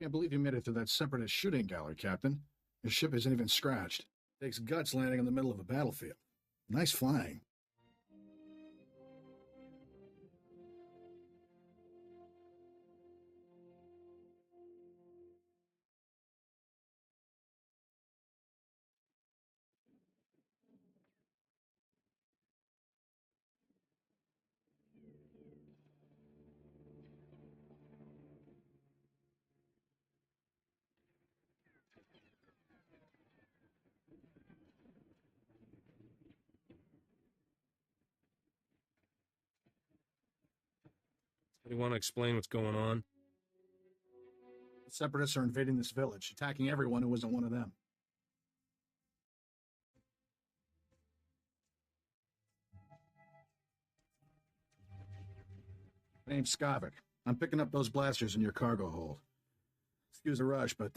Can't believe you made it to that separatist shooting gallery, Captain. Your ship isn't even scratched. Takes guts landing in the middle of a battlefield. Nice flying. You want to explain what's going on? The separatists are invading this village, attacking everyone who isn't one of them. My name's Skavik. I'm picking up those blasters in your cargo hold. Excuse the rush, but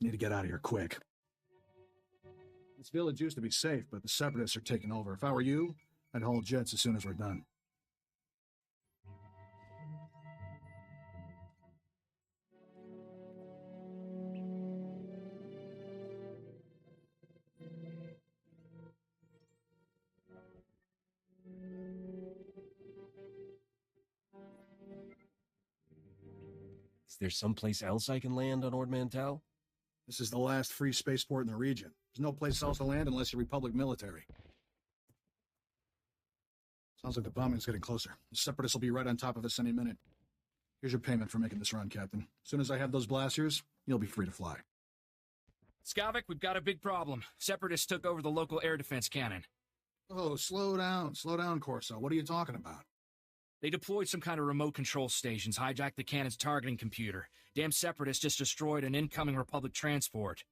need to get out of here quick. This village used to be safe, but the separatists are taking over. If I were you, I'd haul jets as soon as we're done. Is there someplace else I can land on Ord Mantell? This is the last free spaceport in the region. There's no place else to land unless you're Republic military. Sounds like the bombing's getting closer. The separatists will be right on top of us any minute. Here's your payment for making this run, Captain. As soon as I have those blasters, you'll be free to fly. Skavik, we've got a big problem. Separatists took over the local air defense cannon. Oh, slow down, Corso. What are you talking about? They deployed some kind of remote control stations, hijacked the cannon's targeting computer. Damn separatists just destroyed an incoming Republic transport.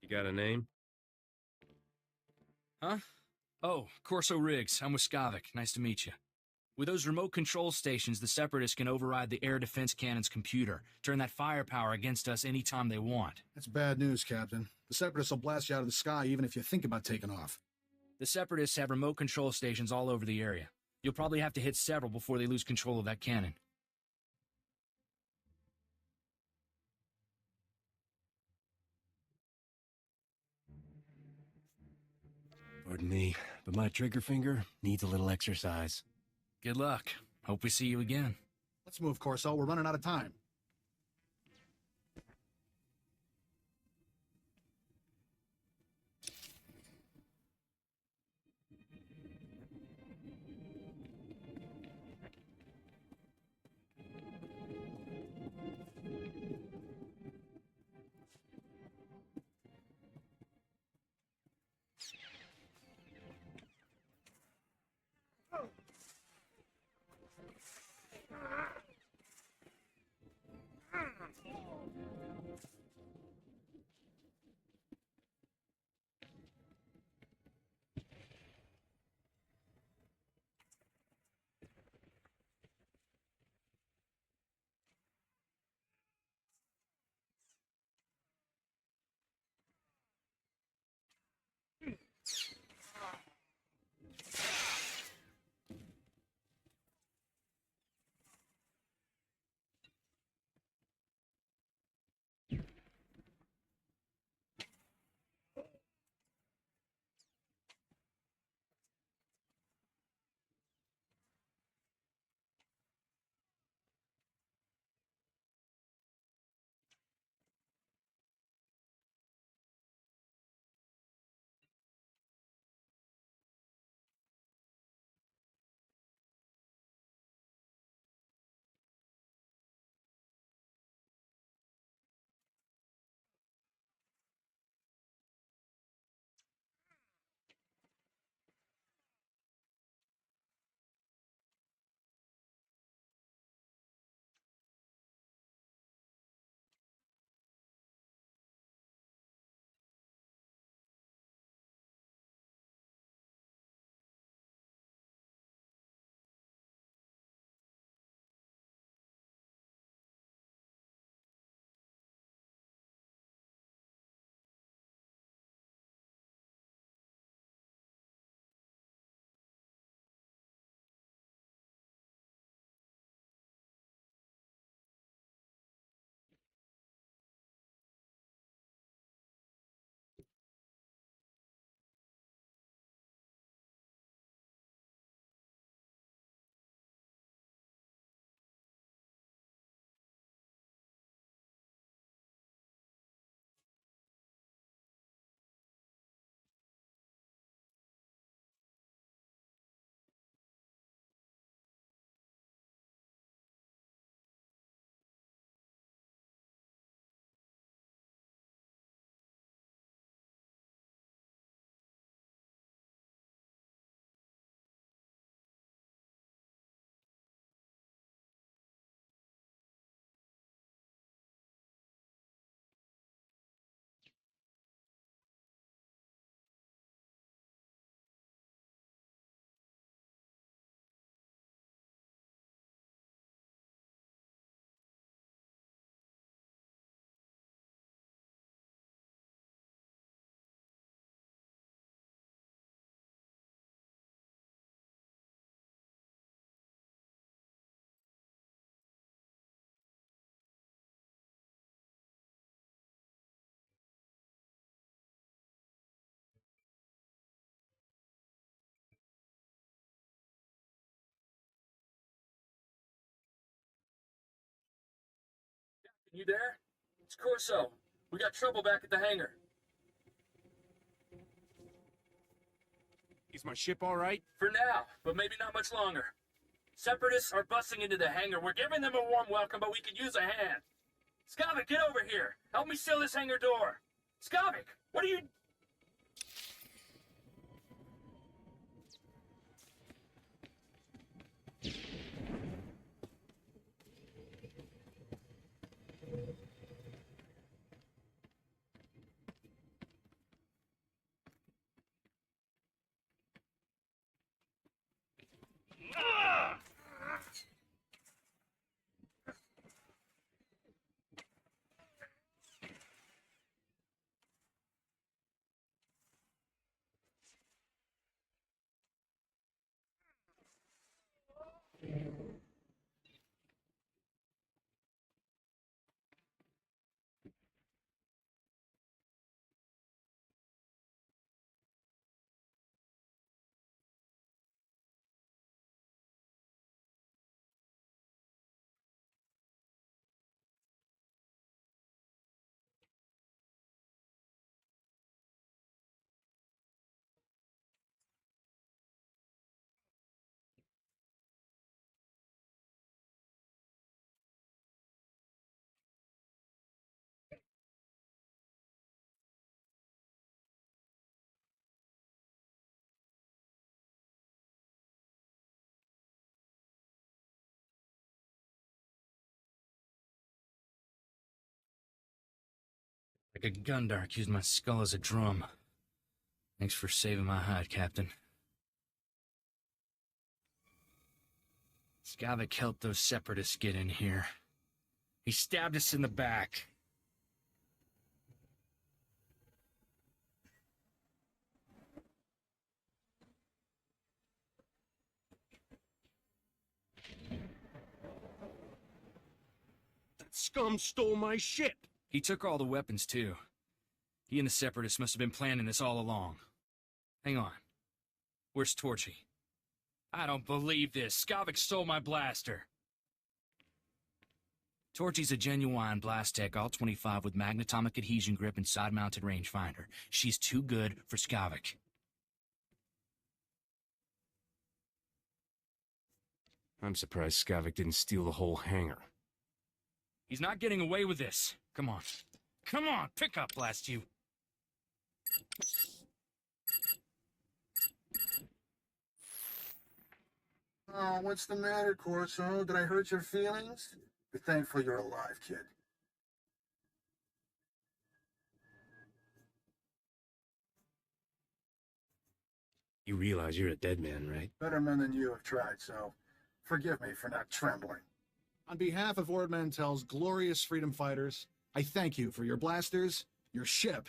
You got a name? Huh? Oh, Corso Riggs. I'm with Skavik. Nice to meet you. With those remote control stations, the Separatists can override the air defense cannon's computer, turn that firepower against us anytime they want. That's bad news, Captain. The Separatists will blast you out of the sky even if you think about taking off. The Separatists have remote control stations all over the area. You'll probably have to hit several before they lose control of that cannon. Pardon me, but my trigger finger needs a little exercise. Good luck. Hope we see you again. Let's move, Corso. We're running out of time. You there? It's Corso. We got trouble back at the hangar. Is my ship all right? For now, but maybe not much longer. Separatists are busting into the hangar. We're giving them a warm welcome, but we could use a hand. Skavik, get over here. Help me seal this hangar door. Skavik, what are you... Like a Gundark used my skull as a drum. Thanks for saving my hide, Captain. Skavik helped those separatists get in here. He stabbed us in the back. That scum stole my ship! He took all the weapons, too. He and the separatists must have been planning this all along. Hang on. Where's Torchy? I don't believe this. Skavik stole my blaster. Torchy's a genuine blast tech, all 25 with magnetomic adhesion grip and side-mounted rangefinder. She's too good for Skavik. I'm surprised Skavik didn't steal the whole hangar. He's not getting away with this. Come on. Come on, pick up, blast you. Oh, what's the matter, Corso? Did I hurt your feelings? Be thankful you're alive, kid. You realize you're a dead man, right? Better men than you have tried, so forgive me for not trembling. On behalf of Ord Mantell's glorious freedom fighters, I thank you for your blasters, your ship,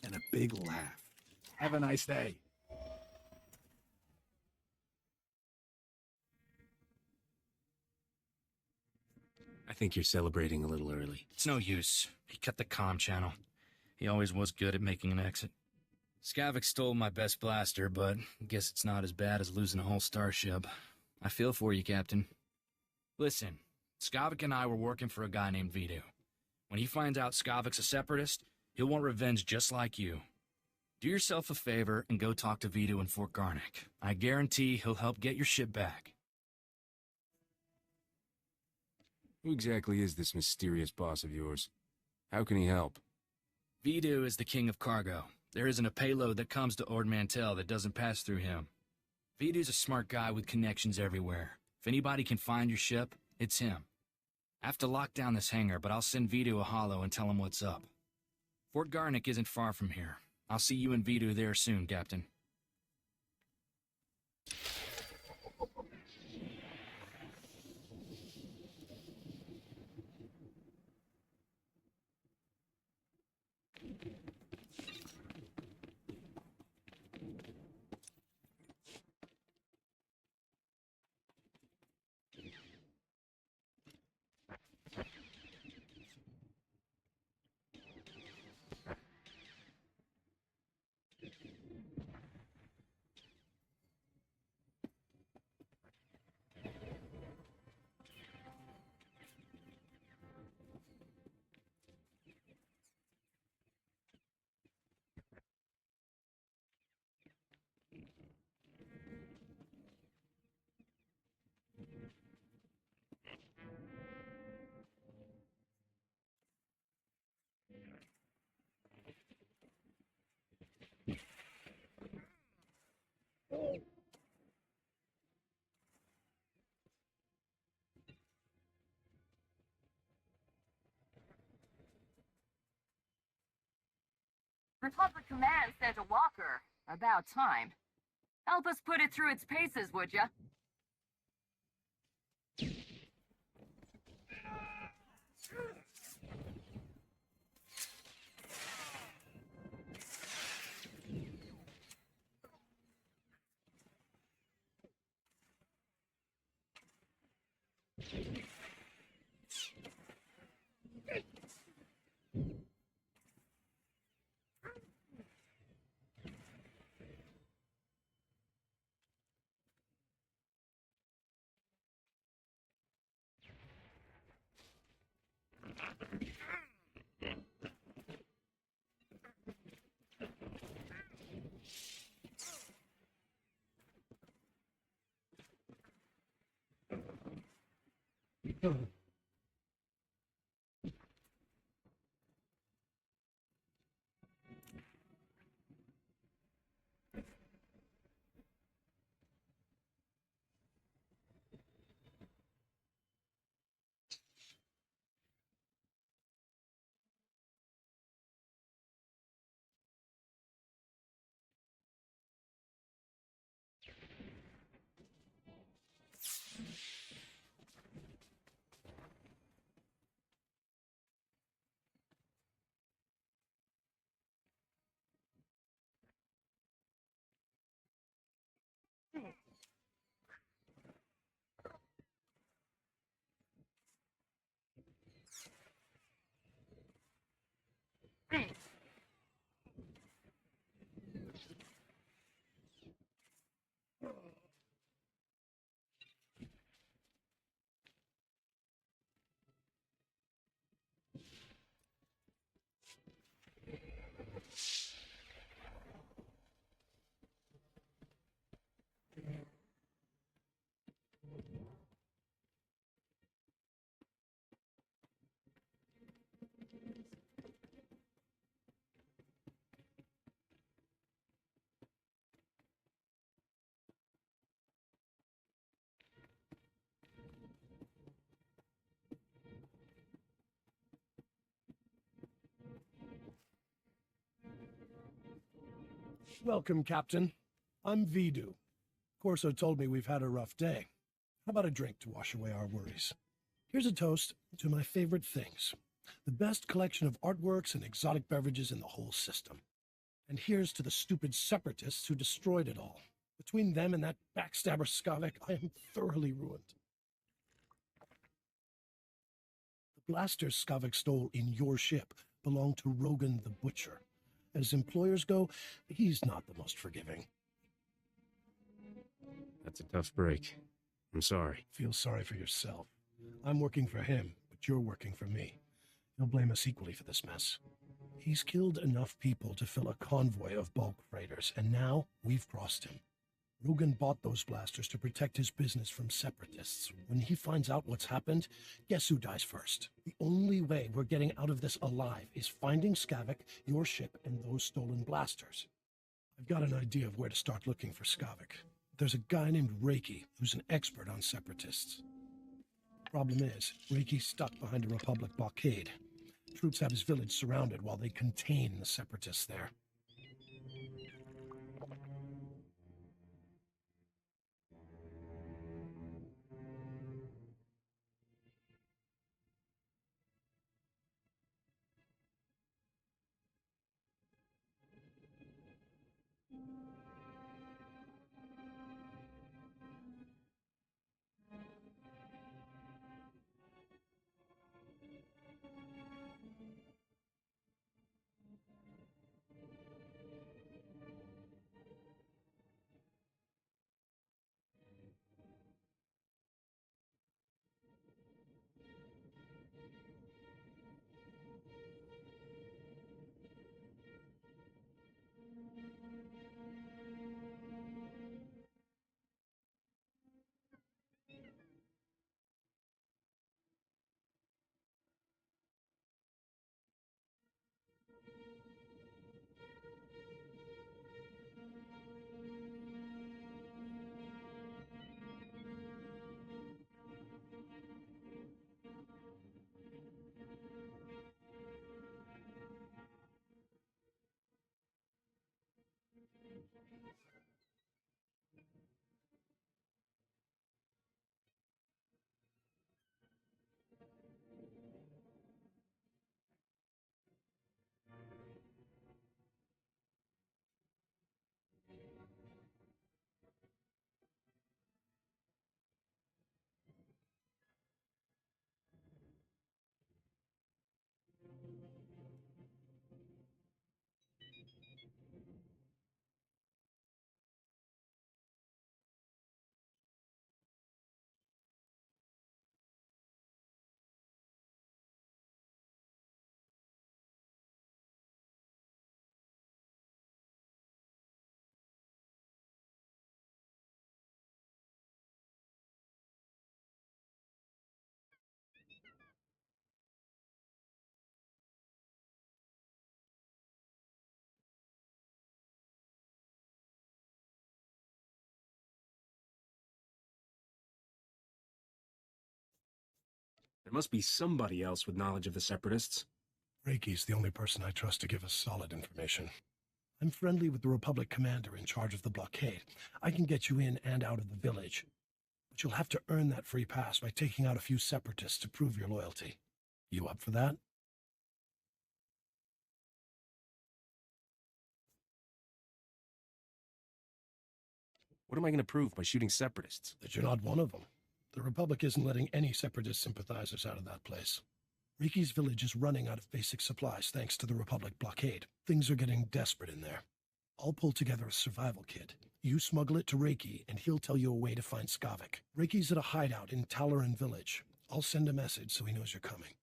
and a big laugh. Have a nice day. I think you're celebrating a little early. It's no use. He cut the comm channel. He always was good at making an exit. Skavik stole my best blaster, but I guess it's not as bad as losing a whole starship. I feel for you, Captain. Listen, Skavik and I were working for a guy named Vidu. When he finds out Skavik's a separatist, he'll want revenge just like you. Do yourself a favor and go talk to Vidu in Fort Garnick. I guarantee he'll help get your ship back. Who exactly is this mysterious boss of yours? How can he help? Vidu is the king of cargo. There isn't a payload that comes to Ord Mantell that doesn't pass through him. Vidu's a smart guy with connections everywhere. If anybody can find your ship, it's him. I have to lock down this hangar, but I'll send Vidu a holo and tell him what's up. Fort Garnick isn't far from here. I'll see you and Vidu there soon, Captain. Republic Command sent a walker. About time. Help us put it through its paces, would ya? Welcome, Captain. I'm Vidu. Corso told me we've had a rough day. How about a drink to wash away our worries? Here's a toast to my favorite things. The best collection of artworks and exotic beverages in the whole system. And here's to the stupid separatists who destroyed it all. Between them and that backstabber Skavik, I am thoroughly ruined. The blasters Skavik stole in your ship belong to Rogan the Butcher. As employers go, he's not the most forgiving. That's a tough break. I'm sorry. Feel sorry for yourself. I'm working for him, but you're working for me. He'll blame us equally for this mess. He's killed enough people to fill a convoy of bulk freighters, and now we've crossed him. Rogan bought those blasters to protect his business from separatists. When he finds out what's happened, guess who dies first? The only way we're getting out of this alive is finding Skavik, your ship, and those stolen blasters. I've got an idea of where to start looking for Skavik. There's a guy named Reiki who's an expert on separatists. Problem is, Reiki's stuck behind a Republic blockade. Troops have his village surrounded while they contain the separatists there. There must be somebody else with knowledge of the Separatists. Reiki's the only person I trust to give us solid information. I'm friendly with the Republic commander in charge of the blockade. I can get you in and out of the village. But you'll have to earn that free pass by taking out a few Separatists to prove your loyalty. You up for that? What am I going to prove by shooting Separatists? That you're not one of them. The Republic isn't letting any Separatist sympathizers out of that place. Reiki's village is running out of basic supplies thanks to the Republic blockade. Things are getting desperate in there. I'll pull together a survival kit. You smuggle it to Reiki, and he'll tell you a way to find Skavik. Reiki's at a hideout in Talaran village. I'll send a message so he knows you're coming.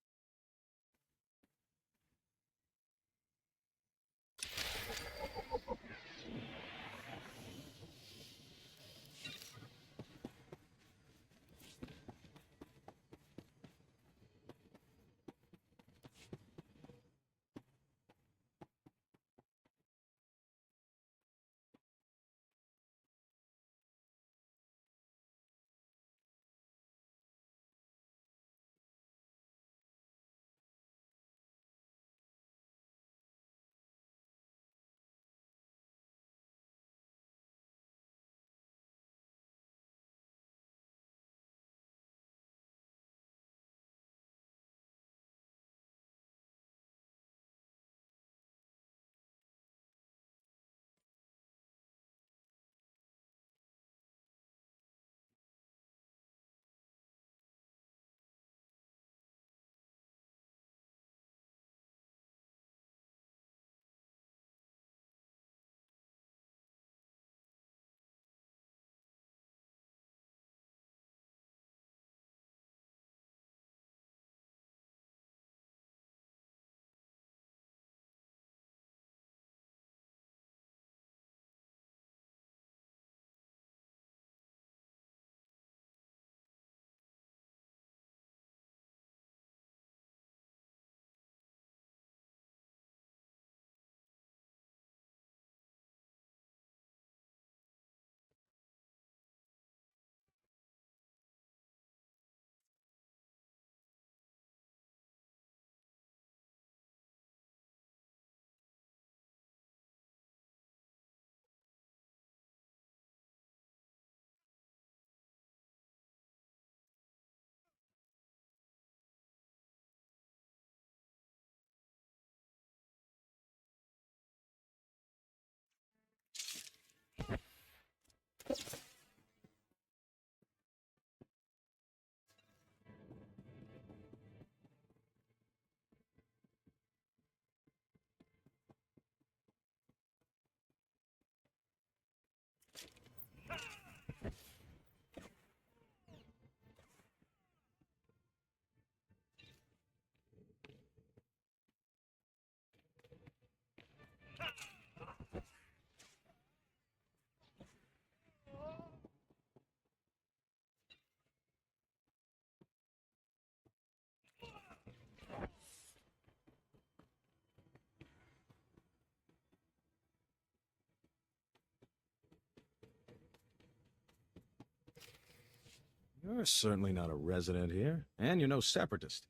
You're certainly not a resident here, and you're no separatist.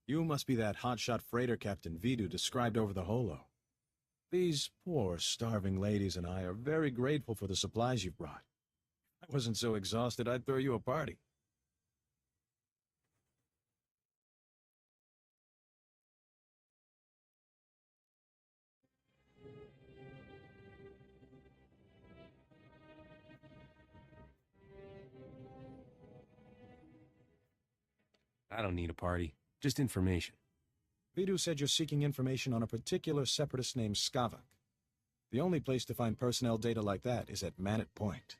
You must be that hotshot freighter Captain Vidu described over the holo. These poor, starving ladies and I are very grateful for the supplies you've brought. I wasn't so exhausted I'd throw you a party. I don't need a party. Just information. Vidu said you're seeking information on a particular separatist named Skavak. The only place to find personnel data like that is at Manat Point.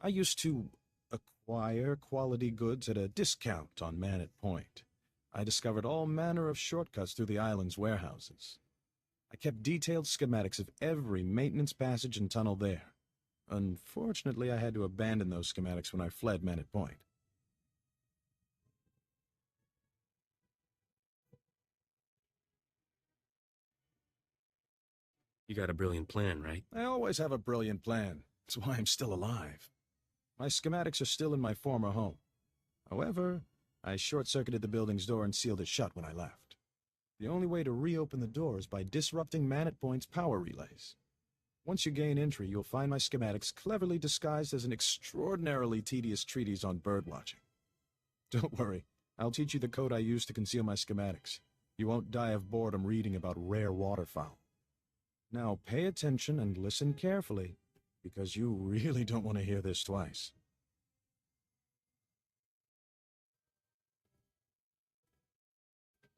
I used to acquire quality goods at a discount on Manat Point. I discovered all manner of shortcuts through the island's warehouses. I kept detailed schematics of every maintenance passage and tunnel there. Unfortunately, I had to abandon those schematics when I fled Manat Point. You got a brilliant plan, right? I always have a brilliant plan. That's why I'm still alive. My schematics are still in my former home. However, I short-circuited the building's door and sealed it shut when I left. The only way to reopen the door is by disrupting Man Point's power relays. Once you gain entry, you'll find my schematics cleverly disguised as an extraordinarily tedious treatise on birdwatching. Don't worry, I'll teach you the code I use to conceal my schematics. You won't die of boredom reading about rare waterfowl. Now pay attention and listen carefully, because you really don't want to hear this twice.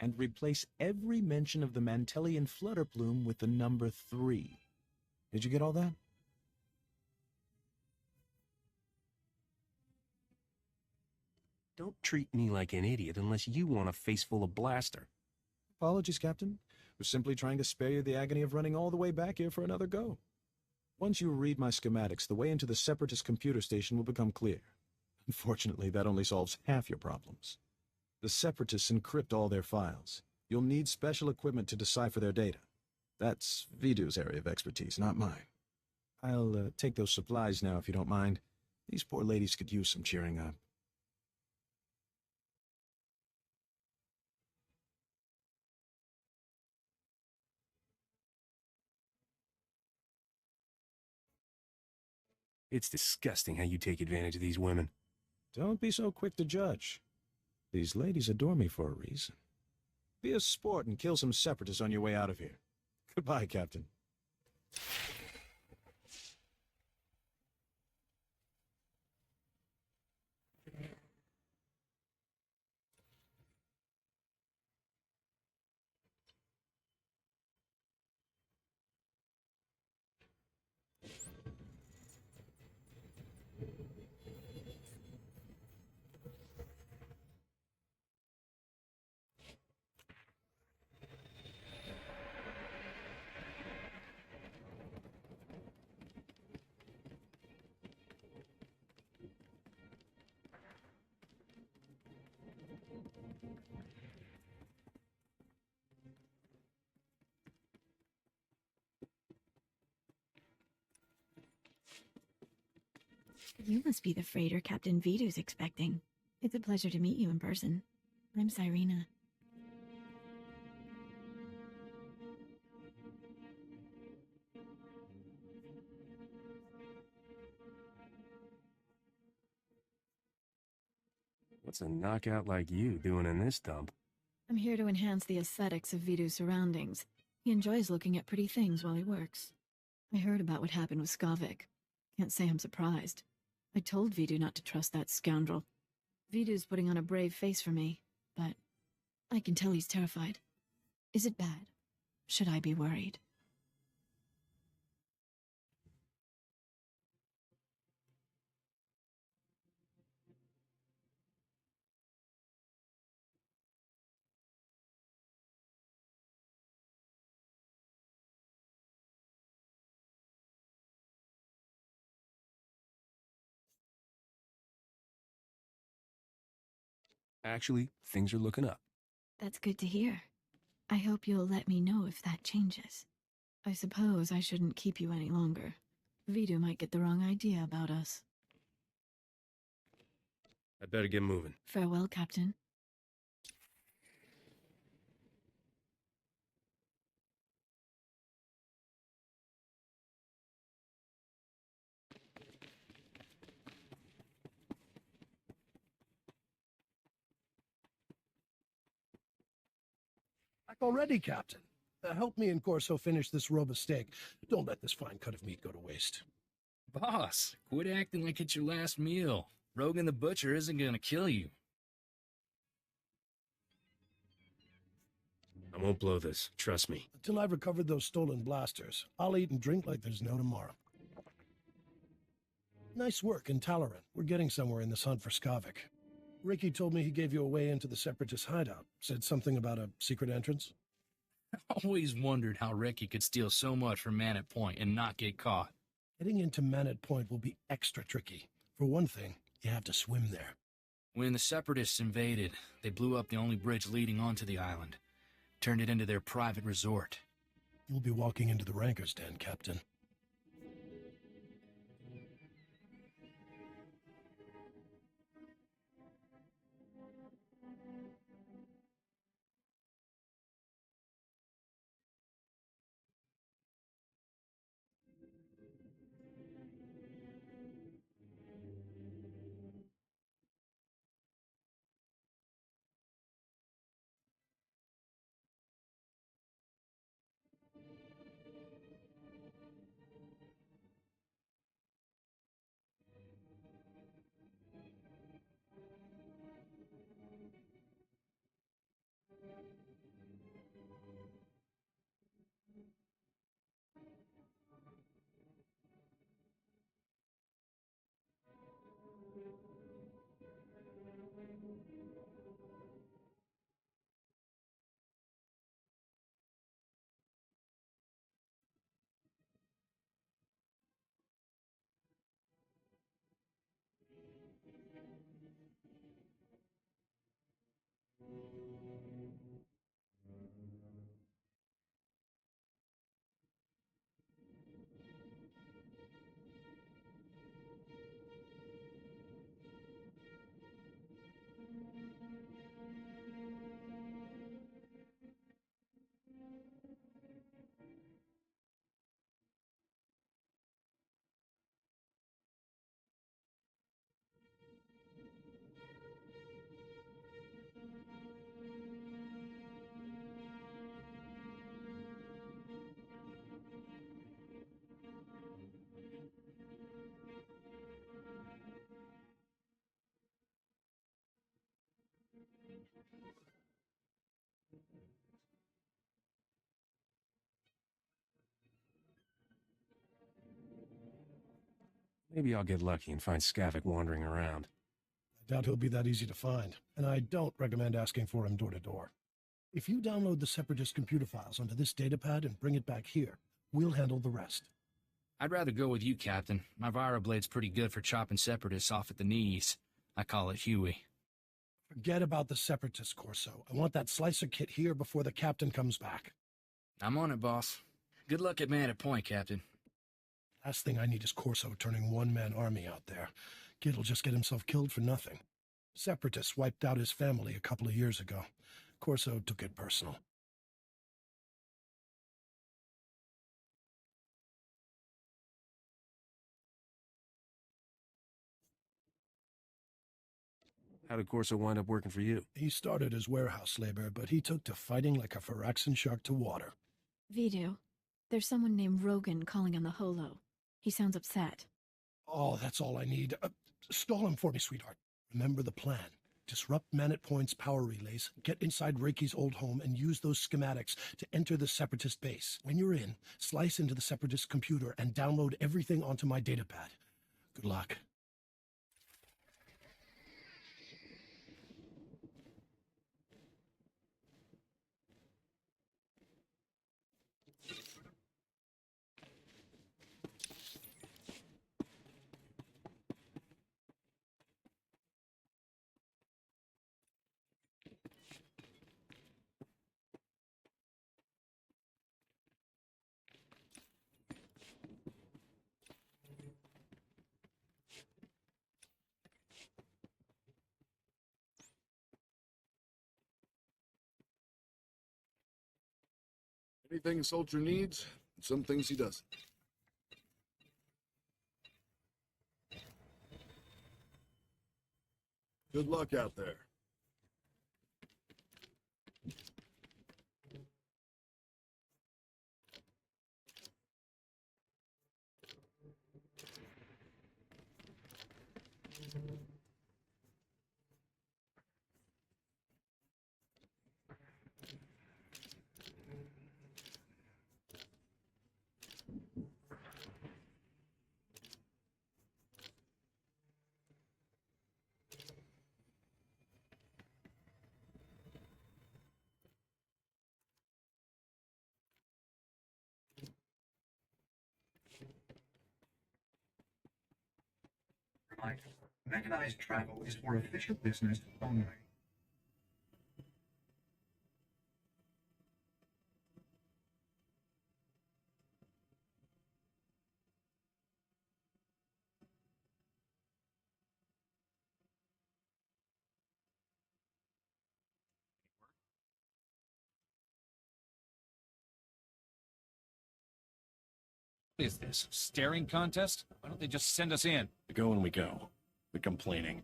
And replace every mention of the Mantellian flutter plume with the number 3. Did you get all that? Don't treat me like an idiot unless you want a face full of blaster. Apologies, Captain. Was simply trying to spare you the agony of running all the way back here for another go. Once you read my schematics, the way into the Separatist computer station will become clear. Unfortunately, that only solves half your problems. The Separatists encrypt all their files. You'll need special equipment to decipher their data. That's Vidu's area of expertise, not mine. I'll take those supplies now, if you don't mind. These poor ladies could use some cheering up. It's disgusting how you take advantage of these women. Don't be so quick to judge. These ladies adore me for a reason. Be a sport and kill some Separatists on your way out of here. Goodbye, Captain. You must be the freighter Captain Vidu's expecting. It's a pleasure to meet you in person. I'm Cyrena. What's a knockout like you doing in this dump? I'm here to enhance the aesthetics of Vidu's surroundings. He enjoys looking at pretty things while he works. I heard about what happened with Skavik. Can't say I'm surprised. I told Vidu not to trust that scoundrel. Vidu's putting on a brave face for me, but I can tell he's terrified. Is it bad? Should I be worried? Actually, things are looking up. That's good to hear. I hope you'll let me know if that changes. I suppose I shouldn't keep you any longer. Vidu might get the wrong idea about us. I'd better get moving. Farewell, Captain. Back already, Captain. Help me and Corso finish this robe of steak. Don't let this fine cut of meat go to waste. Boss, quit acting like it's your last meal. Rogan the Butcher isn't gonna kill you. I won't blow this, trust me. Until I've recovered those stolen blasters, I'll eat and drink like there's no tomorrow. Nice work in Talaran. We're getting somewhere in this hunt for Skavik. Ricky told me he gave you a way into the Separatist hideout. Said something about a secret entrance. I always wondered how Ricky could steal so much from Man at Point and not get caught. Getting into Manet Point will be extra tricky. For one thing, you have to swim there. When the Separatists invaded, they blew up the only bridge leading onto the island. Turned it into their private resort. You'll be walking into the Ranker's Den, Captain. Maybe I'll get lucky and find Skavik wandering around. I doubt he'll be that easy to find, and I don't recommend asking for him door to door. If you download the Separatist computer files onto this datapad and bring it back here, we'll handle the rest. I'd rather go with you, Captain. My Virablade's pretty good for chopping Separatists off at the knees. I call it Huey. Forget about the Separatist, Corso. I want that slicer kit here before the captain comes back. I'm on it, boss. Good luck at Man at Point, Captain. Last thing I need is Corso turning one-man army out there. Kid'll just get himself killed for nothing. Separatists wiped out his family a couple of years ago. Corso took it personal. How did Corso wind up working for you? He started as warehouse labor, but he took to fighting like a Phyraxan shark to water. Vidu, there's someone named Rogan calling on the holo. He sounds upset. Oh, that's all I need. Stall him for me, sweetheart. Remember the plan. Disrupt Man Point's power relays, get inside Reiki's old home, and use those schematics to enter the Separatist base. When you're in, slice into the Separatist computer and download everything onto my datapad. Good luck. Anything a soldier needs, and some things he doesn't. Good luck out there. Reminder, mechanized travel is for official business only. What is this? Staring contest? Why don't they just send us in? We go when we go. Quit complaining.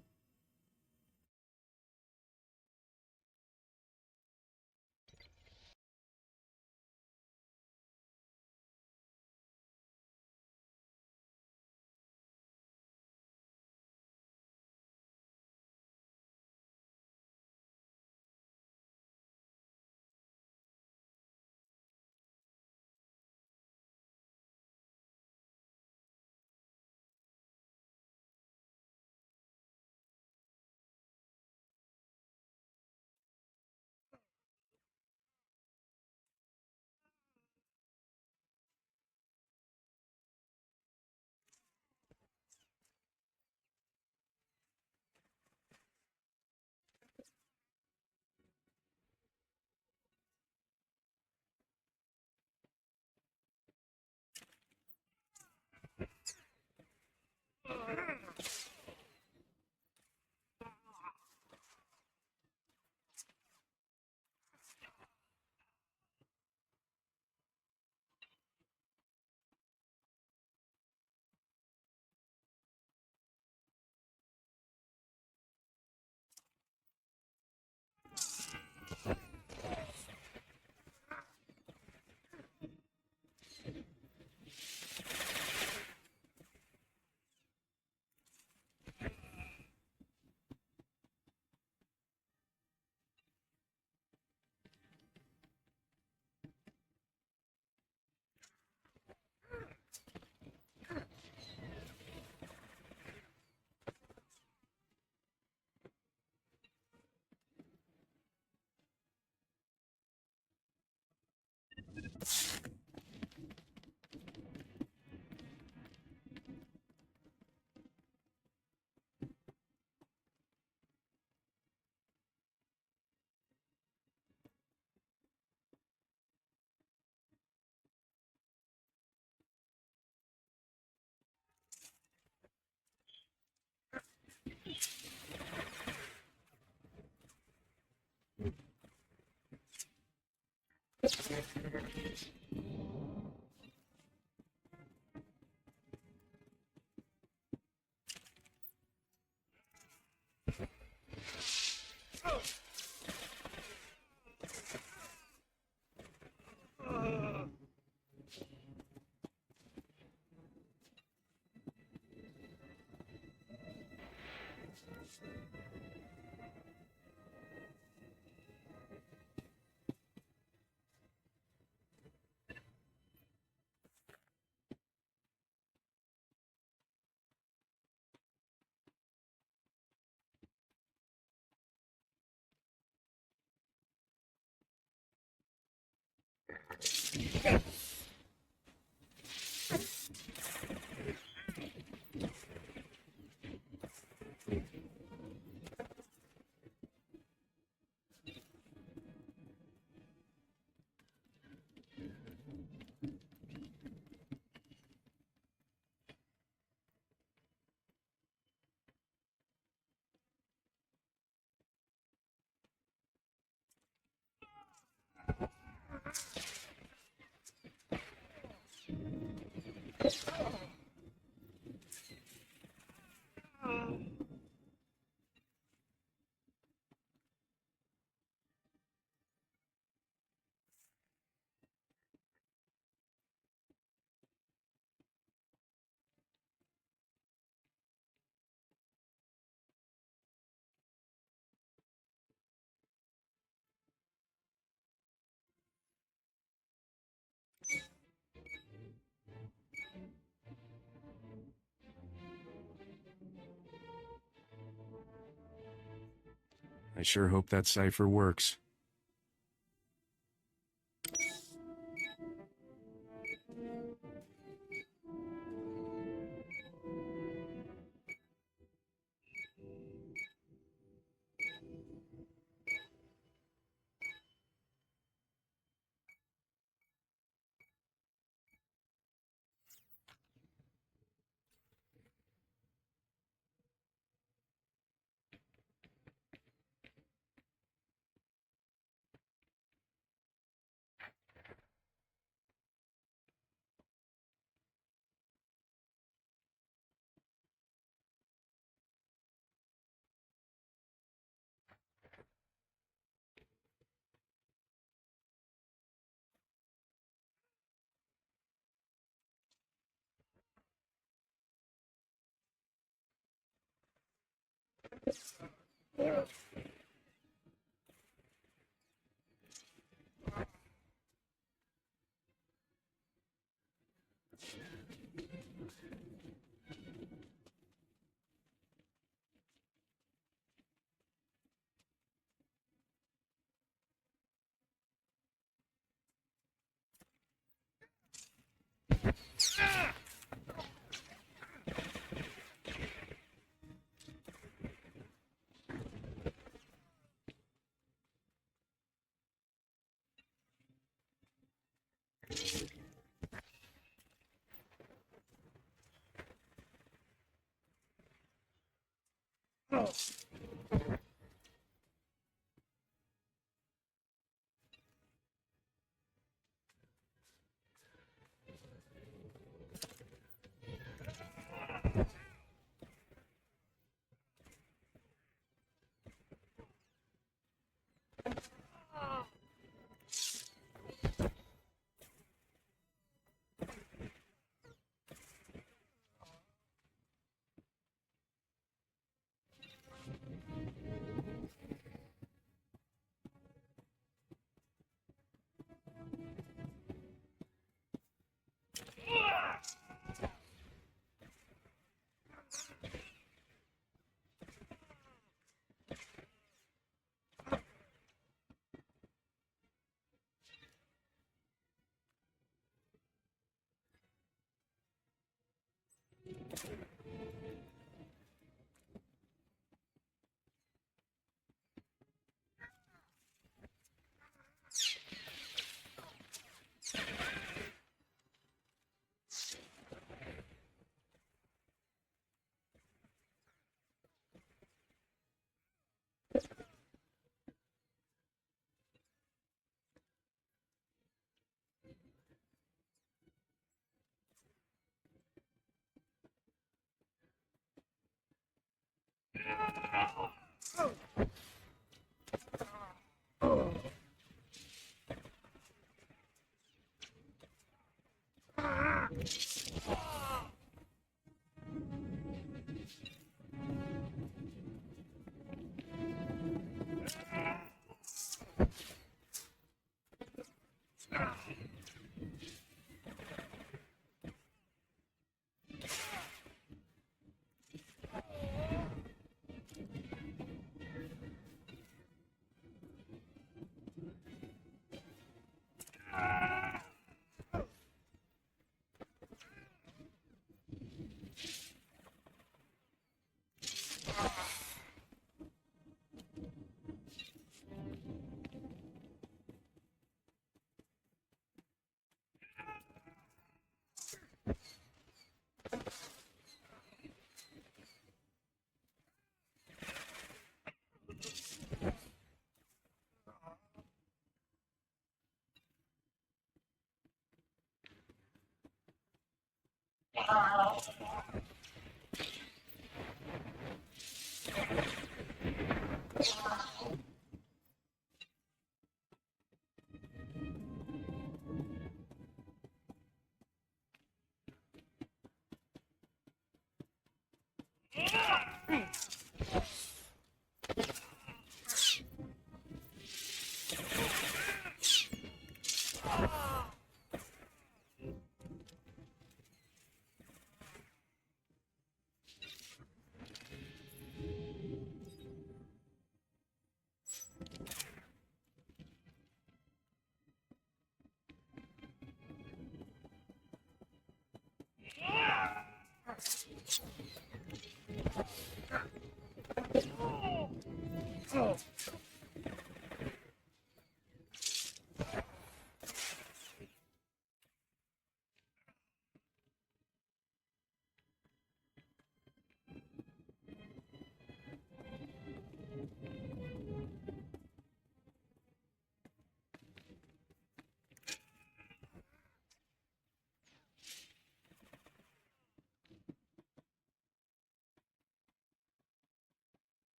I sure hope that cipher works.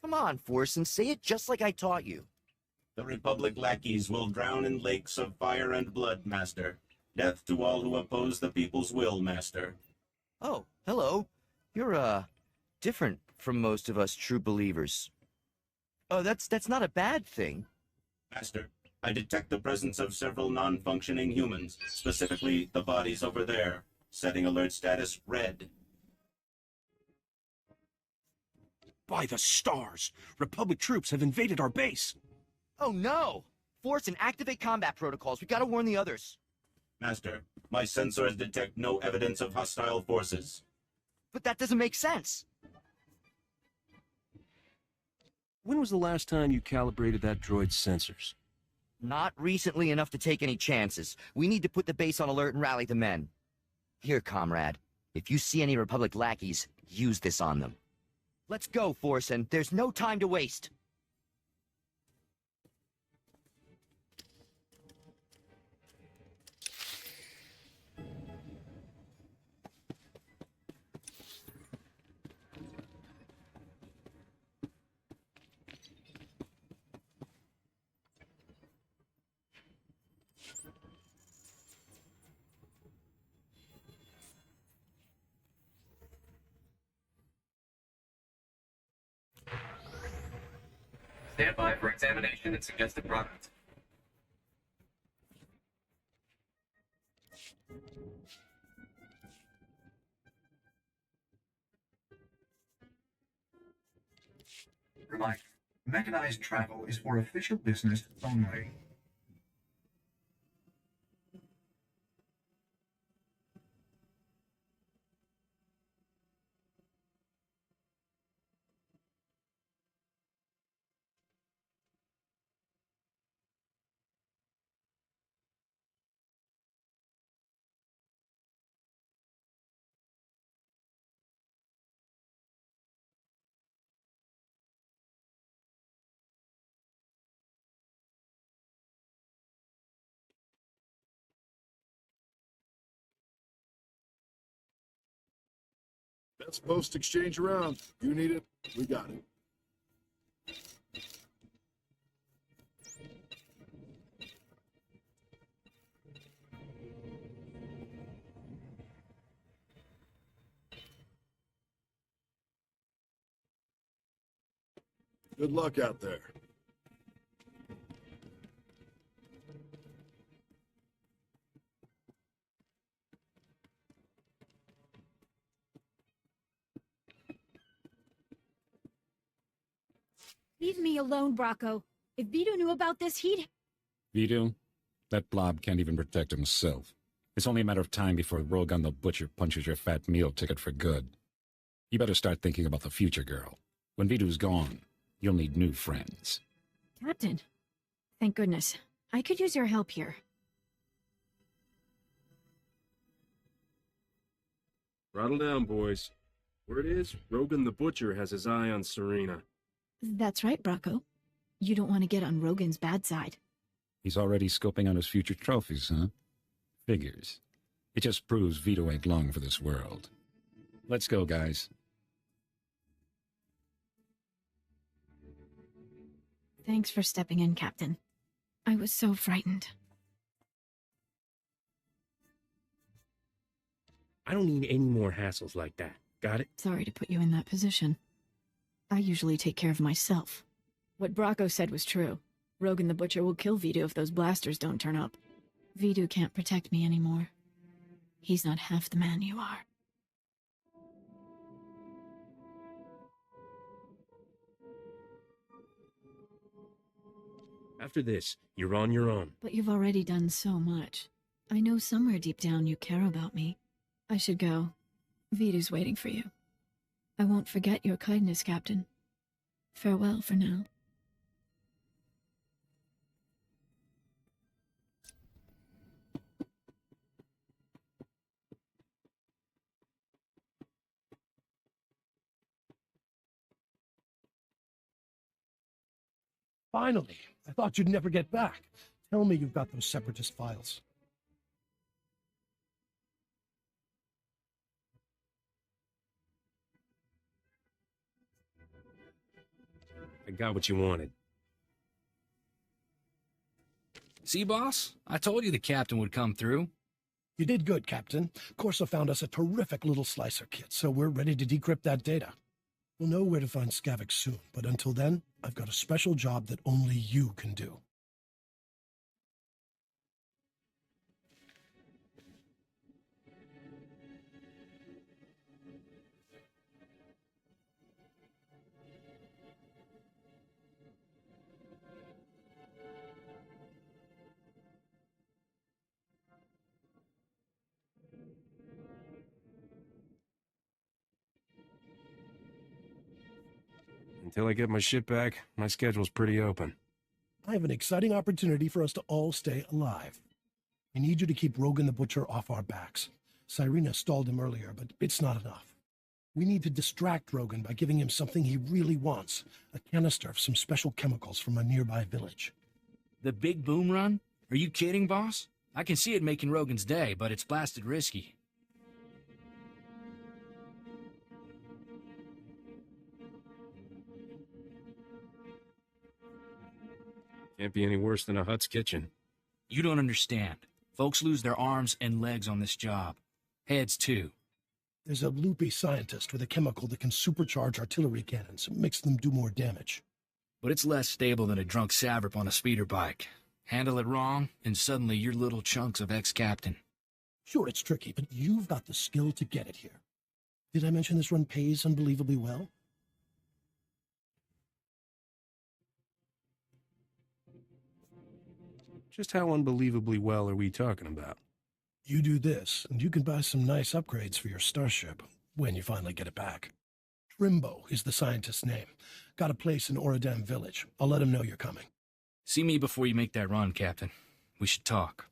Come on, Force, and say it just like I taught you. The Republic lackeys will drown in lakes of fire and blood, Master. Death to all who oppose the people's will, Master. Oh, hello. You're, different from most of us true believers. Oh, that's not a bad thing. Master, I detect the presence of several non-functioning humans, specifically the bodies over there, setting alert status red. By the stars! Republic troops have invaded our base! Oh no! Force and activate combat protocols. We gotta warn the others. Master, my sensors detect no evidence of hostile forces. But that doesn't make sense. When was the last time you calibrated that droid's sensors? Not recently enough to take any chances. We need to put the base on alert and rally the men. Here, comrade. If you see any Republic lackeys, use this on them. Let's go, Forsen. There's no time to waste. Stand by for examination and suggested product. Reminder, mechanized travel is for official business only. That's post-exchange around. You need it, we got it. Good luck out there. Leave me alone, Bracco. If Vito knew about this, he'd... Vito? That blob can't even protect himself. It's only a matter of time before Rogan the Butcher punches your fat meal ticket for good. You better start thinking about the future, girl. When Vito's gone, you'll need new friends. Captain, thank goodness. I could use your help here. Throttle down, boys. Word is, Rogan the Butcher has his eye on Serena. That's right, Bracco. You don't want to get on Rogan's bad side. He's already scoping on his future trophies, huh? Figures. It just proves Vito ain't long for this world. Let's go, guys. Thanks for stepping in, Captain. I was so frightened. I don't need any more hassles like that. Got it? Sorry to put you in that position. I usually take care of myself. What Bracco said was true. Rogan the Butcher will kill Vito if those blasters don't turn up. Vito can't protect me anymore. He's not half the man you are. After this, you're on your own. But you've already done so much. I know somewhere deep down you care about me. I should go. Vito's waiting for you. I won't forget your kindness, Captain. Farewell for now. Finally! I thought you'd never get back. Tell me you've got those separatist files. I got what you wanted. See, boss? I told you the captain would come through. You did good, Captain. Corsa found us a terrific little slicer kit, so we're ready to decrypt that data. We'll know where to find Skavik soon, but until then, I've got a special job that only you can do. Until I get my ship back, my schedule's pretty open. I have an exciting opportunity for us to all stay alive. I need you to keep Rogan the Butcher off our backs. Cyrena stalled him earlier, but it's not enough. We need to distract Rogan by giving him something he really wants, a canister of some special chemicals from a nearby village. The big boom run? Are you kidding, boss? I can see it making Rogan's day, but it's blasted risky. Can't be any worse than a Hut's kitchen. You don't understand. Folks lose their arms and legs on this job. Heads, too. There's a loopy scientist with a chemical that can supercharge artillery cannons and makes them do more damage. But it's less stable than a drunk savrip on a speeder bike. Handle it wrong, and suddenly you're little chunks of ex-captain. Sure, it's tricky, but you've got the skill to get it here. Did I mention this run pays unbelievably well? Just how unbelievably well are we talking about? You do this, and you can buy some nice upgrades for your starship, when you finally get it back. Trimbo is the scientist's name. Got a place in Oradam Village. I'll let him know you're coming. See me before you make that run, Captain. We should talk.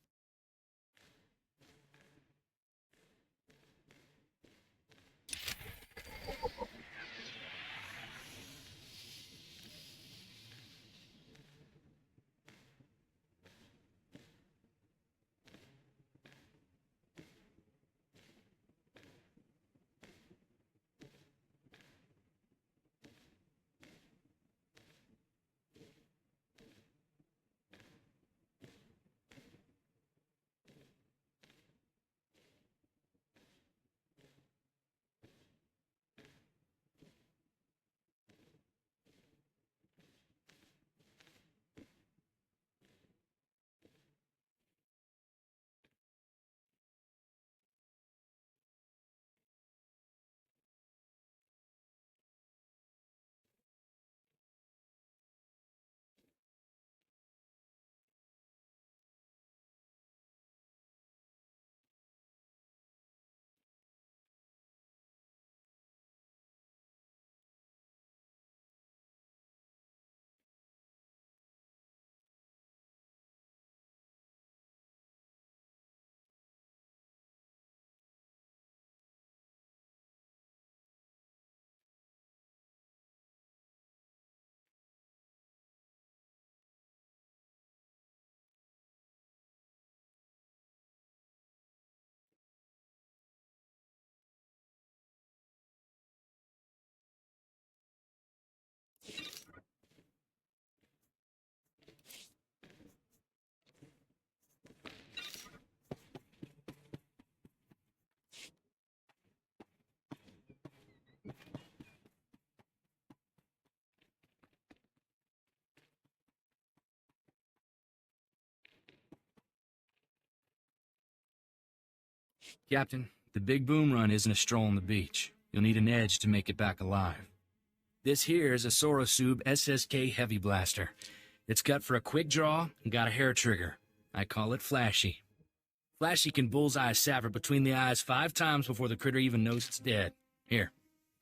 Captain, the big boom run isn't a stroll on the beach. You'll need an edge to make it back alive. This here is a Sorosub SSK Heavy Blaster. It's cut for a quick draw and got a hair trigger. I call it Flashy. Flashy can bullseye a sapper between the eyes 5 times before the critter even knows it's dead. Here,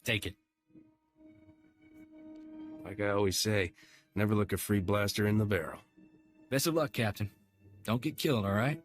take it. Like I always say, never look a free blaster in the barrel. Best of luck, Captain. Don't get killed, all right?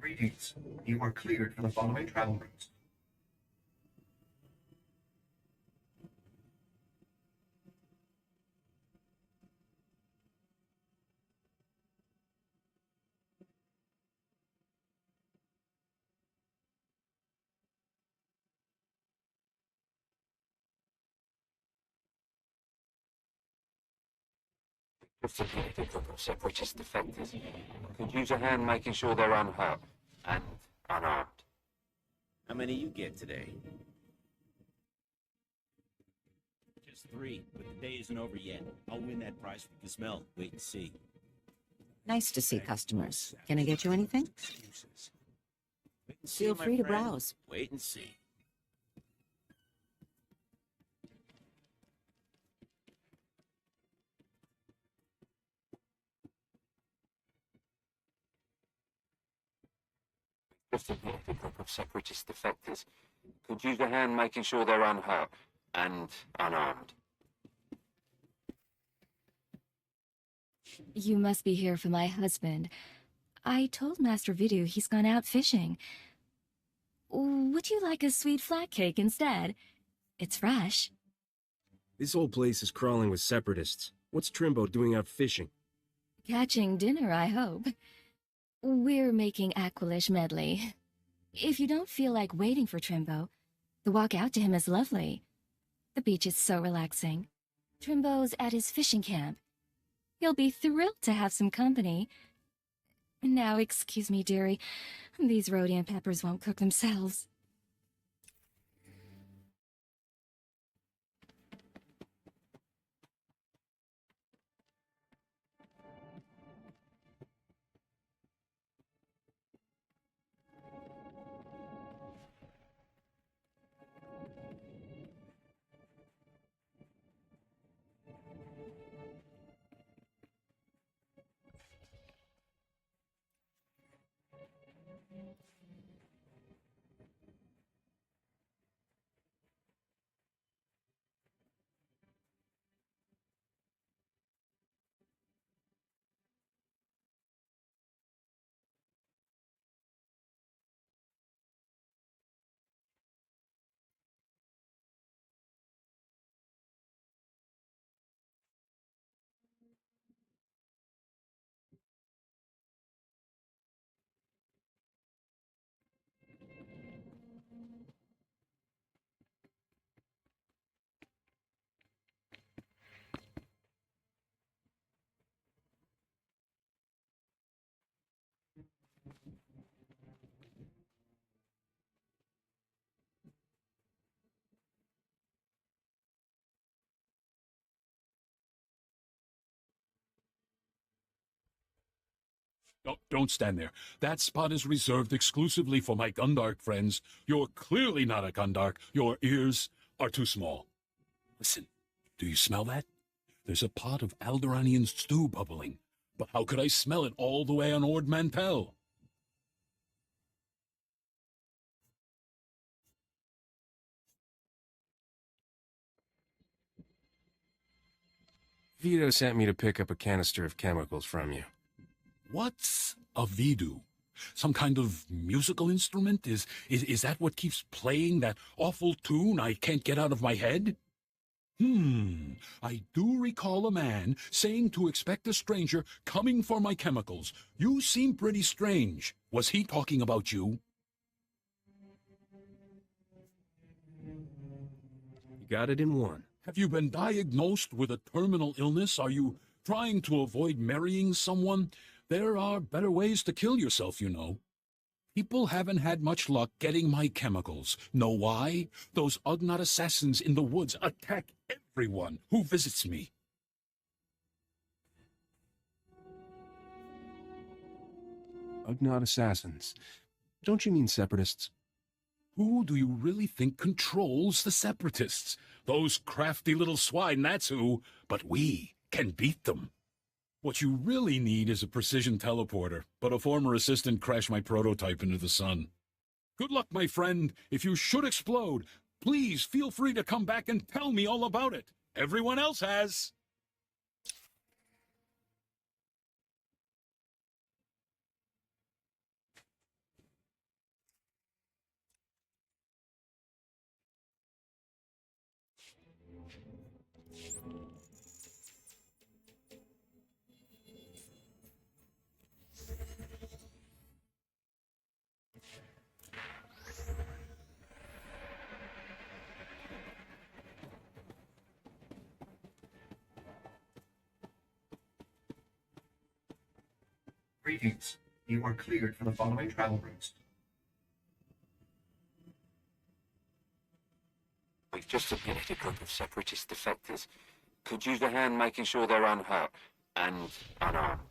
Greetings. You are cleared for the following travel routes. Separatist defectors. Could use a hand making sure they're unhurt and unarmed. How many you get today? Just 3, but the day isn't over yet. I'll win that prize we can smell. Wait and see. Nice to see customers. Can I get you anything? Wait and see, Feel my free to friend. browse. Wait and see. Just a group of separatist defectors. Could use a hand making sure they're unhurt and unarmed. You must be here for my husband. I told Master Vidu he's gone out fishing. Would you like a sweet flat cake instead? It's fresh. This whole place is crawling with separatists. What's Trimbo doing out fishing? Catching dinner, I hope. We're making Aqualish medley. If you don't feel like waiting for Trimbo, the walk out to him is lovely. The beach is so relaxing. Trimbo's at his fishing camp. He'll be thrilled to have some company. Now, excuse me, dearie. These Rhodian peppers won't cook themselves. Don't stand there. That spot is reserved exclusively for my Gundark friends. You're clearly not a Gundark. Your ears are too small. Listen, do you smell that? There's a pot of Alderaanian stew bubbling. But how could I smell it all the way on Ord Mantell? Vito sent me to pick up a canister of chemicals from you. What's a vidu? Some kind of musical instrument? Is that what keeps playing that awful tune I can't get out of my head? I do recall a man saying to expect a stranger coming for my chemicals. You seem pretty strange. Was he talking about you? You got it in one. Have you been diagnosed with a terminal illness? Are you trying to avoid marrying someone? There are better ways to kill yourself, you know. People haven't had much luck getting my chemicals. Know why? Those Ugnaught assassins in the woods attack everyone who visits me. Ugnaught assassins. Don't you mean separatists? Who do you really think controls the separatists? Those crafty little swine, that's who. But we can beat them. What you really need is a precision teleporter, but a former assistant crashed my prototype into the sun. Good luck, my friend. If you should explode, please feel free to come back and tell me all about it. Everyone else has. Greetings. You are cleared for the following travel routes. We've just submitted a group of separatist defectors. Could use a hand making sure they're unhurt and unarmed.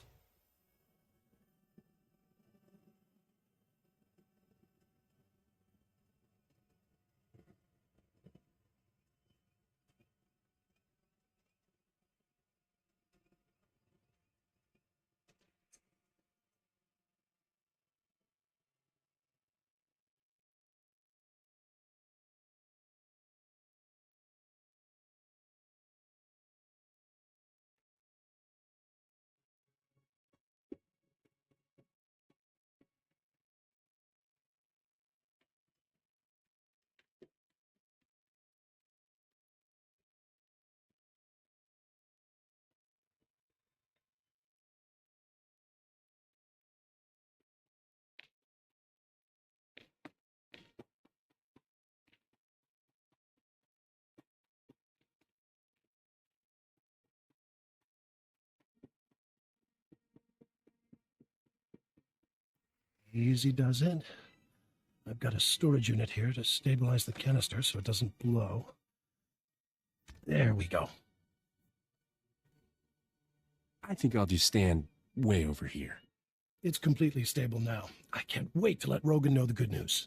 Easy does it. I've got a storage unit here to stabilize the canister so it doesn't blow. There we go. I think I'll just stand way over here. It's completely stable now. I can't wait to let Rogan know the good news.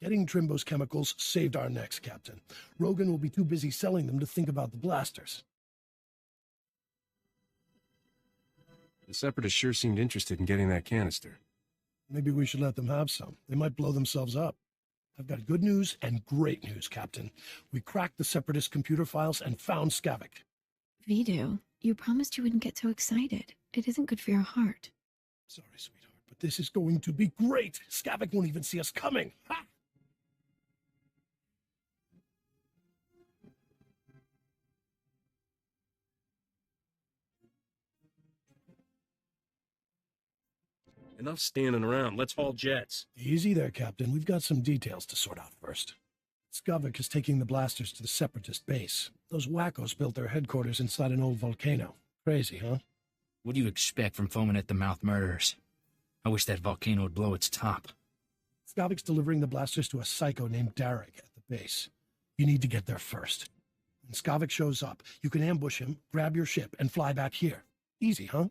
Getting Trimbo's chemicals saved our necks, Captain. Rogan will be too busy selling them to think about the blasters. The Separatists sure seemed interested in getting that canister. Maybe we should let them have some. They might blow themselves up. I've got good news and great news, Captain. We cracked the Separatist computer files and found Skavik. Vidu, you promised you wouldn't get so excited. It isn't good for your heart. Sorry, sweetheart, but this is going to be great. Skavik won't even see us coming. Ha! Enough standing around. Let's haul jets. Easy there, Captain. We've got some details to sort out first. Skavik is taking the blasters to the Separatist base. Those wackos built their headquarters inside an old volcano. Crazy, huh? What do you expect from foaming-at-the-mouth murderers? I wish that volcano would blow its top. Skavik's delivering the blasters to a psycho named Darek at the base. You need to get there first. When Skavik shows up, you can ambush him, grab your ship, and fly back here. Easy, huh?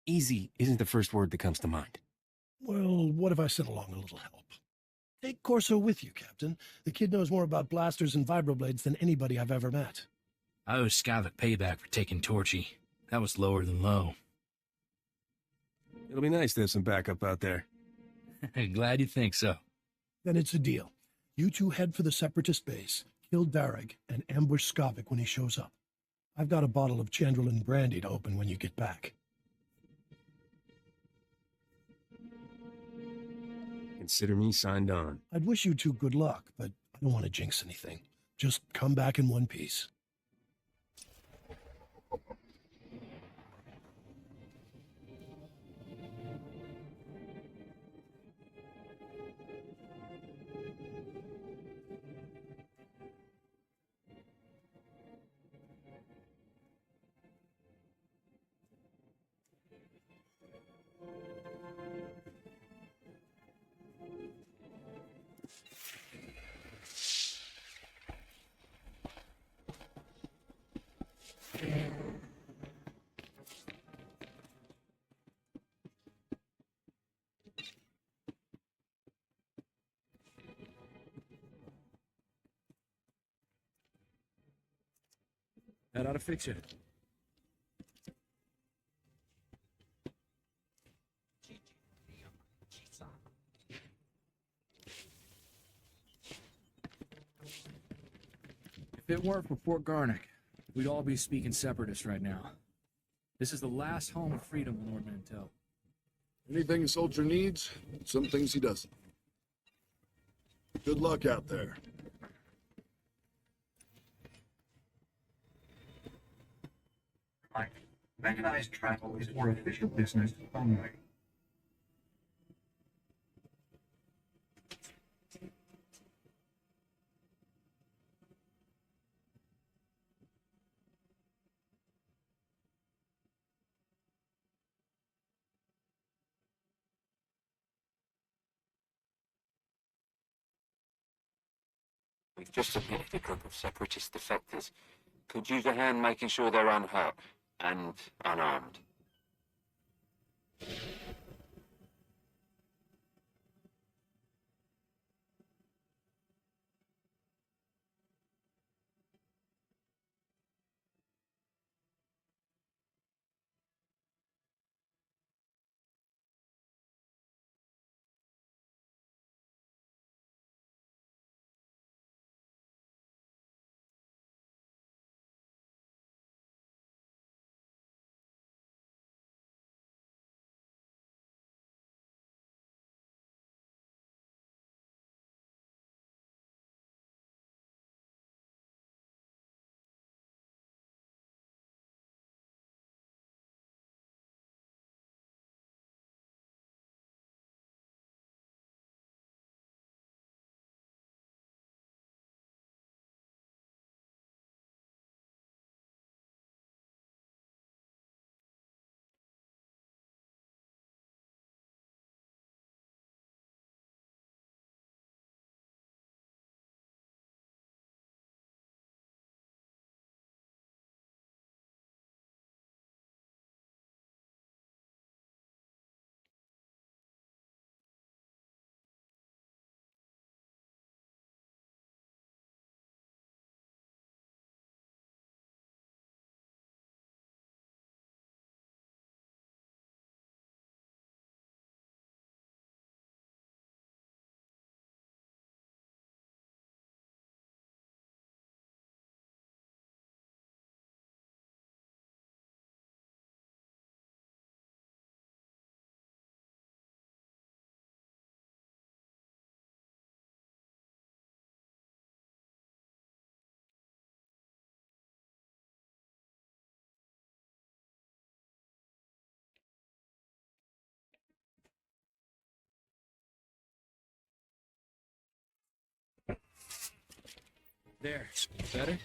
Easy isn't the first word that comes to mind. Well, what if I sent along a little help? Take Corso with you, Captain. The kid knows more about blasters and vibroblades than anybody I've ever met. I owe Skavik payback for taking Torchy. That was lower than low. It'll be nice to have some backup out there. Glad you think so. Then it's a deal. You two head for the Separatist base, kill Darek, and ambush Skavik when he shows up. I've got a bottle of Chandrelin brandy to open when you get back. consider me signed on. I'd wish you two good luck, but I don't want to jinx anything. Just come back in one piece. That ought to fix it. If it weren't for Fort Garnick, we'd all be speaking separatist right now. This is the last home of freedom on Lord Mantell. Anything a soldier needs, some things he doesn't. Good luck out there. Mechanized travel is for official business only. We've just submitted a group of separatist defectors. Could use a hand making sure they're unhurt and unarmed. There. Better?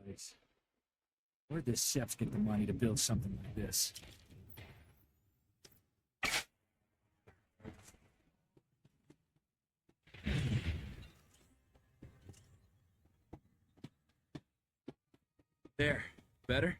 Nice. Where'd the Seps get the money to build something like this? There. Better?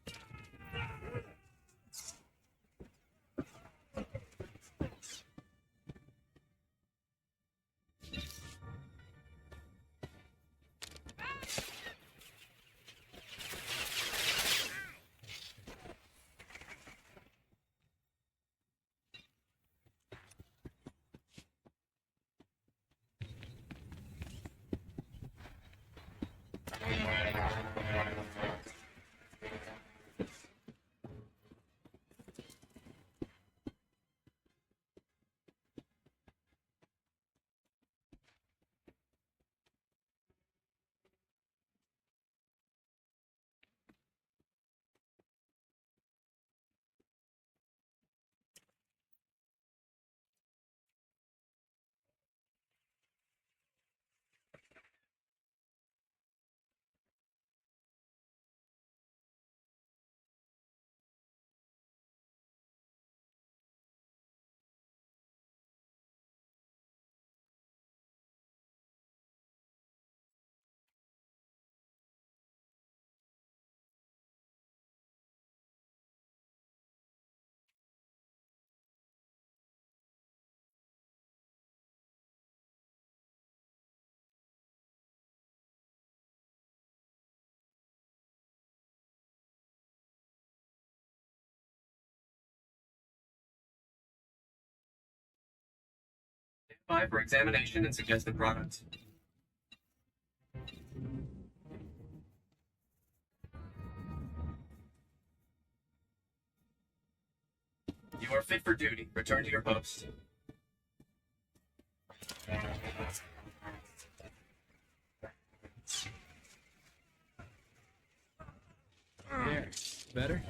By for examination and suggested products. You are fit for duty. Return to your post. There. Better?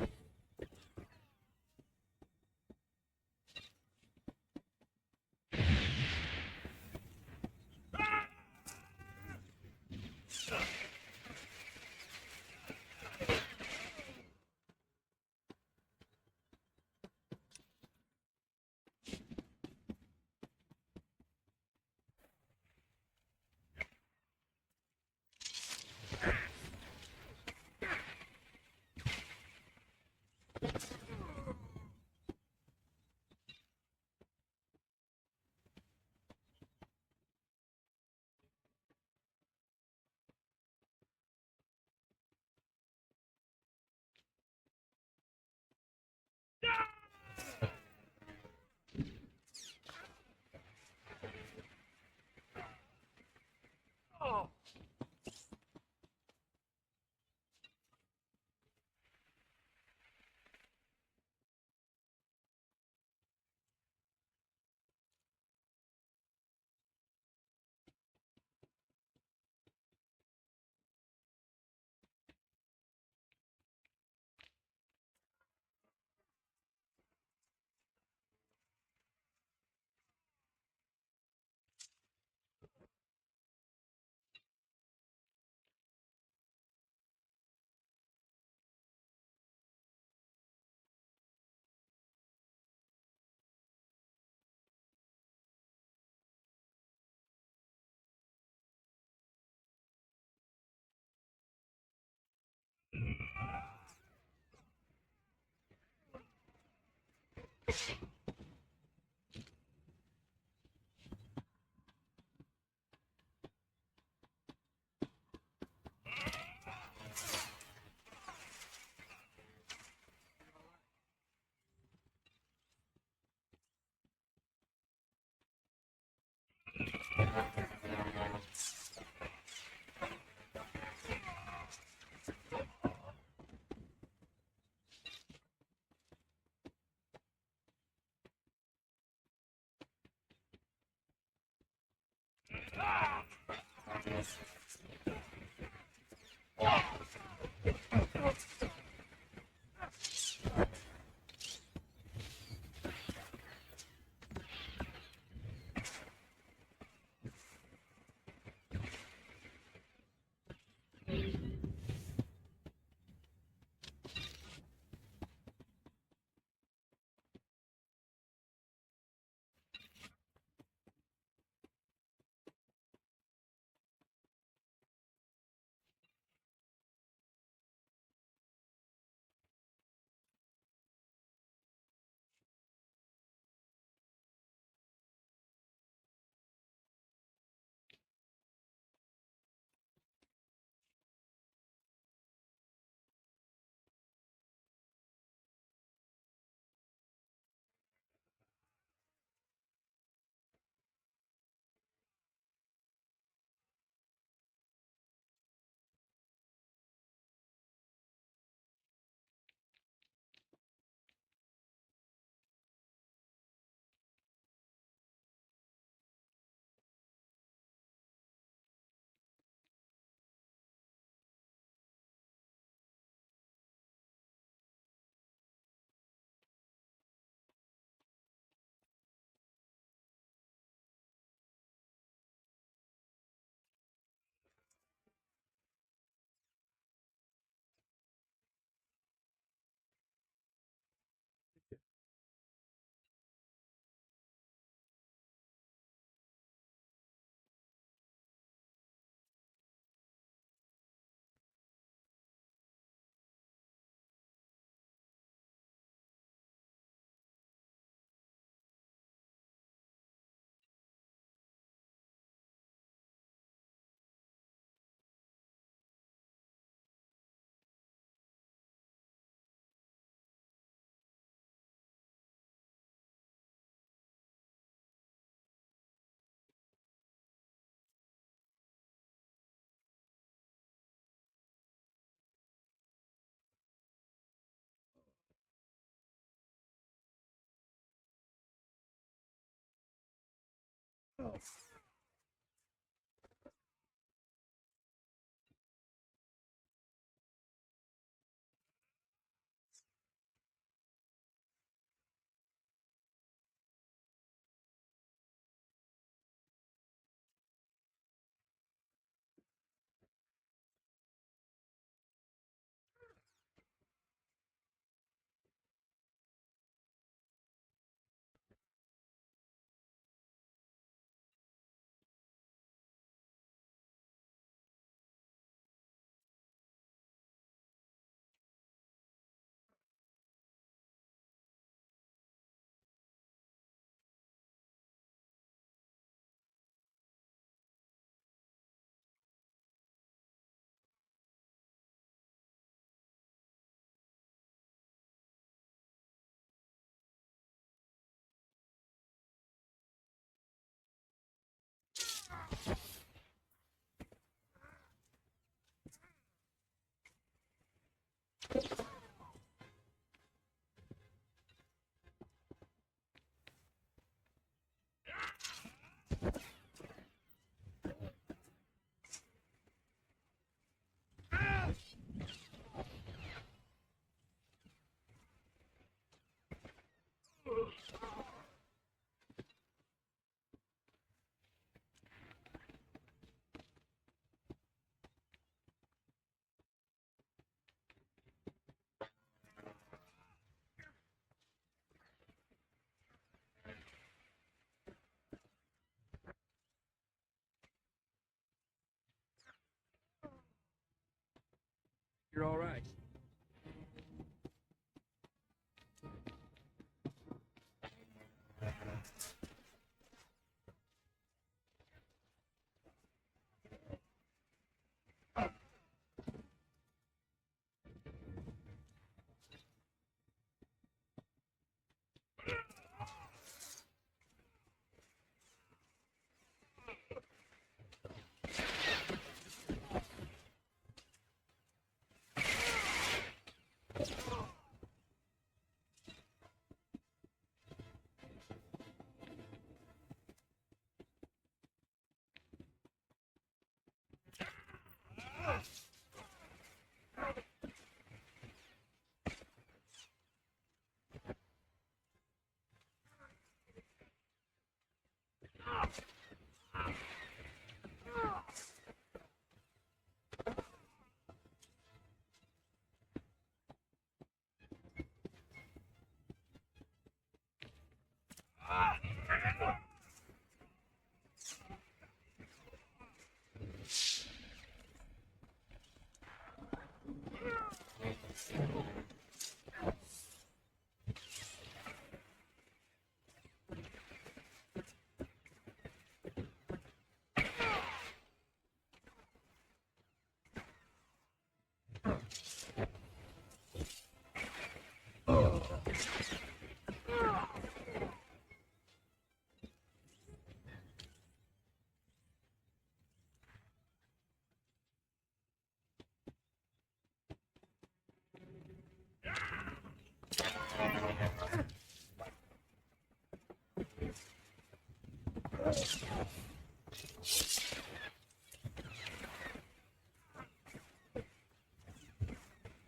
You're all right.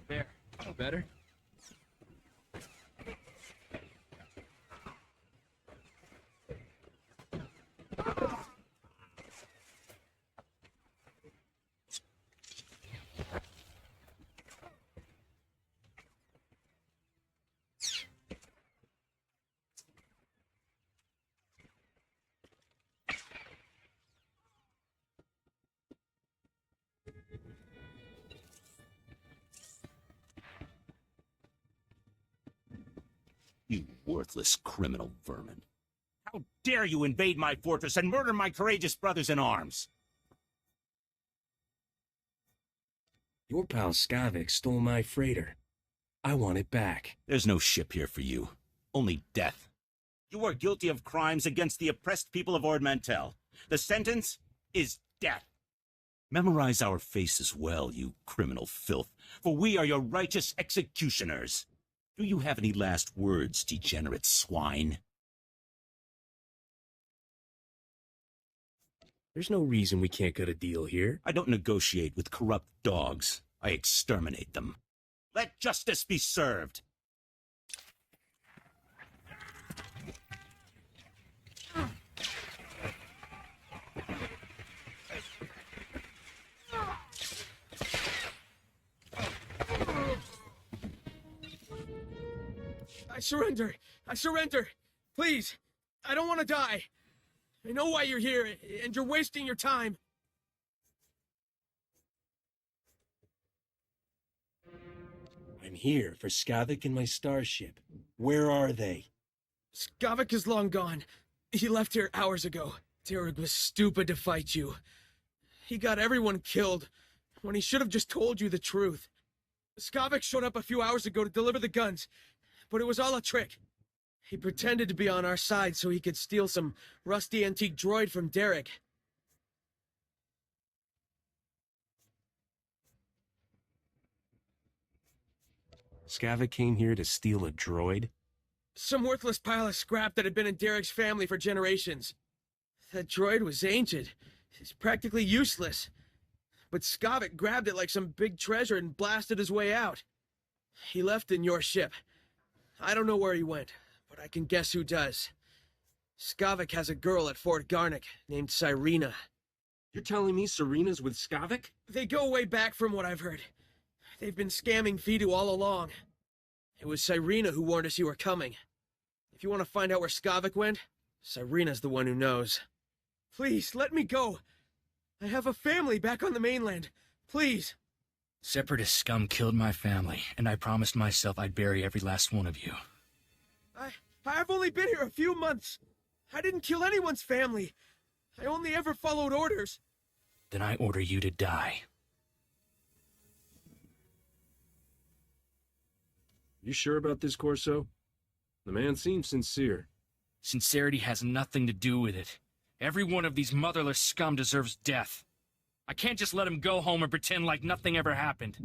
There. Better? You worthless criminal vermin. How dare you invade my fortress and murder my courageous brothers in arms? Your pal Skavik stole my freighter. I want it back. There's no ship here for you. Only death. You are guilty of crimes against the oppressed people of Ord Mantell. The sentence is death. Memorize our faces well, you criminal filth, for we are your righteous executioners. Do you have any last words, degenerate swine? There's no reason we can't cut a deal here. I don't negotiate with corrupt dogs. I exterminate them. Let justice be served. I surrender. I surrender. Please. I don't want to die. I know why you're here, and you're wasting your time. I'm here for Skavik and my starship. Where are they? Skavik is long gone. He left here hours ago. Derek was stupid to fight you. He got everyone killed when he should have just told you the truth. Skavik showed up a few hours ago to deliver the guns, but it was all a trick. He pretended to be on our side so he could steal some rusty antique droid from Derek. Skavik came here to steal a droid? Some worthless pile of scrap that had been in Derek's family for generations. That droid was ancient. It's practically useless. But Skavik grabbed it like some big treasure and blasted his way out. He left in your ship. I don't know where he went, but I can guess who does. Skavik has a girl at Fort Garnick named Cyrena. You're telling me Serena's with Skavik? They go way back from what I've heard. They've been scamming Fidu all along. It was Cyrena who warned us you were coming. If you want to find out where Skavik went, Cyrena's the one who knows. Please, let me go. I have a family back on the mainland. Please. Separatist scum killed my family, and I promised myself I'd bury every last one of you. I've only been here a few months. I didn't kill anyone's family. I only ever followed orders. Then I order you to die. You sure about this, Corso? The man seems sincere. Sincerity has nothing to do with it. Every one of these motherless scum deserves death. I can't just let him go home and pretend like nothing ever happened.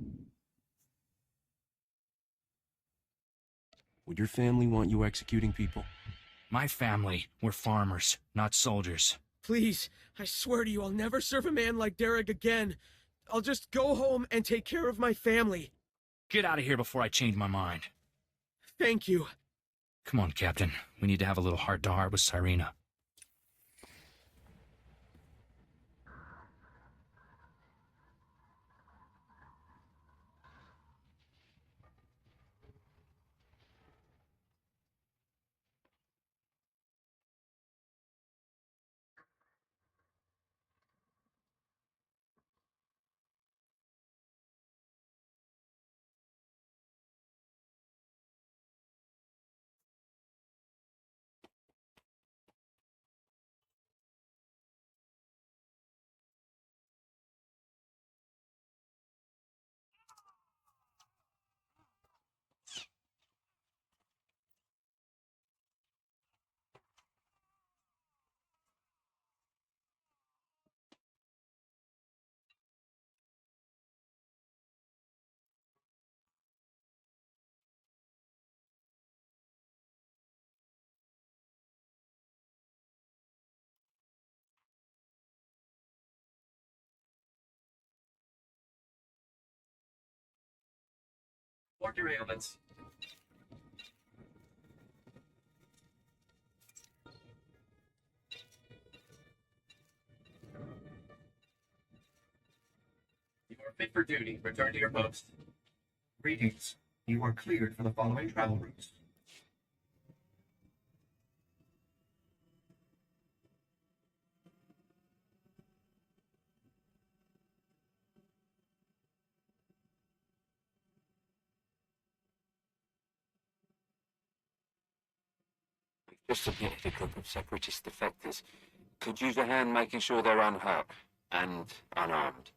Would your family want you executing people? My family were farmers, not soldiers. Please, I swear to you I'll never serve a man like Derek again. I'll just go home and take care of my family. Get out of here before I change my mind. Thank you. Come on, Captain. We need to have a little heart-to-heart with Cyrena. Report your ailments. You are fit for duty. Return to your post. Greetings. You are cleared for the following travel routes. Just submitted a group of separatist defectors. Could use a hand making sure they're unhurt and unarmed.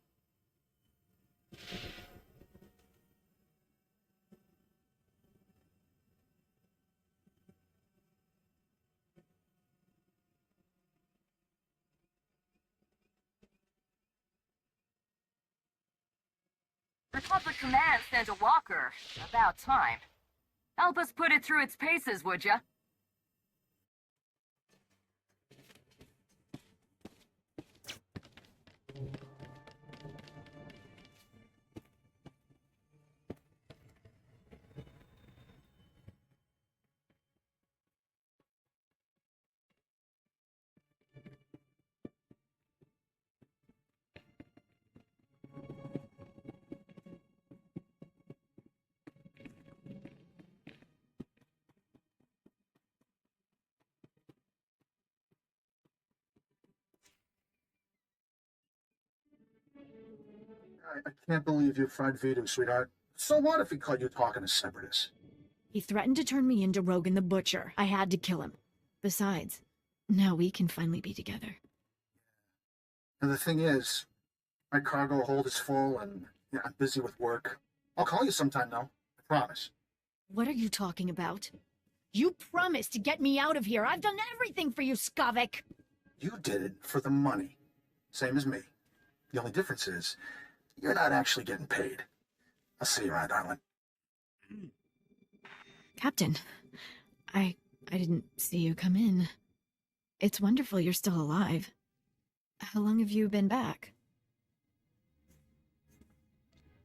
Republic Command sent a walker. About time. Help us put it through its paces, would ya? I can't believe you fried Vidu, sweetheart. So what if he caught you talking to separatists? He threatened to turn me into Rogan the Butcher. I had to kill him. Besides, now we can finally be together. And the thing is, my cargo hold is full and I'm busy with work. I'll call you sometime though, I promise. What are you talking about? You promised to get me out of here. I've done everything for you, Skavik. You did it for the money. Same as me. The only difference is, you're not actually getting paid. I'll see you around, darling. Captain, I didn't see you come in. It's wonderful you're still alive. How long have you been back?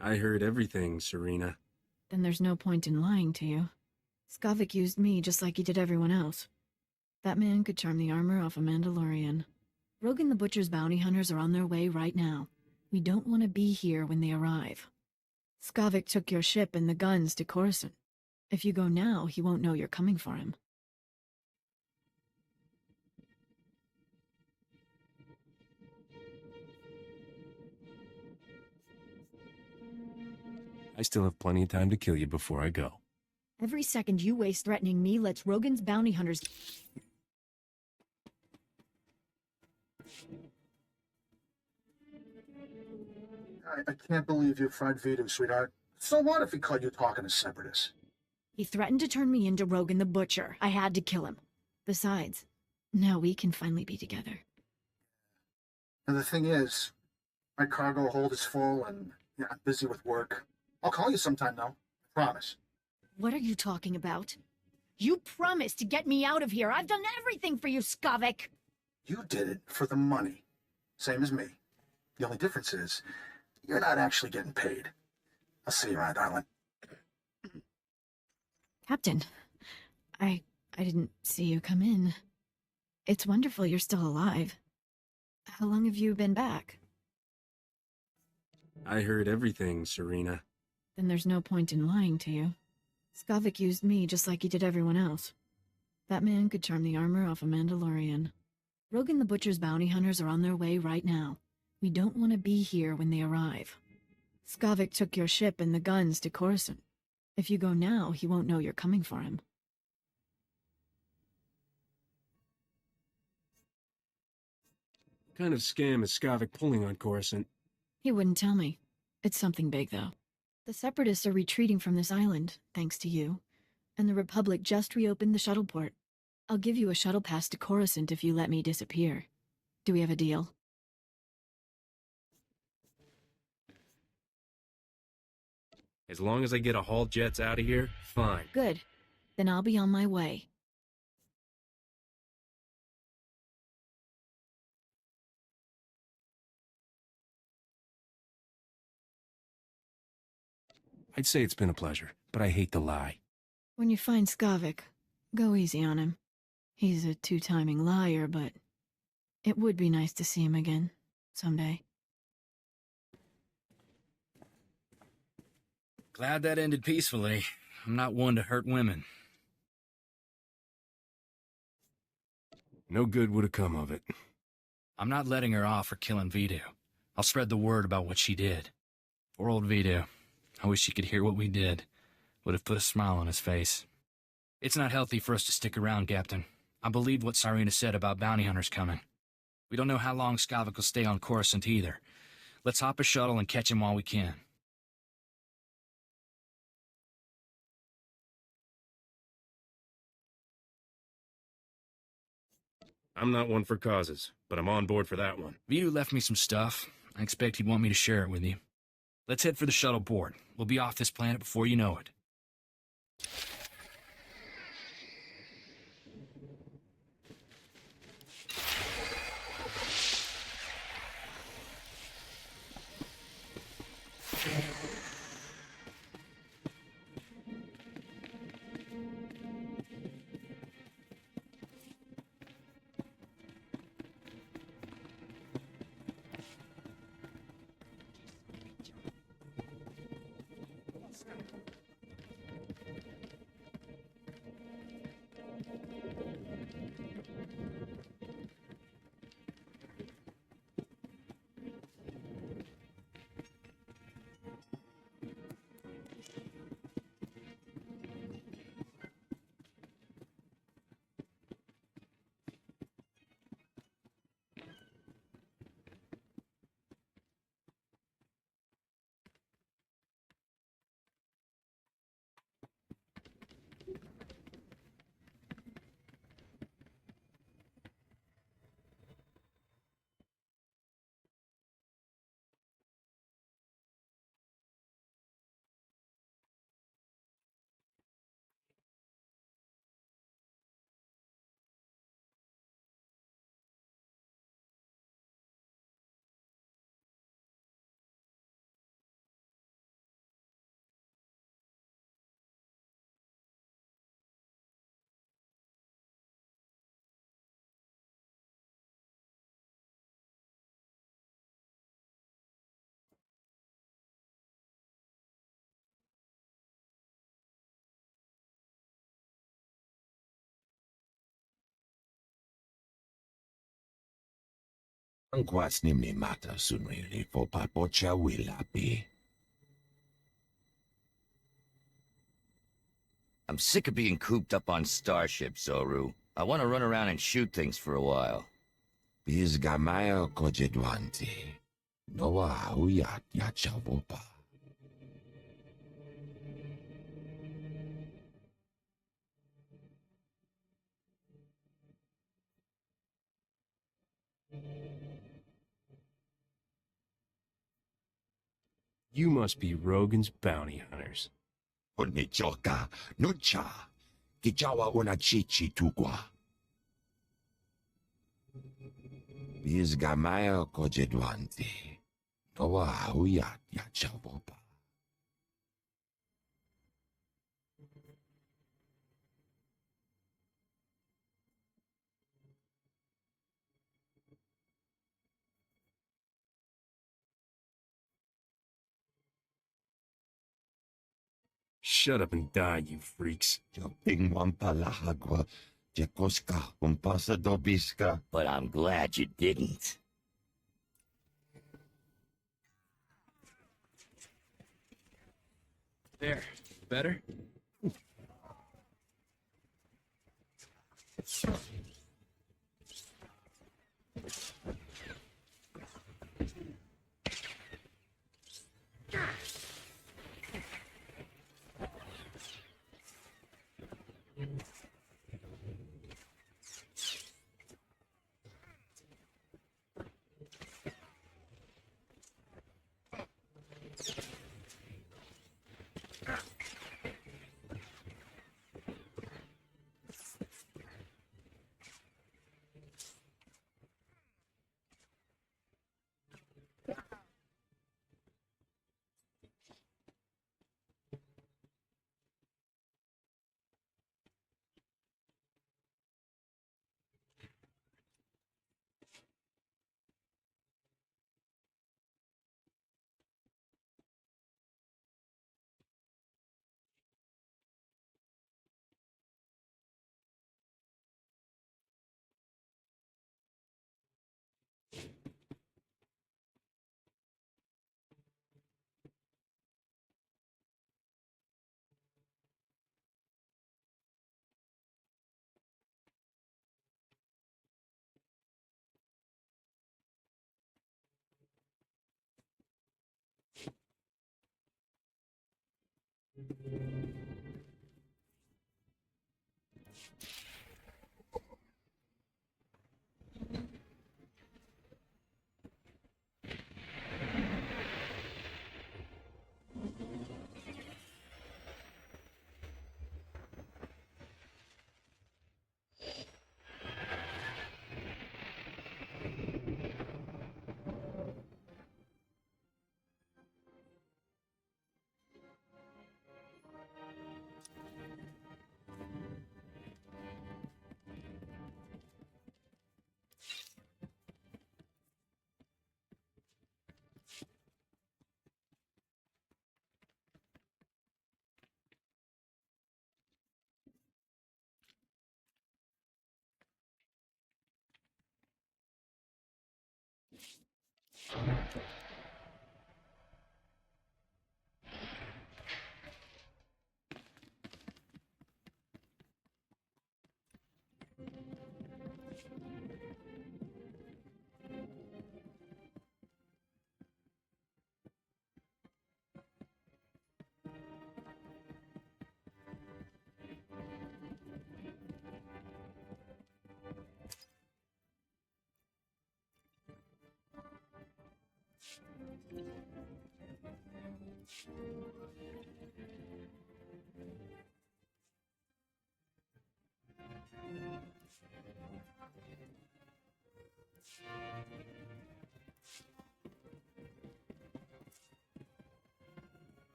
I heard everything, Serena. Then there's no point in lying to you. Skavik used me just like he did everyone else. That man could charm the armor off a Mandalorian. Rogan the Butcher's bounty hunters are on their way right now. We don't want to be here when they arrive. Skavik took your ship and the guns to Coruscant. If you go now, he won't know you're coming for him. I still have plenty of time to kill you before I go. Every second you waste threatening me lets Rogan's bounty hunters... I can't believe you fried Vidu, sweetheart. So what if he caught you talking to separatists? He threatened to turn me into Rogan the Butcher. I had to kill him. Besides, now we can finally be together. And the thing is, my cargo hold is full and I'm busy with work. I'll call you sometime though, I promise. What are you talking about? You promised to get me out of here. I've done everything for you, Skavik. You did it for the money. Same as me. The only difference is, you're not actually getting paid. I'll see you around, darling. Captain, I didn't see you come in. It's wonderful you're still alive. How long have you been back? I heard everything, Serena. Then there's no point in lying to you. Skavik used me just like he did everyone else. That man could charm the armor off a Mandalorian. Rogan the Butcher's bounty hunters are on their way right now. We don't want to be here when they arrive. Skavik took your ship and the guns to Coruscant. If you go now, he won't know you're coming for him. What kind of scam is Skavik pulling on Coruscant? He wouldn't tell me. It's something big, though. The Separatists are retreating from this island, thanks to you. And the Republic just reopened the shuttle port. I'll give you a shuttle pass to Coruscant if you let me disappear. Do we have a deal? As long as I get a haul jets out of here, fine. Good. Then I'll be on my way. I'd say it's been a pleasure, but I hate to lie. When you find Skavik, go easy on him. He's a two-timing liar, but it would be nice to see him again, someday. Glad that ended peacefully. I'm not one to hurt women. No good would have come of it. I'm not letting her off for killing Vidu. I'll spread the word about what she did. Poor old Vidu. I wish he could hear what we did. Would have put a smile on his face. It's not healthy for us to stick around, Captain. I believed what Sarina said about bounty hunters coming. We don't know how long Skavik will stay on Coruscant either. Let's hop a shuttle and catch him while we can. I'm not one for causes, but I'm on board for that one. Vidu left me some stuff. I expect he'd want me to share it with you. Let's head for the shuttle port. We'll be off this planet before you know it. Angkwas nimni mata sunrili fo papocha wilapi. I'm sick of being cooped up on starships, Zoru. I want to run around and shoot things for a while. Bizgamayo kojedwanti. Noa huyat yachavopa. You must be Rogan's bounty hunters. Onichoka, nucha. Kichawa una chichi tugwa. Bizgamayo kojedwanti. Noa huyat yachavopa. Shut up and die, you freaks. Pingwampalahagwa. Jekoska umpasa dobiska. But I'm glad you didn't. There. Better?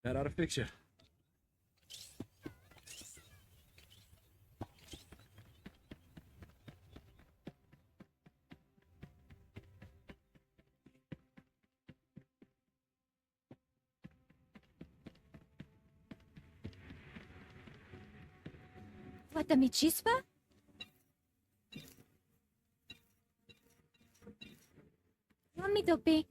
That ought to fix you. Pata mi chispa? Mami topi.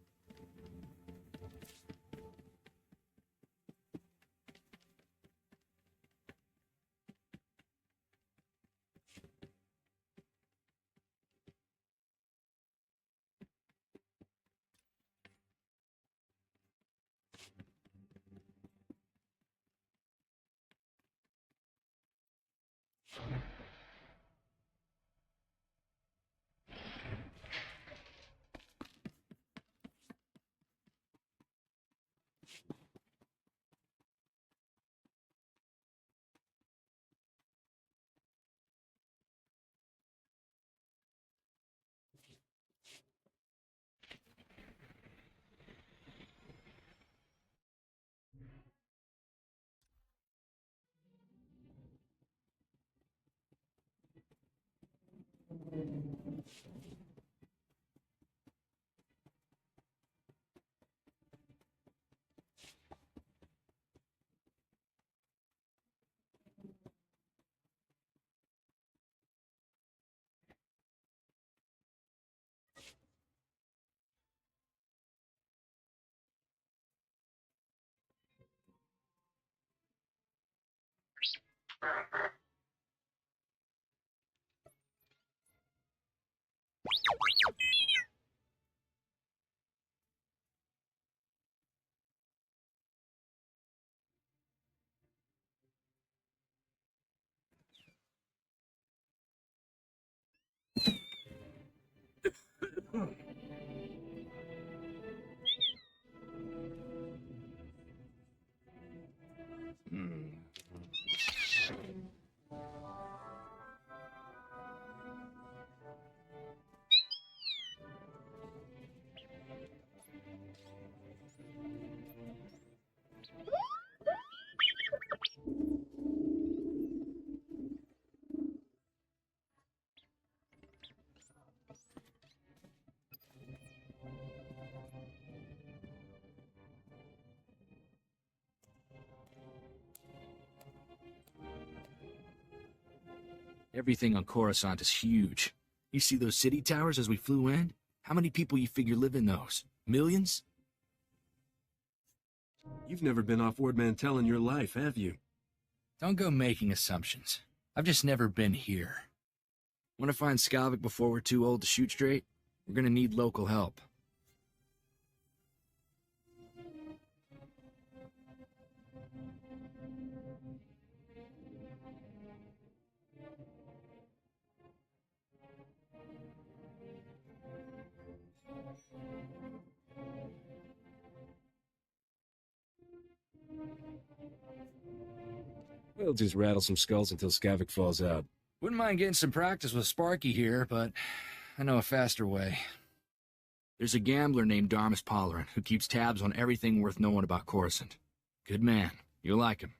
Everything on Coruscant is huge. You see those city towers as we flew in? How many people you figure live in those? Millions? You've never been off Ward Mantell in your life, have you? Don't go making assumptions. I've just never been here. Want to find Skavik before we're too old to shoot straight? We're gonna need local help. We'll just rattle some skulls until Skavik falls out. Wouldn't mind getting some practice with Sparky here, but I know a faster way. There's a gambler named Darmus Pollerin who keeps tabs on everything worth knowing about Coruscant. Good man. You'll like him.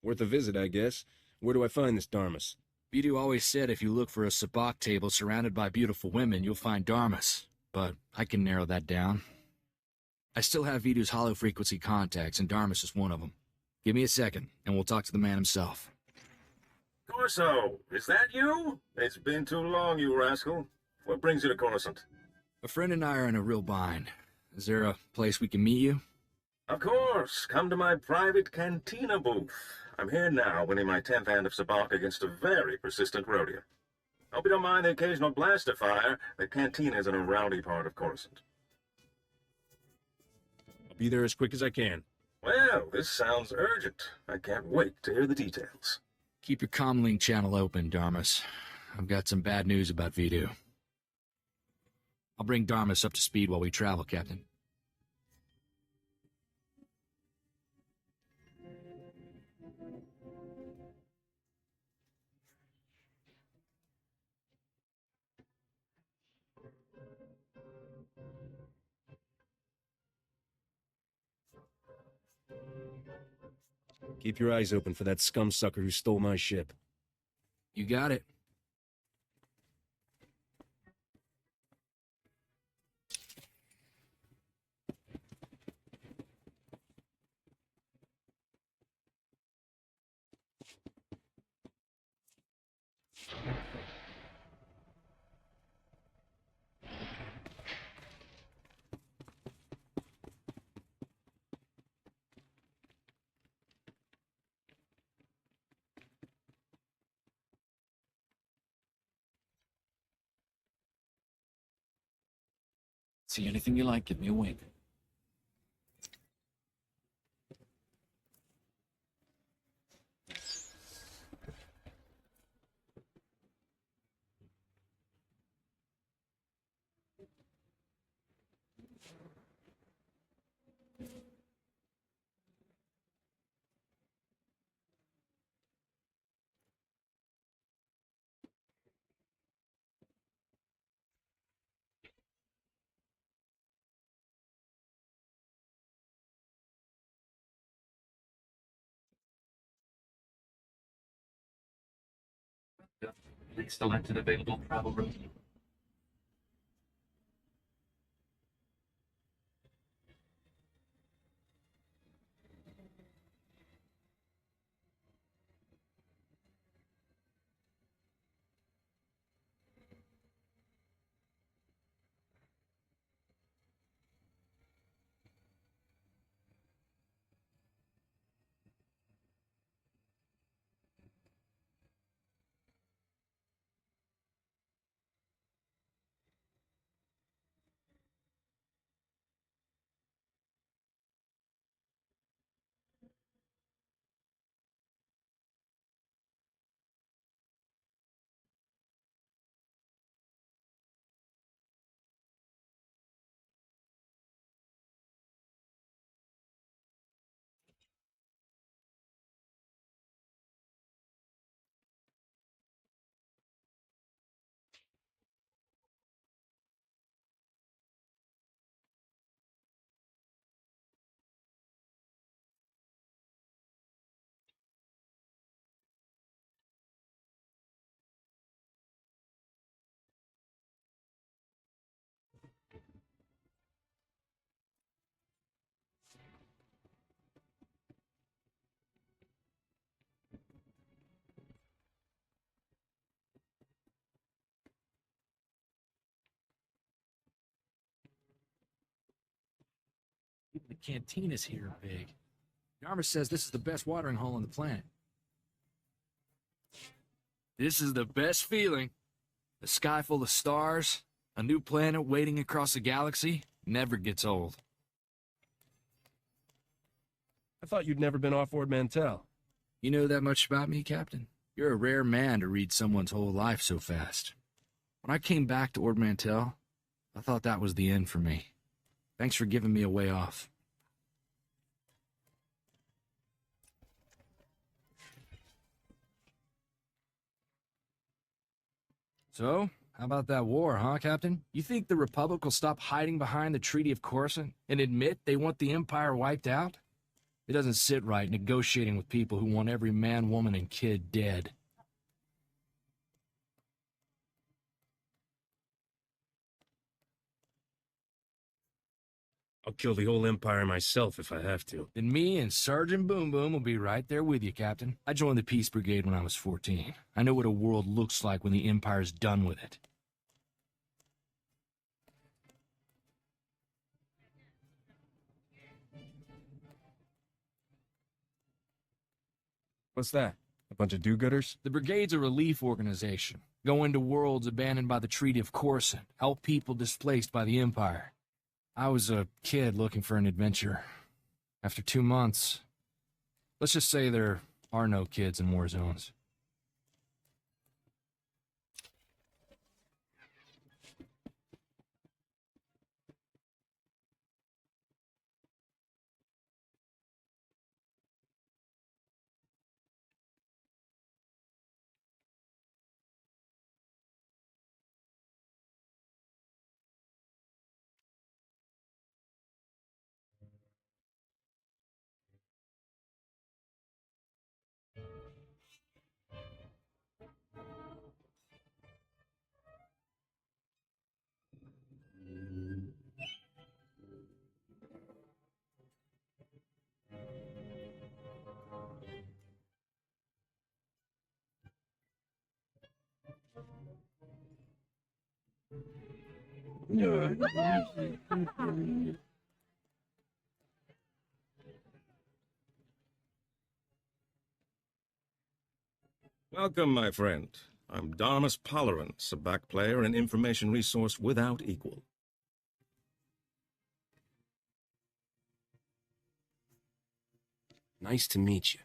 Worth a visit, I guess. Where do I find this Darmus? Vidu always said if you look for a sabacc table surrounded by beautiful women, you'll find Darmus. But I can narrow that down. I still have Vidu's hollow-frequency contacts, and Darmus is one of them. Give me a second, and we'll talk to the man himself. Corso, is that you? It's been too long, you rascal. What brings you to Coruscant? A friend and I are in a real bind. Is there a place we can meet you? Of course. Come to my private cantina booth. I'm here now, winning my 10th hand of sabacc against a very persistent Rhodian. Hope you don't mind the occasional blaster fire. The cantina is in a rowdy part of Coruscant. I'll be there as quick as I can. Well, this sounds urgent. I can't wait to hear the details. Keep your comlink channel open, Darmus. I've got some bad news about Vidu. I'll bring Darmus up to speed while we travel, Captain. Keep your eyes open for that scum sucker who stole my ship. You got it. See anything you like, give me a wink. Please select an available travel route. Even the cantinas here are big. Jarvis says this is the best watering hole on the planet. This is the best feeling. A sky full of stars, a new planet waiting across the galaxy, never gets old. I thought you'd never been off Ord Mantell. You know that much about me, Captain? You're a rare man to read someone's whole life so fast. When I came back to Ord Mantell, I thought that was the end for me. Thanks for giving me a way off. So, how about that war, huh, Captain? You think the Republic will stop hiding behind the Treaty of Coruscant and admit they want the Empire wiped out? It doesn't sit right negotiating with people who want every man, woman, and kid dead. I'll kill the whole Empire myself if I have to. Then me and Sergeant Boom Boom will be right there with you, Captain. I joined the Peace Brigade when I was 14. I know what a world looks like when the Empire's done with it. What's that? A bunch of do-gooders? The Brigade's a relief organization. Go into worlds abandoned by the Treaty of Coruscant. Help people displaced by the Empire. I was a kid looking for an adventure. After 2 months, let's just say there are no kids in war zones. Welcome, my friend. I'm Darmus Polarance, a back player and information resource without equal. Nice to meet you.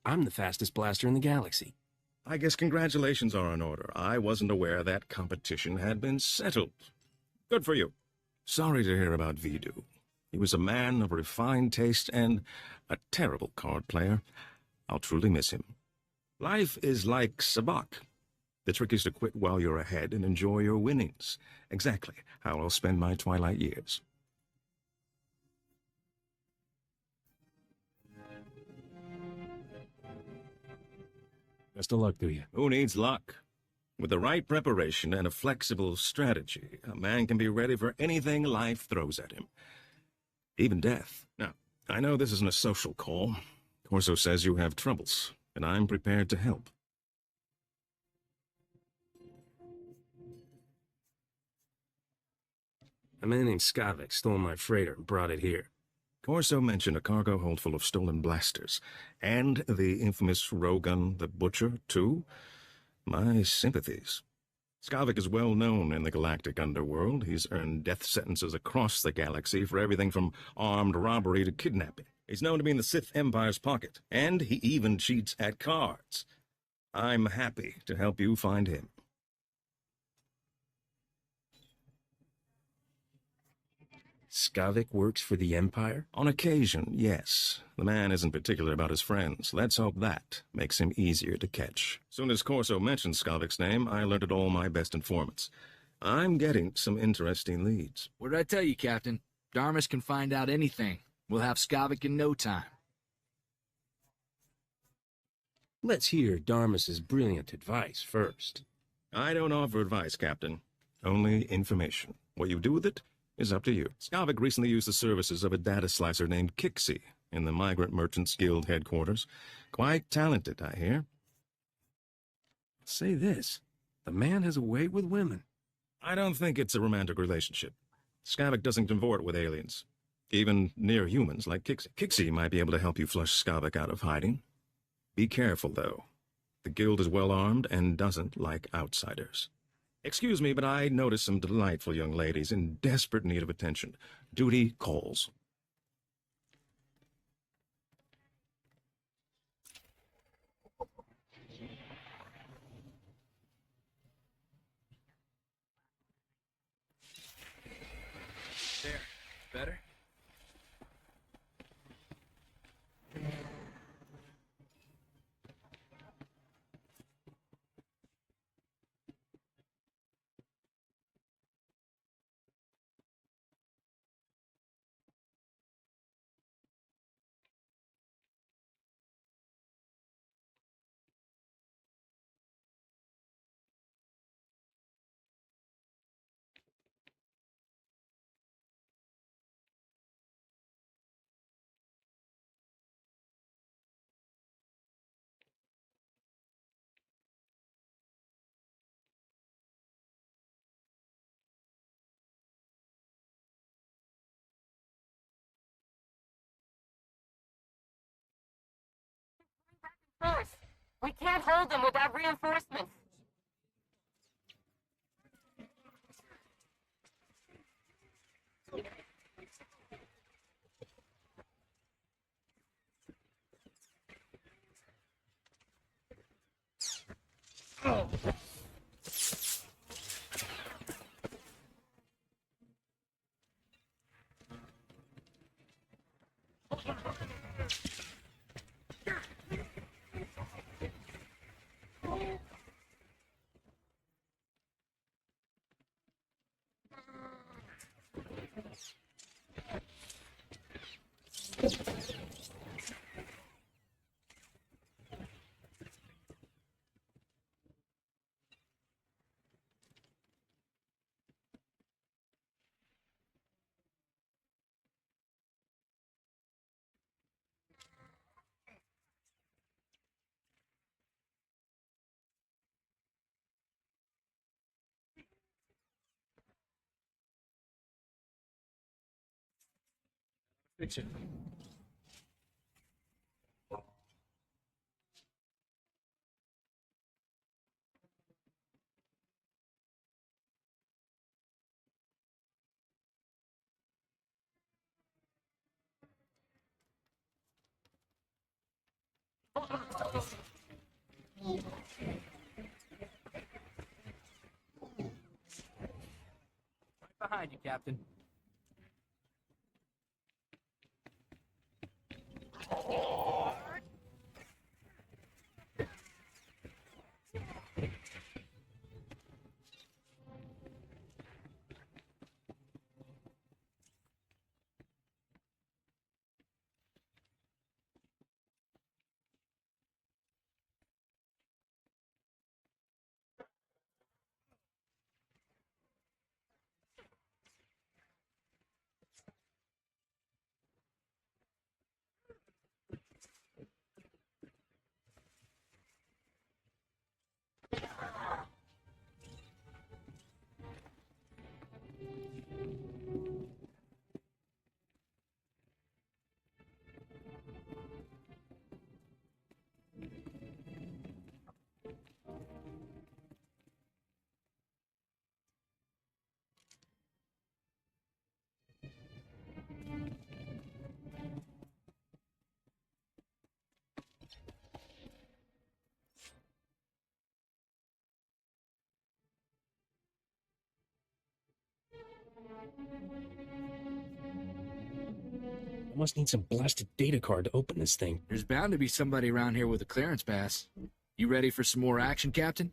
I'm the fastest blaster in the galaxy. I guess congratulations are in order. I wasn't aware that competition had been settled. Good for you. Sorry to hear about Vidu. He was a man of refined taste and a terrible card player. I'll truly miss him. Life is like sabacc. The trick is to quit while you're ahead and enjoy your winnings. Exactly how I'll spend my twilight years. Best of luck to you. Who needs luck? With the right preparation and a flexible strategy, a man can be ready for anything life throws at him. Even death. Now, I know this isn't a social call. Corso says you have troubles, and I'm prepared to help. A man named Skavik stole my freighter and brought it here. Corso mentioned a cargo hold full of stolen blasters, and the infamous Rogun the Butcher, too. My sympathies. Skavik is well known in the galactic underworld. He's earned death sentences across the galaxy for everything from armed robbery to kidnapping. He's known to be in the Sith Empire's pocket, and he even cheats at cards. I'm happy to help you find him. Skavik works for the Empire? On occasion, yes. The man isn't particular about his friends. Let's hope that makes him easier to catch. Soon as Corso mentioned Skavik's name, I alerted all my best informants. I'm getting some interesting leads. What did I tell you, Captain? Darmus can find out anything. We'll have Skavik in no time. Let's hear Darmus's brilliant advice first. I don't offer advice, Captain. Only information. What you do with it is up to you. Skavik recently used the services of a data slicer named Kixie in the Migrant Merchants Guild headquarters. Quite talented, I hear. Say this. The man has a way with women. I don't think it's a romantic relationship. Skavik doesn't cavort with aliens. Even near humans like Kixie. Kixie might be able to help you flush Skavik out of hiding. Be careful, though. The guild is well armed and doesn't like outsiders. Excuse me, but I noticed some delightful young ladies in desperate need of attention. Duty calls. There. Better? First, we can't hold them without reinforcements. Oh. Fix it. Right behind you, Captain. I must need some blasted data card to open this thing. There's bound to be somebody around here with a clearance pass. You ready for some more action, Captain?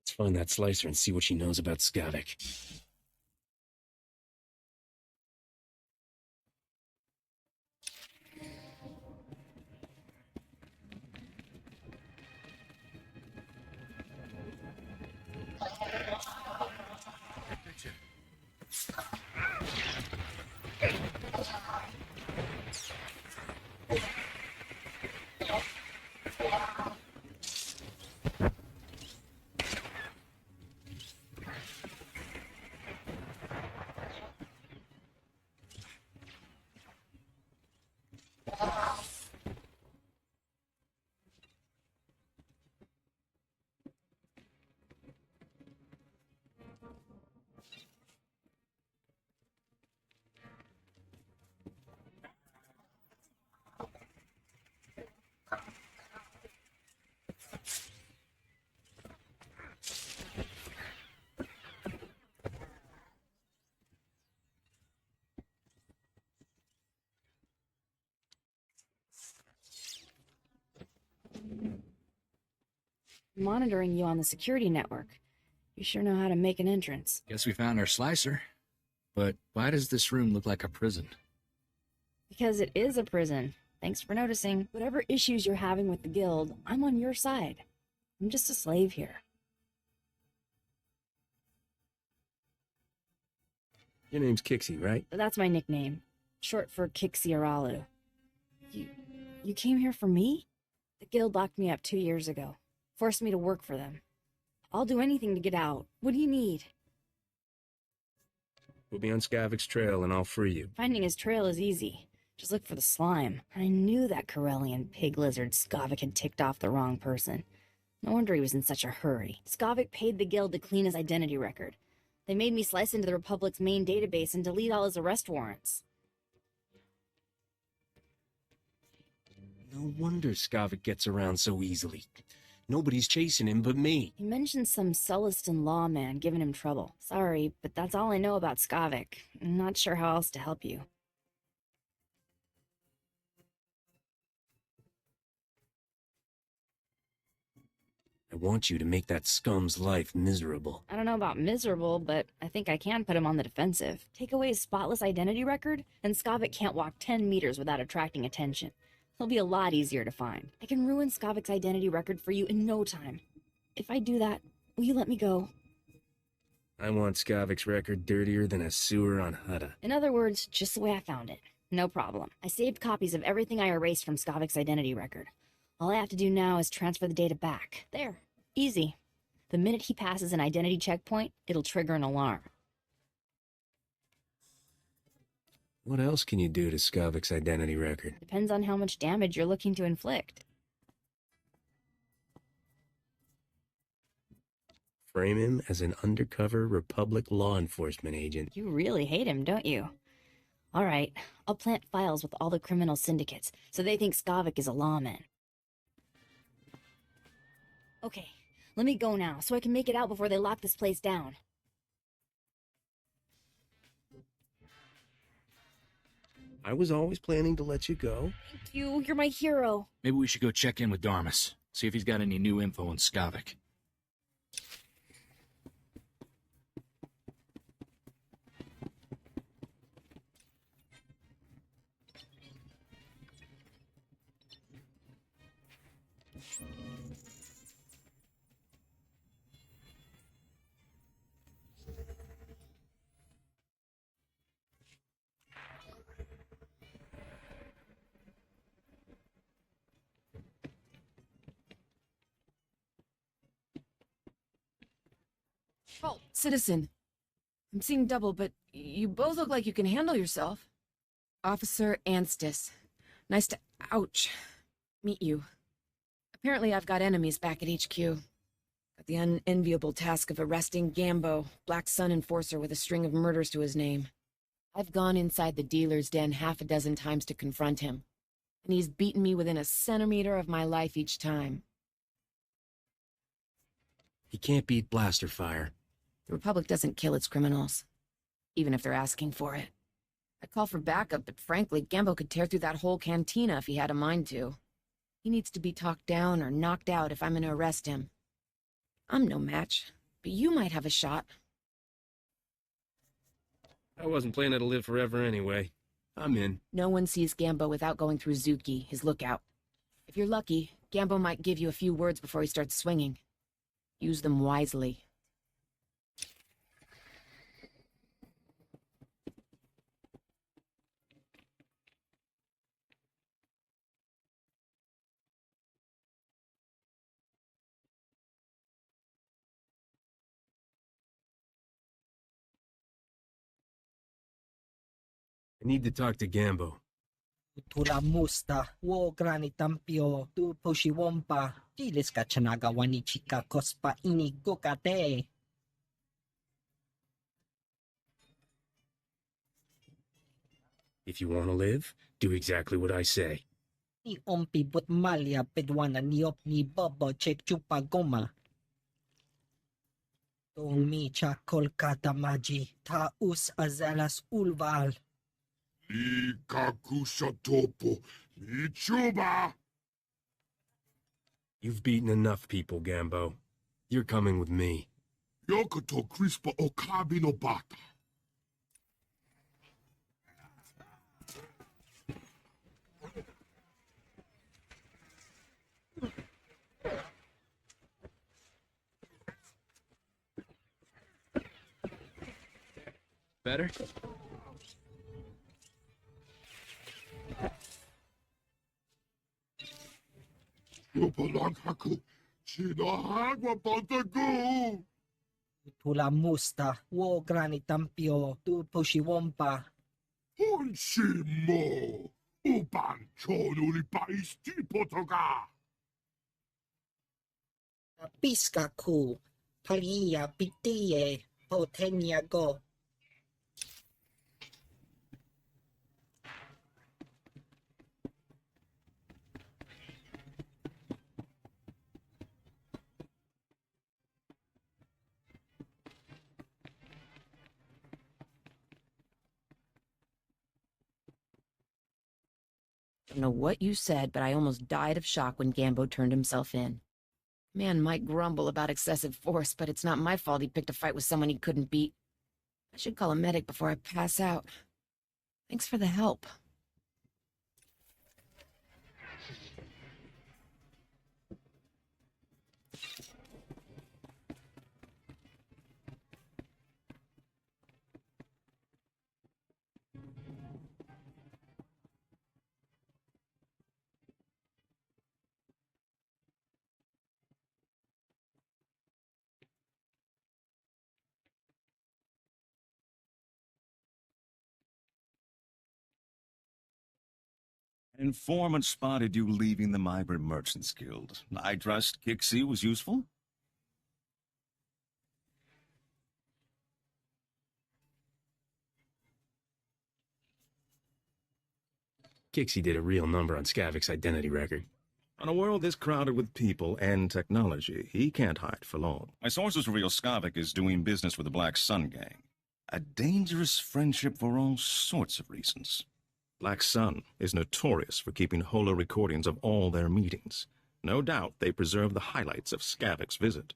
Let's find that slicer and see what she knows about Skavik. Monitoring you on the security network. You sure know how to make an entrance. Guess we found our slicer. But why does this room look like a prison? Because it is a prison. Thanks for noticing. Whatever issues you're having with the guild, I'm on your side. I'm just a slave here. Your name's Kixie, right? That's my nickname. Short for Kixiaralu. You came here for me? The guild locked me up 2 years ago. Forced me to work for them. I'll do anything to get out. What do you need? We'll be on Skavik's trail and I'll free you. Finding his trail is easy. Just look for the slime. I knew that Corellian pig lizard Skavik had ticked off the wrong person. No wonder he was in such a hurry. Skavik paid the guild to clean his identity record. They made me slice into the Republic's main database and delete all his arrest warrants. No wonder Skavik gets around so easily. Nobody's chasing him but me. He mentioned some Sullustan lawman giving him trouble. Sorry, but that's all I know about Skavik. I'm not sure how else to help you. I want you to make that scum's life miserable. I don't know about miserable, but I think I can put him on the defensive. Take away his spotless identity record, and Skavik can't walk 10 meters without attracting attention. He'll be a lot easier to find. I can ruin Skavik's identity record for you in no time. If I do that, will you let me go? I want Skavik's record dirtier than a sewer on Hutta. In other words, just the way I found it. No problem. I saved copies of everything I erased from Skavik's identity record. All I have to do now is transfer the data back. There. Easy. The minute he passes an identity checkpoint, it'll trigger an alarm. What else can you do to Skavik's identity record? Depends on how much damage you're looking to inflict. Frame him as an undercover Republic law enforcement agent. You really hate him, don't you? All right, I'll plant files with all the criminal syndicates, so they think Skavik is a lawman. Okay, let me go now, so I can make it out before they lock this place down. I was always planning to let you go. Thank you, you're my hero. Maybe we should go check in with Darmus. See if he's got any new info on Skavik. Oh, citizen. I'm seeing double, but you both look like you can handle yourself. Officer Anstis. Nice to, ouch, meet you. Apparently I've got enemies back at HQ. Got the unenviable task of arresting Gambo, Black Sun enforcer with a string of murders to his name. I've gone inside the dealer's den half a dozen times to confront him, and he's beaten me within a centimeter of my life each time. He can't beat blaster fire. The Republic doesn't kill its criminals, even if they're asking for it. I call for backup, but frankly, Gambo could tear through that whole cantina if he had a mind to. He needs to be talked down or knocked out if I'm gonna arrest him. I'm no match, but you might have a shot. I wasn't planning to live forever anyway. I'm in. No one sees Gambo without going through Zuki, his lookout. If you're lucky, Gambo might give you a few words before he starts swinging. Use them wisely. I need to talk to Gambo. Tulamusta, wo granitampio, tu poshiwompa, dilis ka chanagawa ni chika kospa ini gokate. If you want to live, do exactly what I say. Ni ompi but malia pedwana niop ni bobo chek chupa goma. Tolmi cha kolkata maji, ta us azalas ulval. Ni kakusha topo, ni chuba. You've beaten enough people, Gambo. You're coming with me. Yokoto crispa okabi no bata. Better? Upalanghaku, chinahagwa pantagu. Tulamusta, wo granitampio, tu poshiwompa. Honshimo, ubanchonu li paisti potoga. Piska ku, palia pitiye, potenya go. I don't know what you said, but I almost died of shock when Gambo turned himself in. Man might grumble about excessive force, but it's not my fault he picked a fight with someone he couldn't beat. I should call a medic before I pass out. Thanks for the help. An informant spotted you leaving the Migrant Merchants Guild. I trust Kixie was useful? Kixie did a real number on Skavik's identity record. On a world this crowded with people and technology, he can't hide for long. My sources reveal Skavik is doing business with the Black Sun gang. A dangerous friendship for all sorts of reasons. Black Sun is notorious for keeping holo recordings of all their meetings. No doubt they preserve the highlights of Skavik's visit.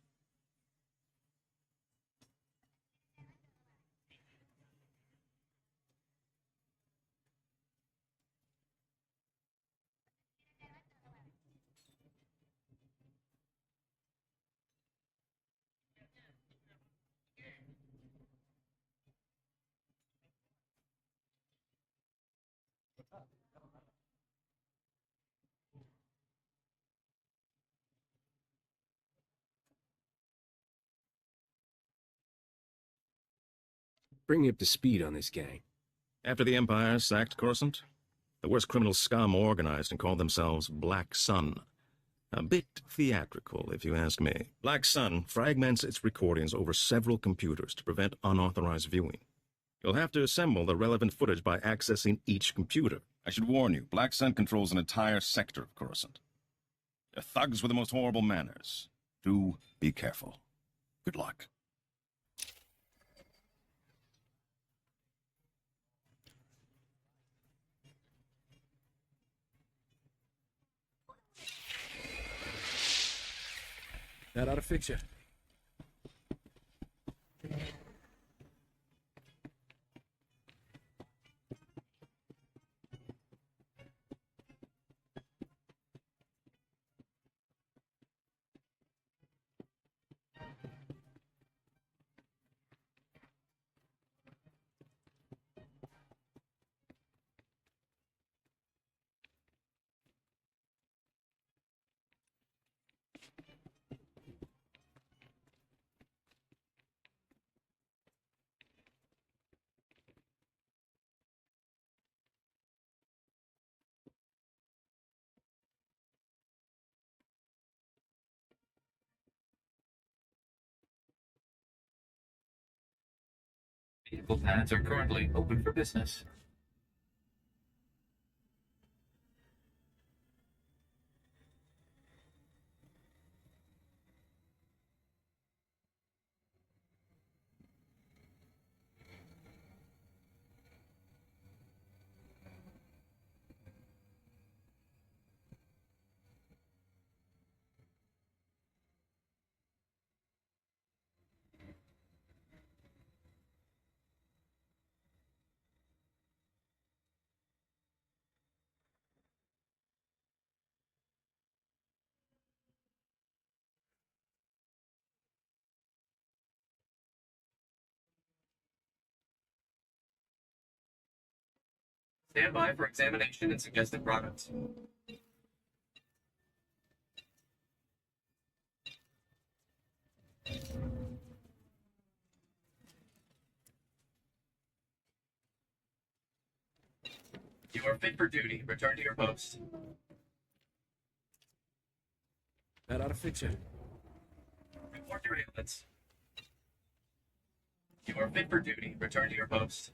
Bring me up to speed on this gang. After the Empire sacked Coruscant, the worst criminal scum organized and called themselves Black Sun. A bit theatrical, if you ask me. Black Sun fragments its recordings over several computers to prevent unauthorized viewing. You'll have to assemble the relevant footage by accessing each computer. I should warn you, Black Sun controls an entire sector of Coruscant. They're thugs with the most horrible manners. Do be careful. Good luck. That ought to fix you. Vehicle pads are currently open for business. Stand by for examination and suggested products. You are fit for duty. Return to your post. That ought to fix you. Report your ailments. You are fit for duty. Return to your post.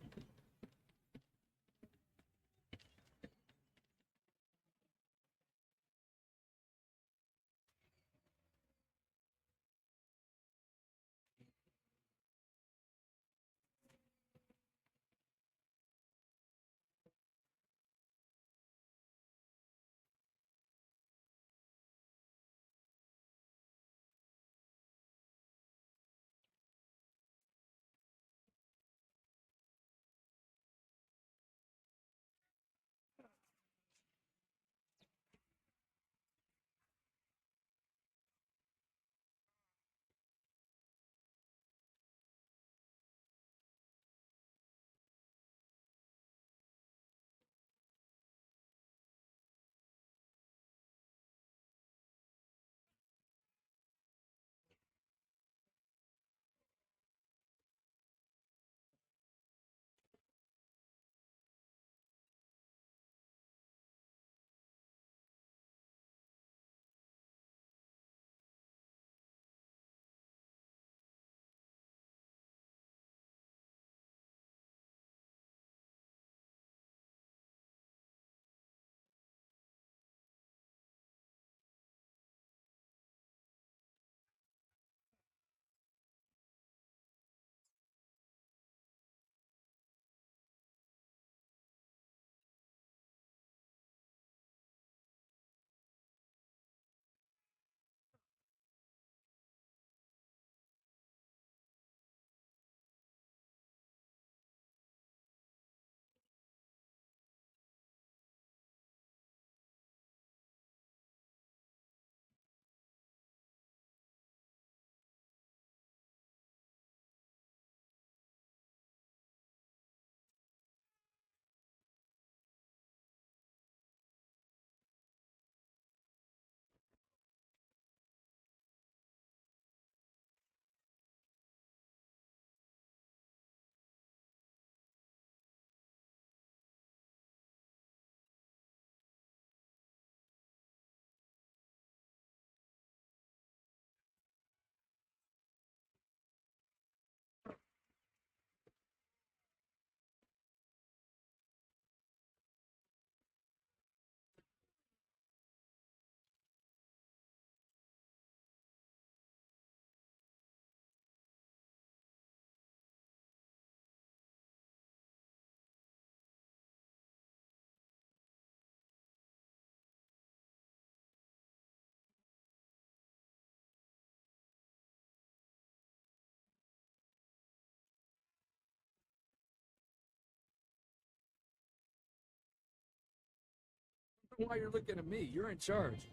Why you're looking at me? You're in charge.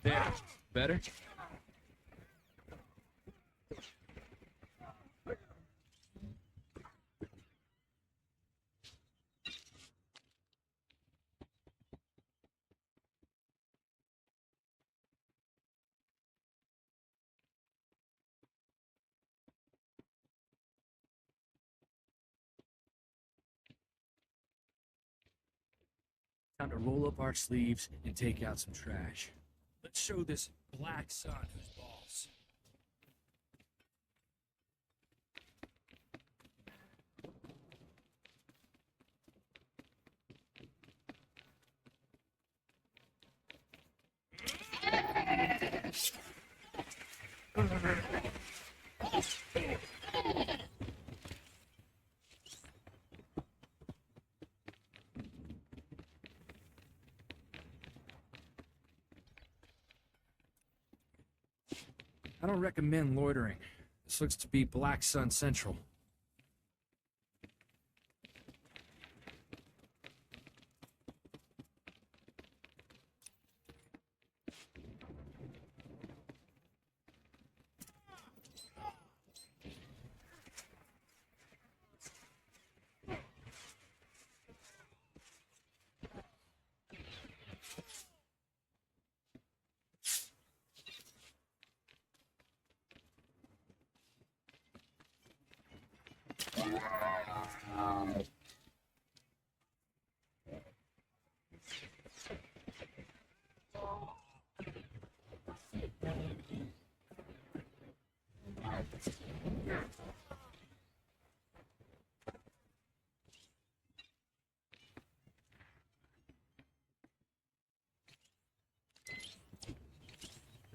There. Better? Time to roll up our sleeves and take out some trash. Let's show this black sun who's boss. I don't recommend loitering. This looks to be Black Sun Central.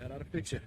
That ought to fix it.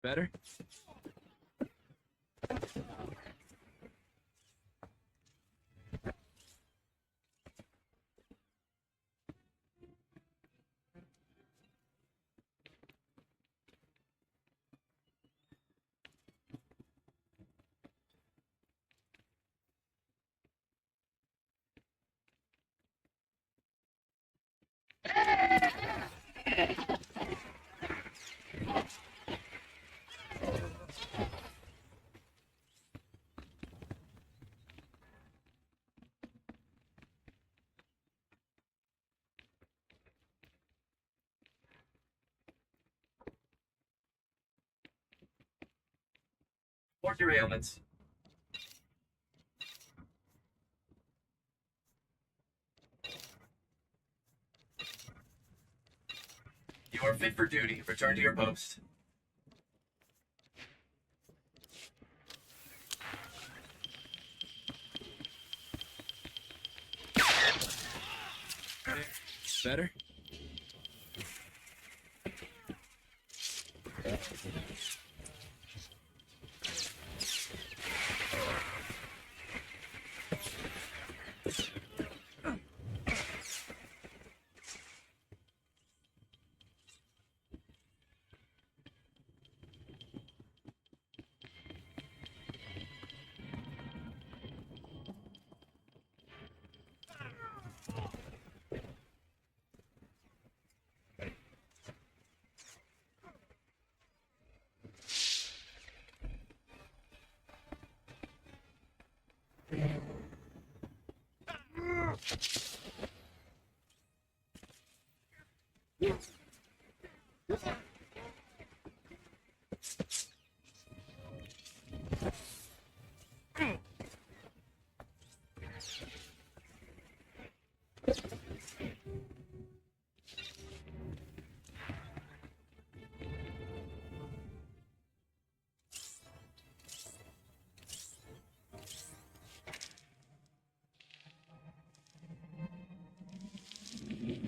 Better? Report your ailments. You are fit for duty. Return to your post. Better?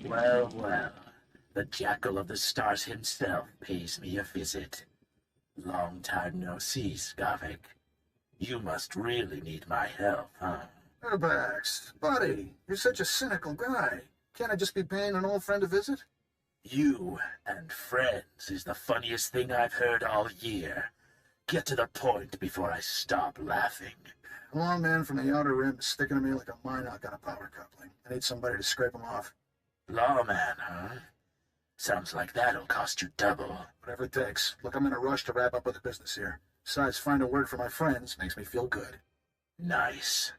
Well, well, the Jackal of the Stars himself pays me a visit. Long time no see, Skavik. You must really need my help, huh? Urbex, buddy, you're such a cynical guy. Can't I just be paying an old friend a visit? You and friends is the funniest thing I've heard all year. Get to the point before I stop laughing. A long man from the Outer Rim is sticking to me like a minoc on a power coupling. I need somebody to scrape him off. Lawman, huh? Sounds like that'll cost you double. Whatever it takes. Look, I'm in a rush to wrap up with the business here. Besides, finding a word for my friends makes me feel good. Nice.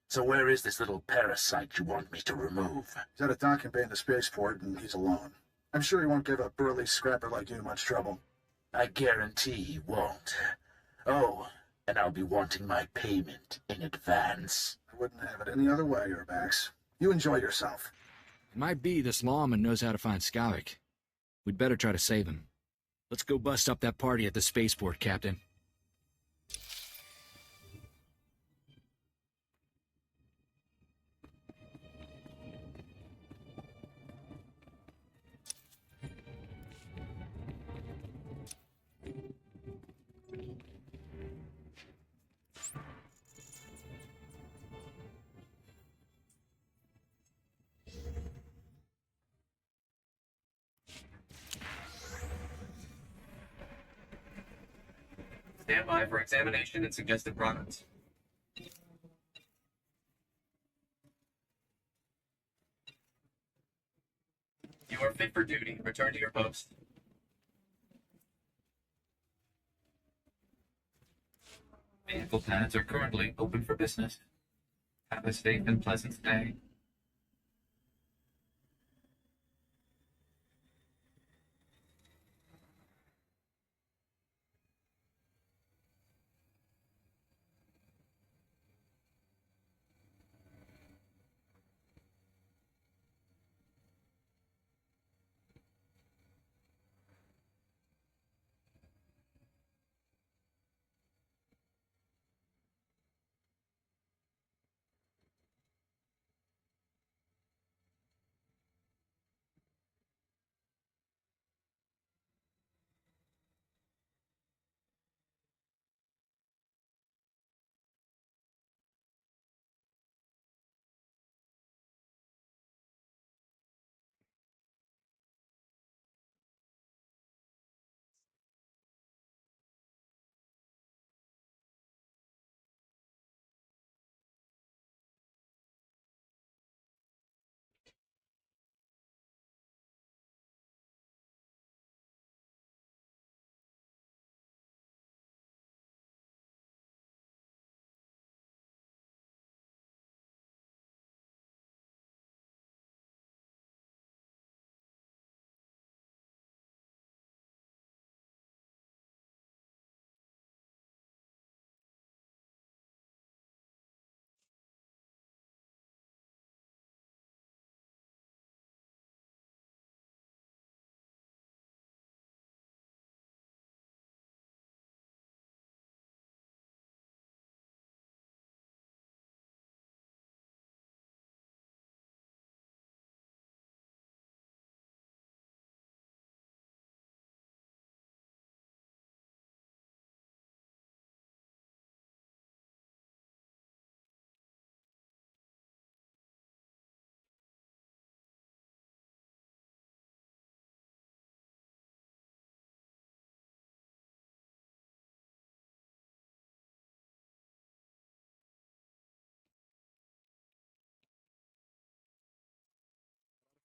So where is this little parasite you want me to remove? He's at a docking bay in the spaceport, and he's alone. I'm sure he won't give a burly scrapper like you much trouble. I guarantee he won't. Oh, and I'll be wanting my payment in advance. I wouldn't have it any other way, Urbax. You enjoy yourself. It might be this lawman knows how to find Skavik. We'd better try to save him. Let's go bust up that party at the spaceport, Captain. Stand by for examination and suggested products. You are fit for duty. Return to your post. Vehicle pads are currently open for business. Have a safe and pleasant day.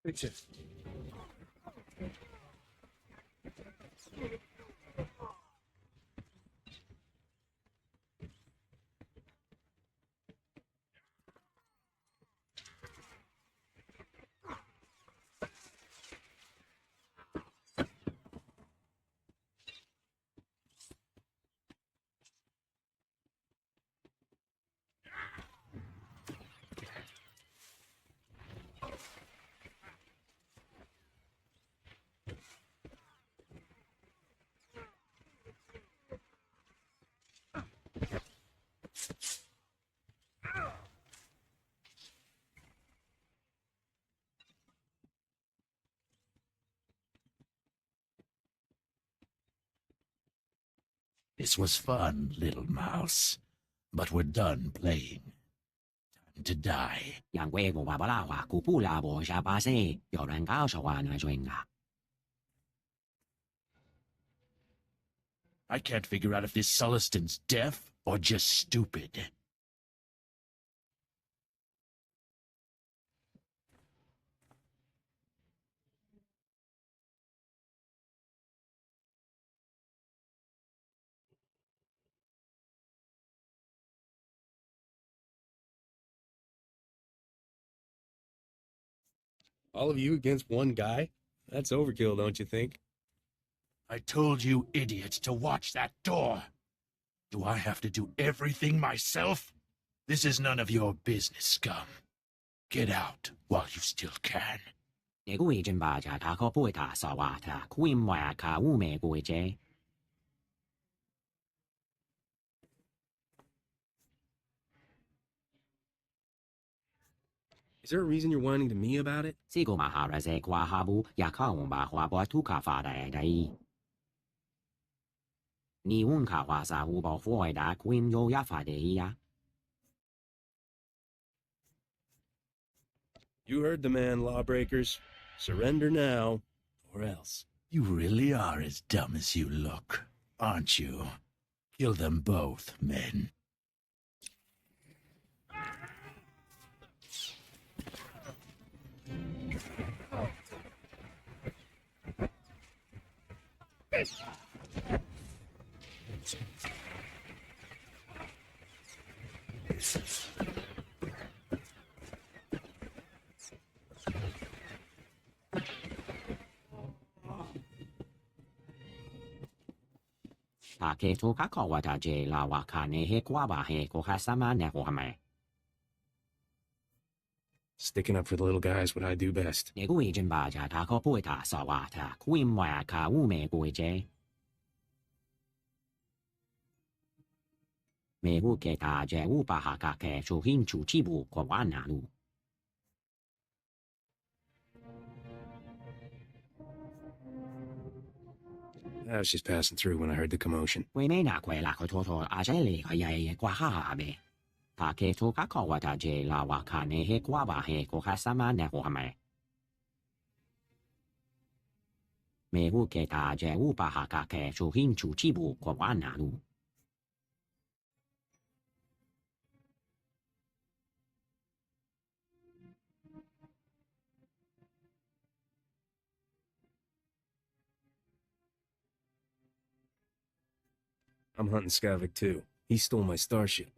Fix it. This was fun, little mouse. But we're done playing. Time to die. I can't figure out if this Sullistan's deaf or just stupid. All of you against one guy? That's overkill, don't you think? I told you, idiot, to watch that door. Do I have to do everything myself? This is none of your business, scum. Get out while you still can. Is there a reason you're whining to me about it? You heard the man, lawbreakers. Surrender now, or else. You really are as dumb as you look, aren't you? Kill them both, men. Sticking up for the little guy is what I do best. I was just passing through when I heard the commotion. I'm hunting Skavik too. He stole my starship.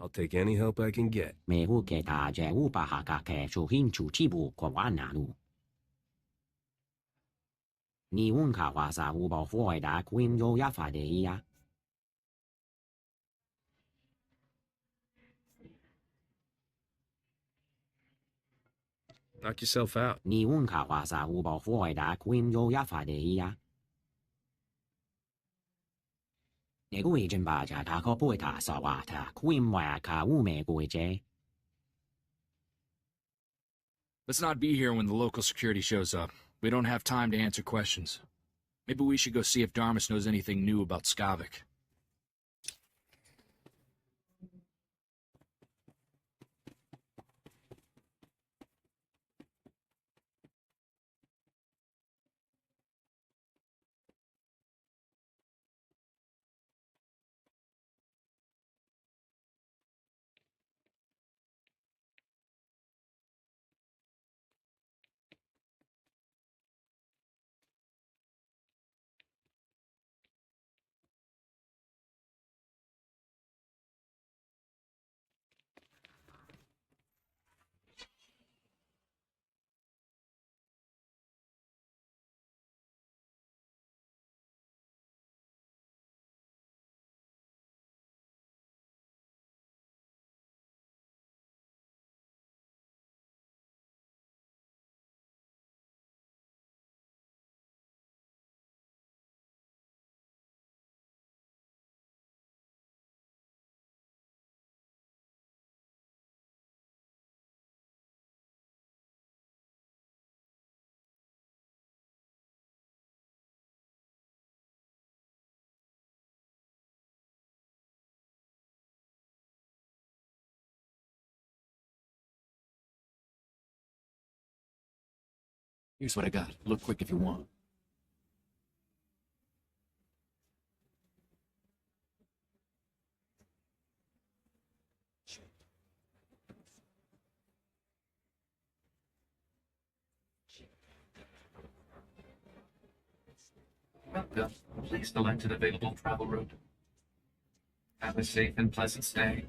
I'll take any help I can get. Knock yourself out. Let's not be here when the local security shows up. We don't have time to answer questions. Maybe we should go see if Darmus knows anything new about Skavik. Here's what I got. Look quick if you want. Bill, please select an available travel route. Have a safe and pleasant stay.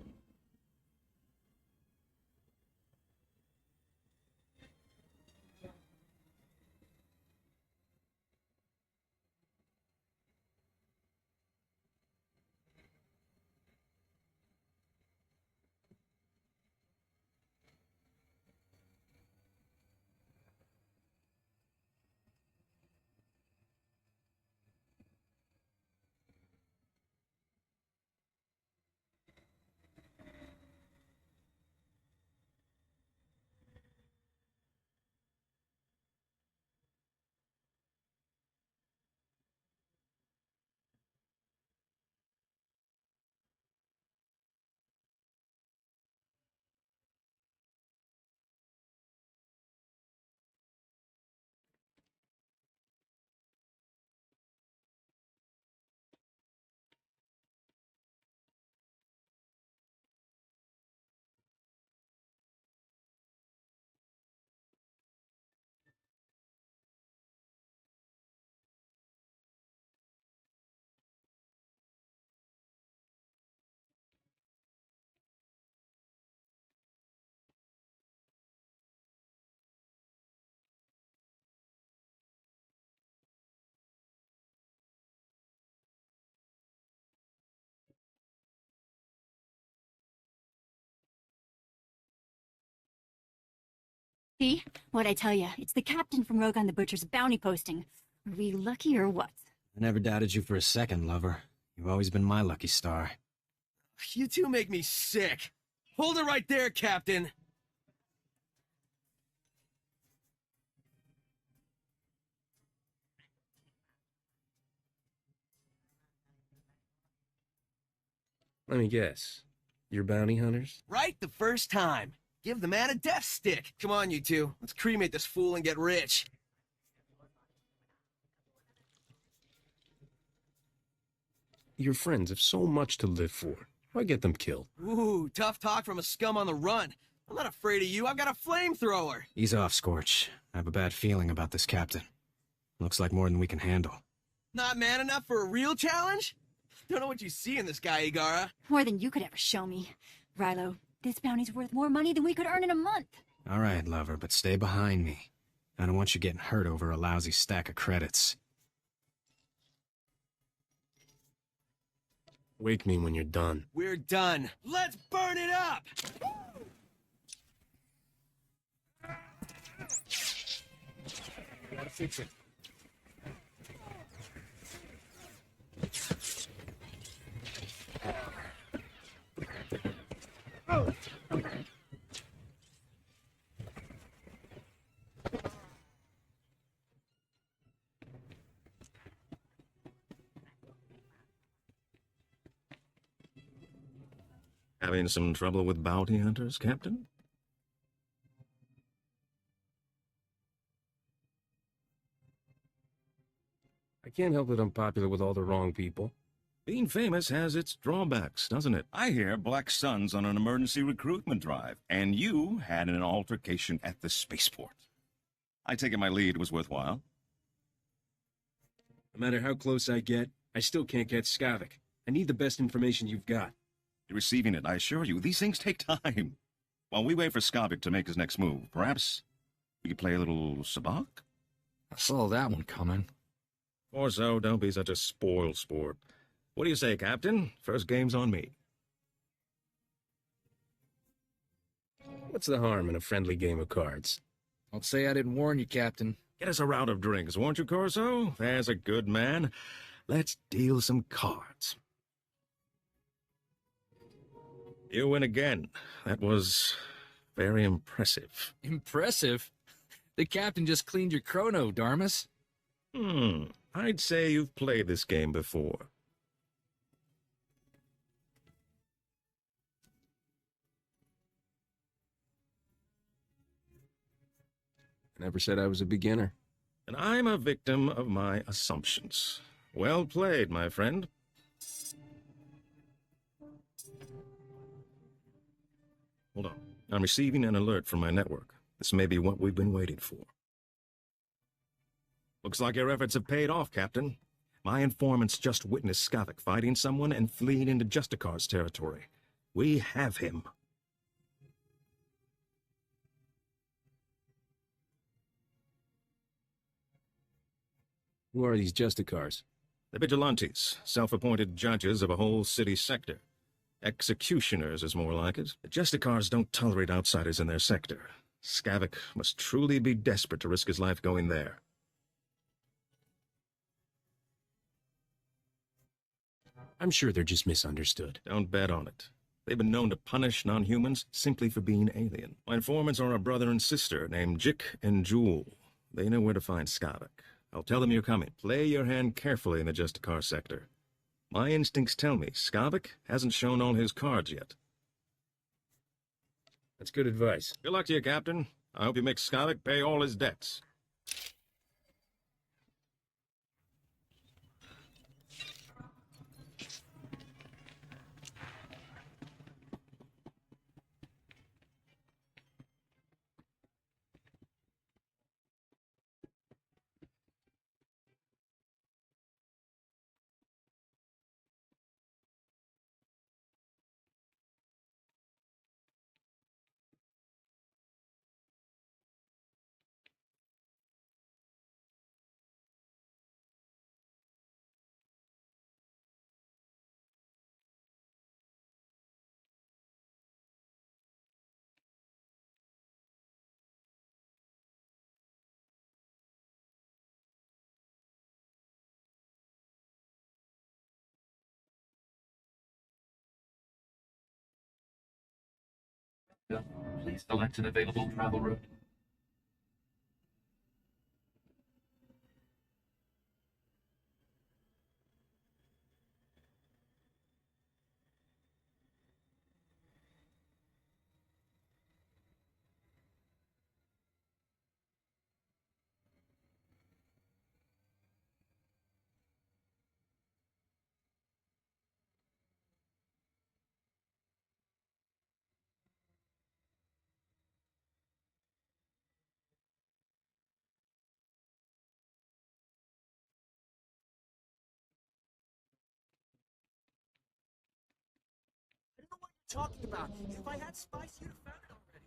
See? What'd I tell you? It's the captain from Rogan the Butcher's bounty posting. Are we lucky or what? I never doubted you for a second, lover. You've always been my lucky star. You two make me sick. Hold it right there, Captain. Let me guess. You're bounty hunters? Right the first time. Give the man a death stick. Come on, you two. Let's cremate this fool and get rich. Your friends have so much to live for. Why get them killed? Ooh, tough talk from a scum on the run. I'm not afraid of you. I've got a flamethrower. Ease off, Scorch. I have a bad feeling about this captain. Looks like more than we can handle. Not man enough for a real challenge? Don't know what you see in this guy, Igara. More than you could ever show me. Rilo, this bounty's worth more money than we could earn in a month. All right, lover, but stay behind me. I don't want you getting hurt over a lousy stack of credits. Wake me when you're done. We're done. Let's burn it up! Gotta fix it. Oh. Having some trouble with bounty hunters, Captain? I can't help that I'm popular with all the wrong people. Being famous has its drawbacks, doesn't it? I hear Black Sun's on an emergency recruitment drive, and you had an altercation at the spaceport. I take it my lead was worthwhile. No matter how close I get, I still can't get Skavik. I need the best information you've got. You're receiving it, I assure you. These things take time. While we wait for Skavik to make his next move, perhaps we could play a little sabacc? I saw that one coming. Or so, don't be such a spoiled sport. What do you say, Captain? First game's on me. What's the harm in a friendly game of cards? I'll say I didn't warn you, Captain. Get us a round of drinks, won't you, Corso? There's a good man. Let's deal some cards. You win again. That was very impressive. Impressive? The captain just cleaned your chrono, Darmus. I'd say you've played this game before. I never said I was a beginner. And I'm a victim of my assumptions. Well played, my friend. Hold on. I'm receiving an alert from my network. This may be what we've been waiting for. Looks like your efforts have paid off, Captain. My informants just witnessed Skavik fighting someone and fleeing into Justicar's territory. We have him. Who are these Justicars? The vigilantes, self-appointed judges of a whole city sector. Executioners is more like it. The Justicars don't tolerate outsiders in their sector. Skavik must truly be desperate to risk his life going there. I'm sure they're just misunderstood. Don't bet on it. They've been known to punish non-humans simply for being alien. My informants are a brother and sister named Jik and Jewel. They know where to find Skavik. I'll tell them you're coming. Play your hand carefully in the Justicar sector. My instincts tell me Skavik hasn't shown all his cards yet. That's good advice. Good luck to you, Captain. I hope you make Skavik pay all his debts. Please select an available travel route. Talking about. If I had spice, you'd have found it already.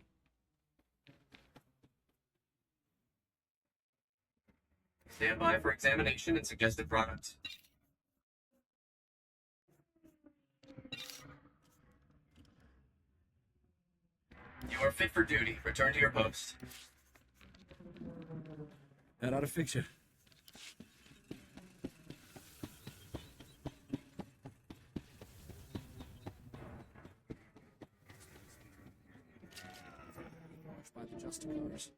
Stand by for examination and suggested products. You are fit for duty. Return to your post. That ought to fix you. By the Justicars.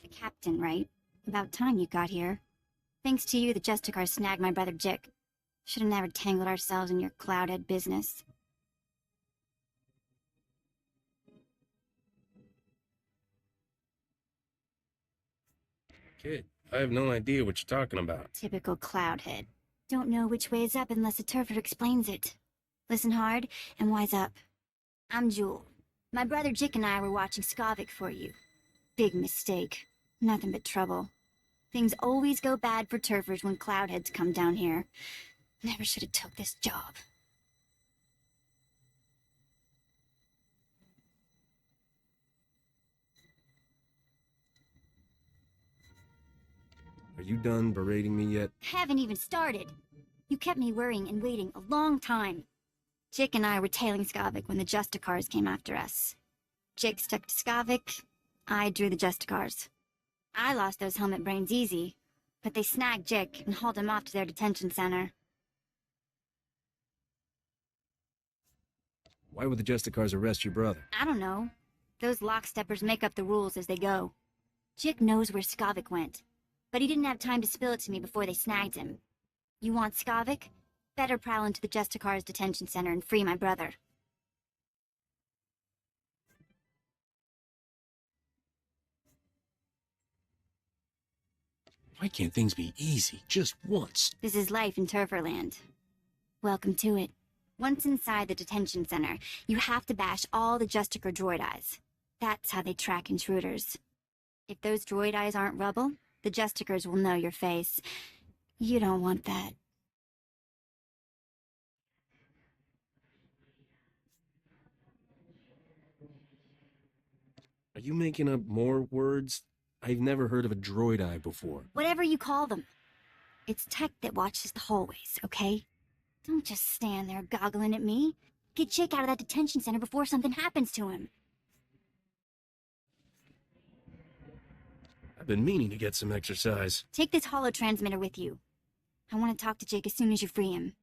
The captain, right? About time you got here. Thanks to you, the Justicar snagged my brother Jik. Should have never tangled ourselves in your cloudhead business. Kid, I have no idea what you're talking about. Typical cloudhead. Don't know which way is up unless a turfer explains it. Listen hard and wise up. I'm Jewel. My brother Jik and I were watching Skavik for you. Big mistake. Nothing but trouble. Things always go bad for turfers when cloudheads come down here. Never should have took this job. Are you done berating me yet? Haven't even started. You kept me worrying and waiting a long time. Jick and I were tailing Skavik when the Justicars came after us. Jick stuck to Skavik, I drew the Justicars. I lost those helmet brains easy, but they snagged Jick and hauled him off to their detention center. Why would the Justicars arrest your brother? I don't know. Those locksteppers make up the rules as they go. Jick knows where Skavik went, but he didn't have time to spill it to me before they snagged him. You want Skavik? Better prowl into the Justicars detention center and free my brother. Why can't things be easy just once? This is life in Turferland. Welcome to it. Once inside the detention center, you have to bash all the Justicar droid eyes. That's how they track intruders. If those droid eyes aren't rubble, the Justicars will know your face. You don't want that. Are you making up more words? I've never heard of a droid eye before. Whatever you call them. It's tech that watches the hallways, okay? Don't just stand there goggling at me. Get Jake out of that detention center before something happens to him. I've been meaning to get some exercise. Take this holo transmitter with you. I want to talk to Jake as soon as you free him.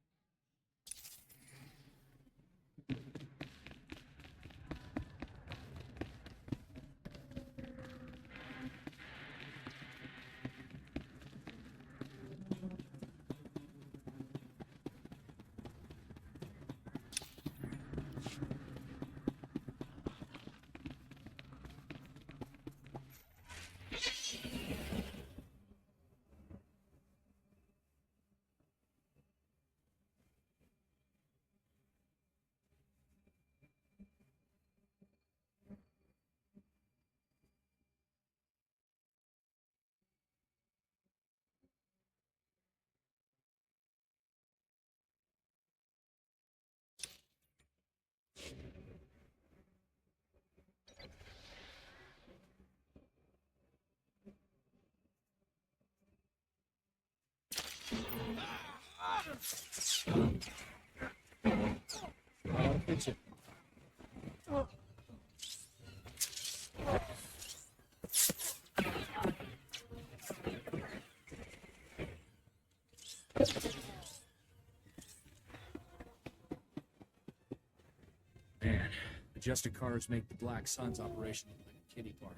Man, the Justicars make the Black Sun's operation look like a kiddie park.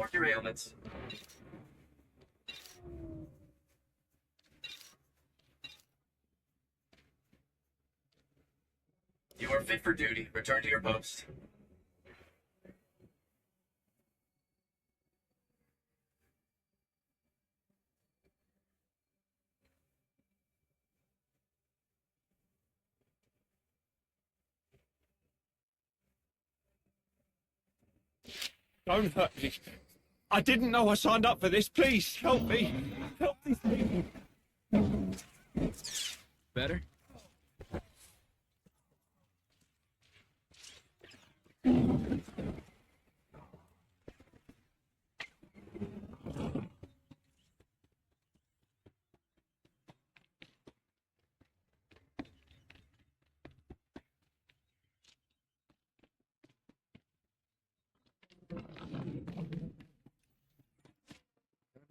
Report your ailments. You are fit for duty. Return to your post. Don't hurt me. I didn't know I signed up for this. Please, help me. Help these people. Better?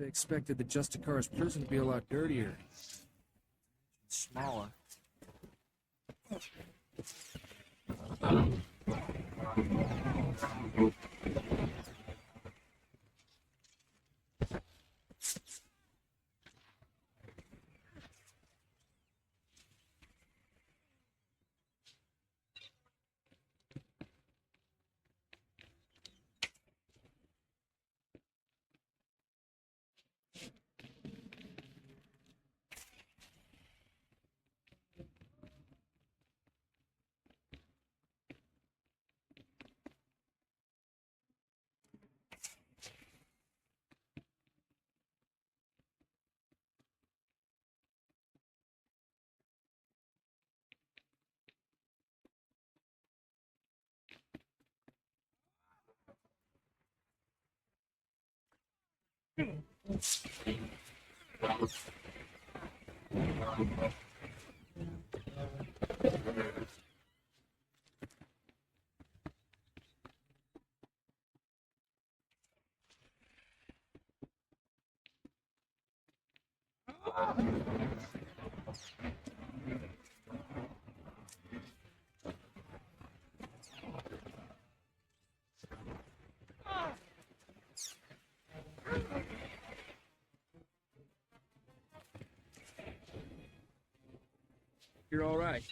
I expected the Justicar's prison to be a lot dirtier. Smaller. You're all right.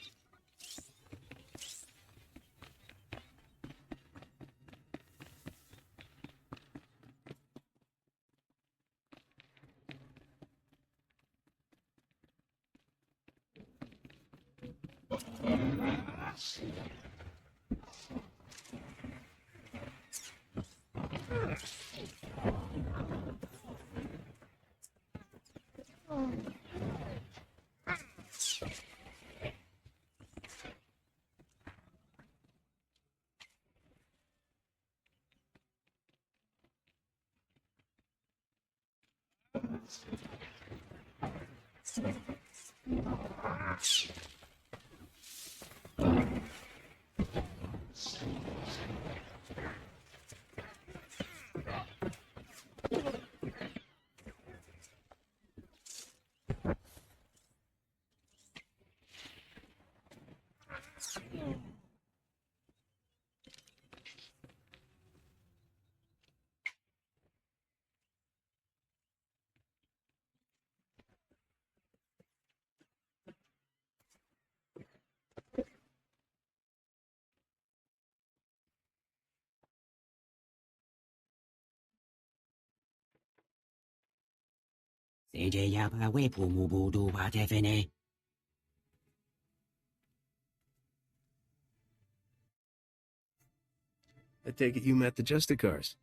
I take it you met the Justicars.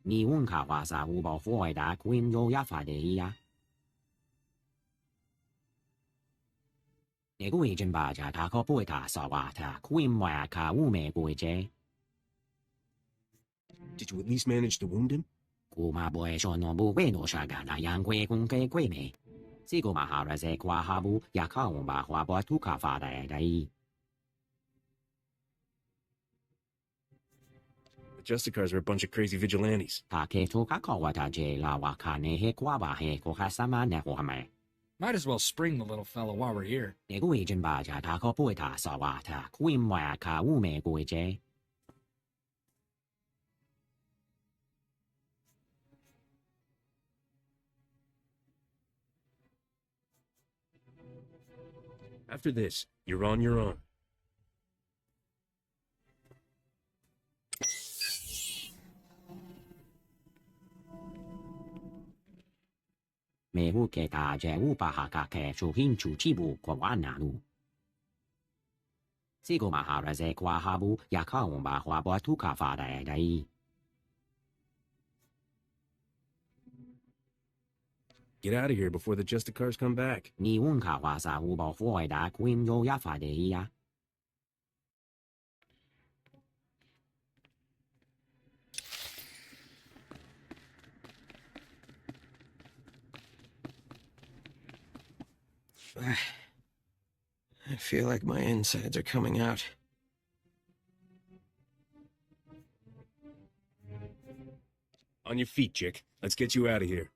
Did you at least manage to wound him? The Justicars are a bunch of crazy vigilantes. Might as well spring the little fellow while we're here. After this, you're on your own. 매우 개가 제우바하가케 주힌 주치부 과와나누. 시고 마하라제 과하부 야카온바 화보 투카파다에다이. Get out of here before the Justicars come back. 니운카 와사 우보 후에다 구임요 야파데이야. I feel like my insides are coming out. On your feet, Chick. Let's get you out of here.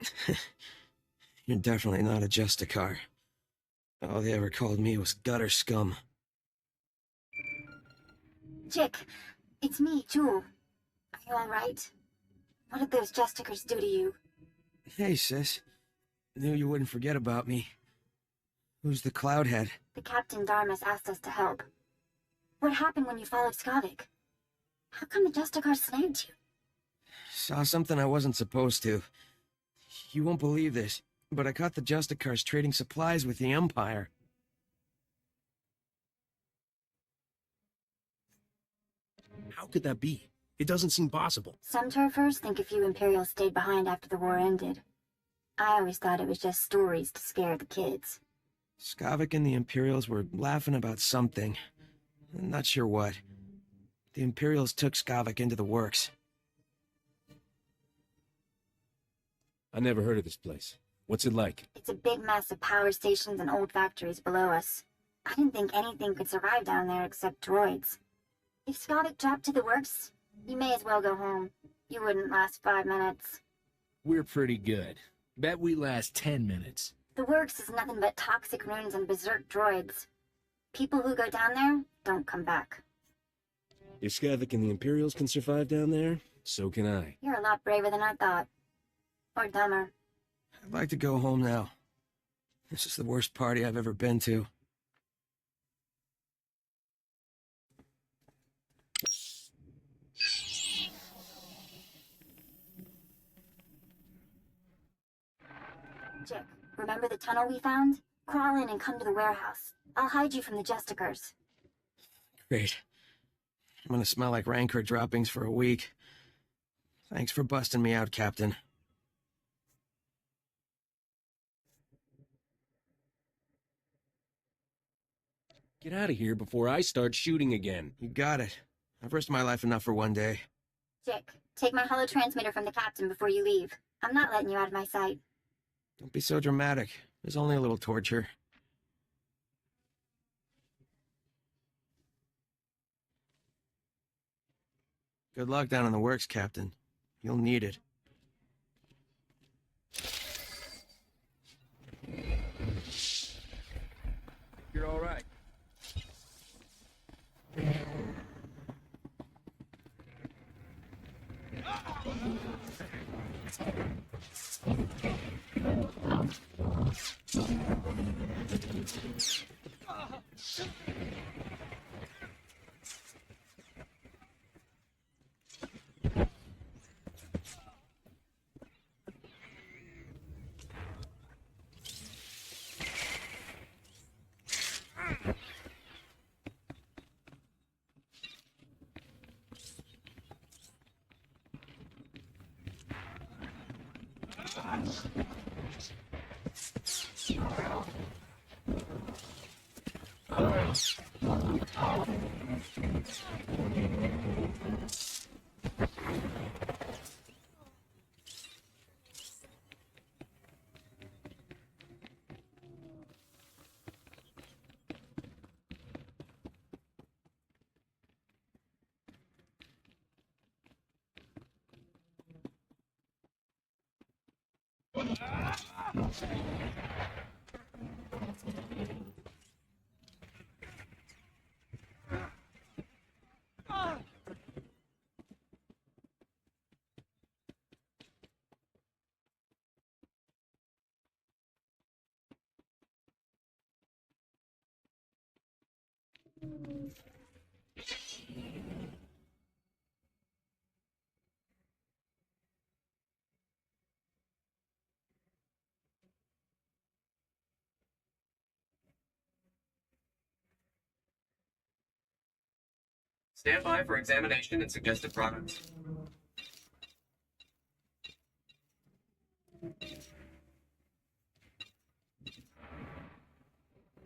You're definitely not a Justicar. All they ever called me was gutter scum. Jick, it's me, Jewel. Are you alright? What did those Justicars do to you? Hey, sis. Knew you wouldn't forget about me. Who's the Cloudhead? The Captain Darmus asked us to help. What happened when you followed Skavik? How come the Justicars snagged you? Saw something I wasn't supposed to. You won't believe this, but I caught the Justicars trading supplies with the Empire. How could that be? It doesn't seem possible. Some turfers think a few Imperials stayed behind after the war ended. I always thought it was just stories to scare the kids. Skavik and the Imperials were laughing about something. I'm not sure what. The Imperials took Skavik into the works. I never heard of this place. What's it like? It's a big mess of power stations and old factories below us. I didn't think anything could survive down there except droids. If Skavik dropped to the works, you may as well go home. You wouldn't last 5 minutes. We're pretty good. Bet we last 10 minutes. The works is nothing but toxic ruins and berserk droids. People who go down there don't come back. If Skavik and the Imperials can survive down there, so can I. You're a lot braver than I thought. Or dumber. I'd like to go home now. This is the worst party I've ever been to. Jick, remember the tunnel we found? Crawl in and come to the warehouse. I'll hide you from the Justicars. Great. I'm gonna smell like Rancor droppings for a week. Thanks for busting me out, Captain. Get out of here before I start shooting again. You got it. I've risked my life enough for one day. Jick, take my holo transmitter from the captain before you leave. I'm not letting you out of my sight. Don't be so dramatic. There's only a little torture. Good luck down in the works, Captain. You'll need it. You're all right. Stand by for examination and suggested products.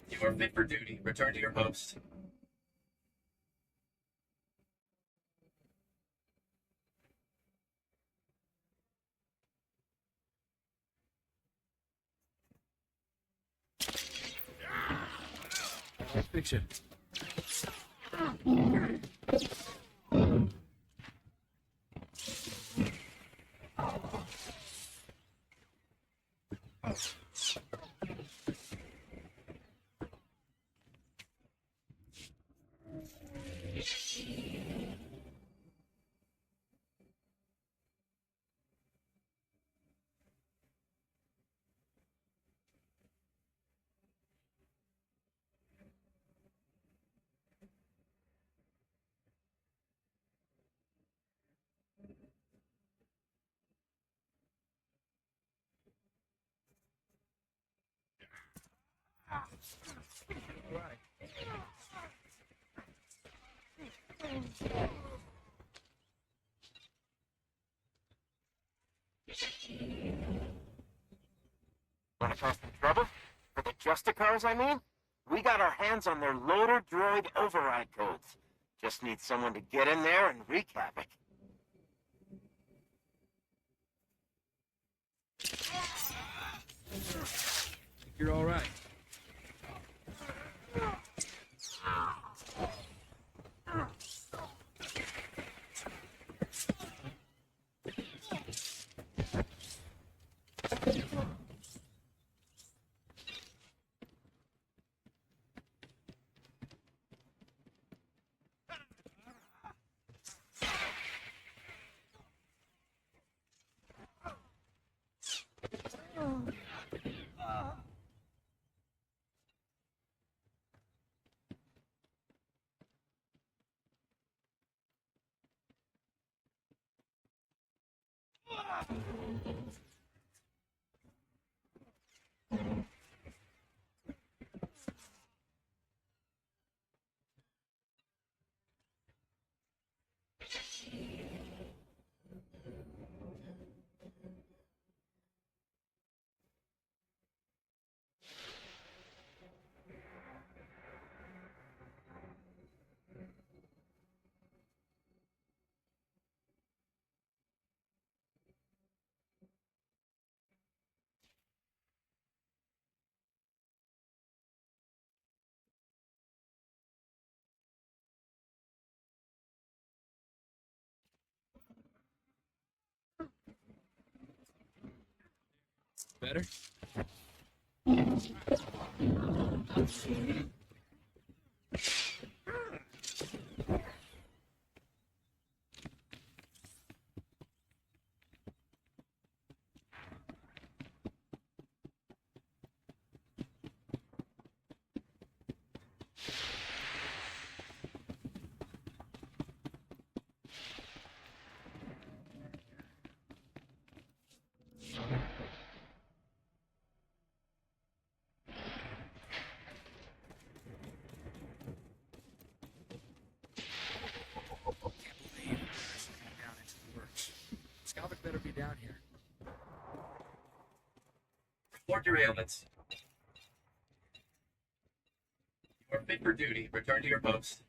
You are fit for duty. Return to your post. Fix it. Wanna cause some trouble? For the Justicars, I mean? We got our hands on their loader droid override codes. Just need someone to get in there and wreak havoc. You're all right. Better? Down into the works. Scalvic better be down here. Report your ailments. You are fit for duty. Return to your post.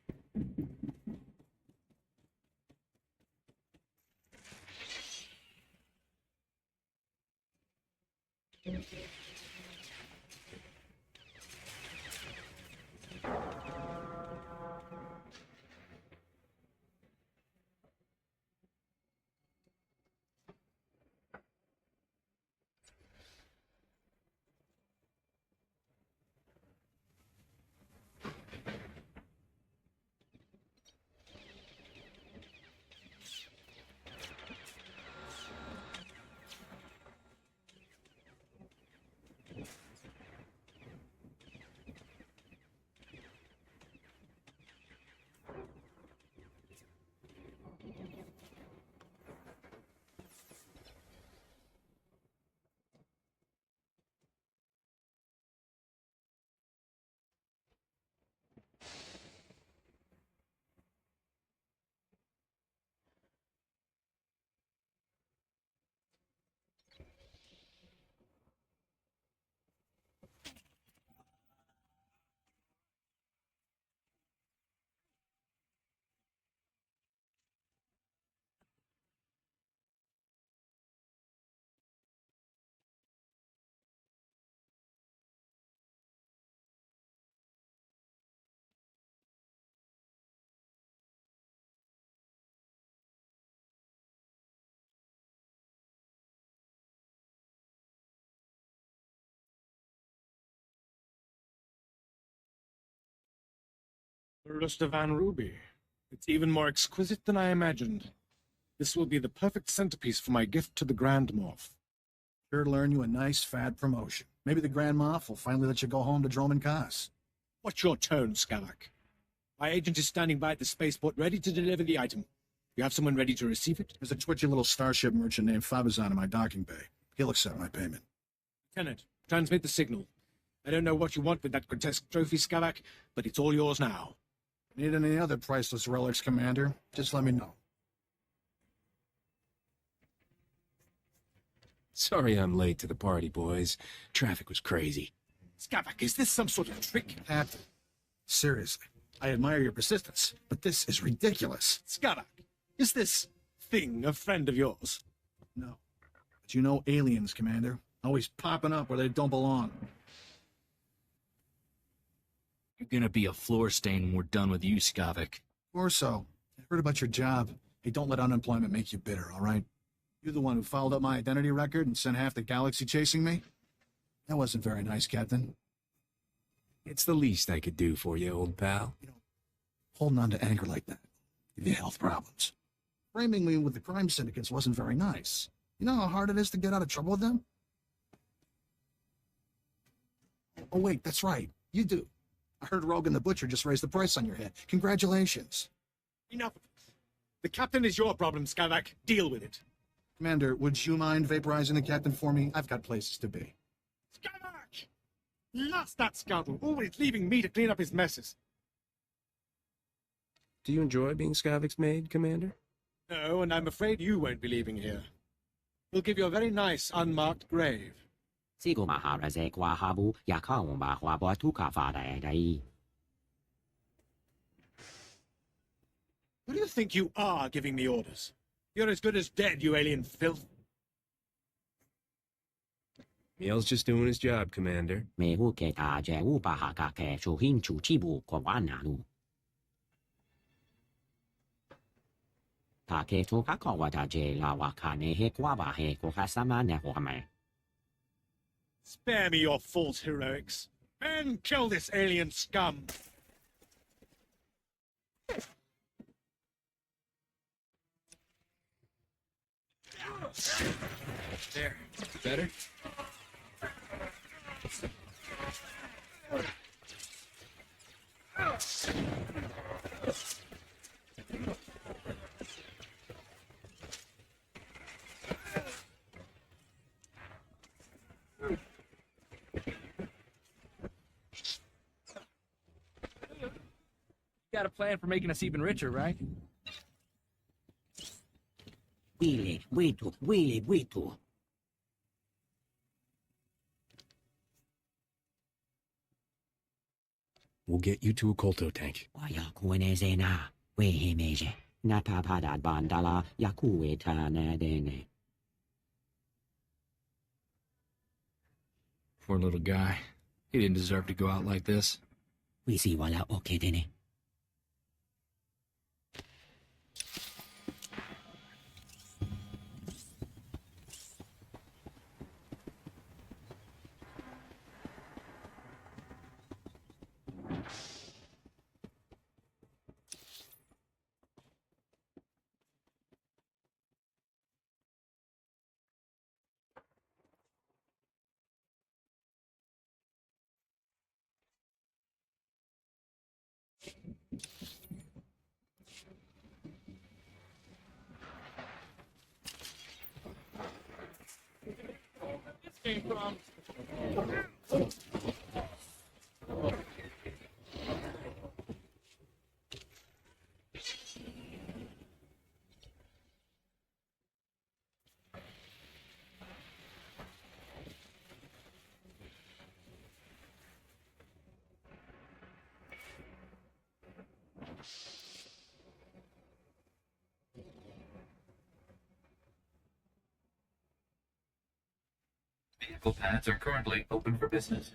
The Rustavan ruby. It's even more exquisite than I imagined. This will be the perfect centerpiece for my gift to the Grand Moff. Sure to earn you a nice, fat promotion. Maybe the Grand Moff will finally let you go home to Droman Kaas. What's your tone, Skavak? My agent is standing by at the spaceport ready to deliver the item. You have someone ready to receive it? There's a twitchy little starship merchant named Fabizon in my docking bay. He'll accept my payment. Lieutenant, transmit the signal. I don't know what you want with that grotesque trophy, Skavak, but it's all yours now. Need any other priceless relics, Commander? Just let me know. Sorry I'm late to the party, boys. Traffic was crazy. Skavak, is this some sort of trick? Captain, seriously, I admire your persistence, but this is ridiculous. Skavak, is this thing a friend of yours? No. But you know aliens, Commander. Always popping up where they don't belong. You're gonna be a floor stain when we're done with you, Skavak. Or so. I heard about your job. Hey, don't let unemployment make you bitter, all right? You're the one who fouled up my identity record and sent half the galaxy chasing me? That wasn't very nice, Captain. It's the least I could do for you, old pal. Holding on to anger like that. Give you health problems. Framing me with the crime syndicates wasn't very nice. You know how hard it is to get out of trouble with them? Oh, wait, that's right. You do. I heard Rogan the Butcher just raised the price on your head. Congratulations. Enough of this. The captain is your problem, Skavak. Deal with it. Commander, would you mind vaporizing the captain for me? I've got places to be. Skavak! Lost that scoundrel, always leaving me to clean up his messes. Do you enjoy being Skavak's maid, Commander? No, and I'm afraid you won't be leaving here. We'll give you a very nice, unmarked grave. Sigo maharaze kwa habu yakaomba hwabo tuka fadai. Who do you think you are giving me orders? You're as good as dead, you alien filth. Miel's just doing his job, Commander. Me huke ta je ubahaka ke chuhin chuchibu kwa wananu. Ta ke toka kwa wata je la wakane he kwa ba he kwa kasama ne hwame. Spare me your false heroics. Men, kill this alien scum. There. Better? Got a plan for making us even richer, right? Witu. We'll get you to a Kolto tank. Waya kueneze na wehemeje. Natapadad bandala yakueta na dene. Poor little guy. He didn't deserve to go out like this. We see wala okay dene. Came from. Vehicle pads are currently open for business.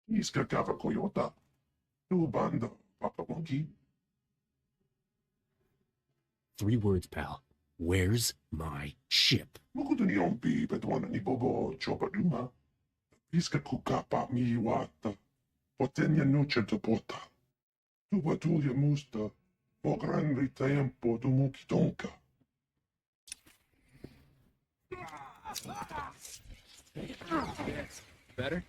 Iska kava koyota. Tu banda, papa monkey. 3 words, pal. Where's my ship? Mukuduni ompi bedwana ni bobo chopa duma. Iska kukapa mi wata. Potenya nuche de bota. Tu batulia musta. O gran tempo tu mukitonka. Better?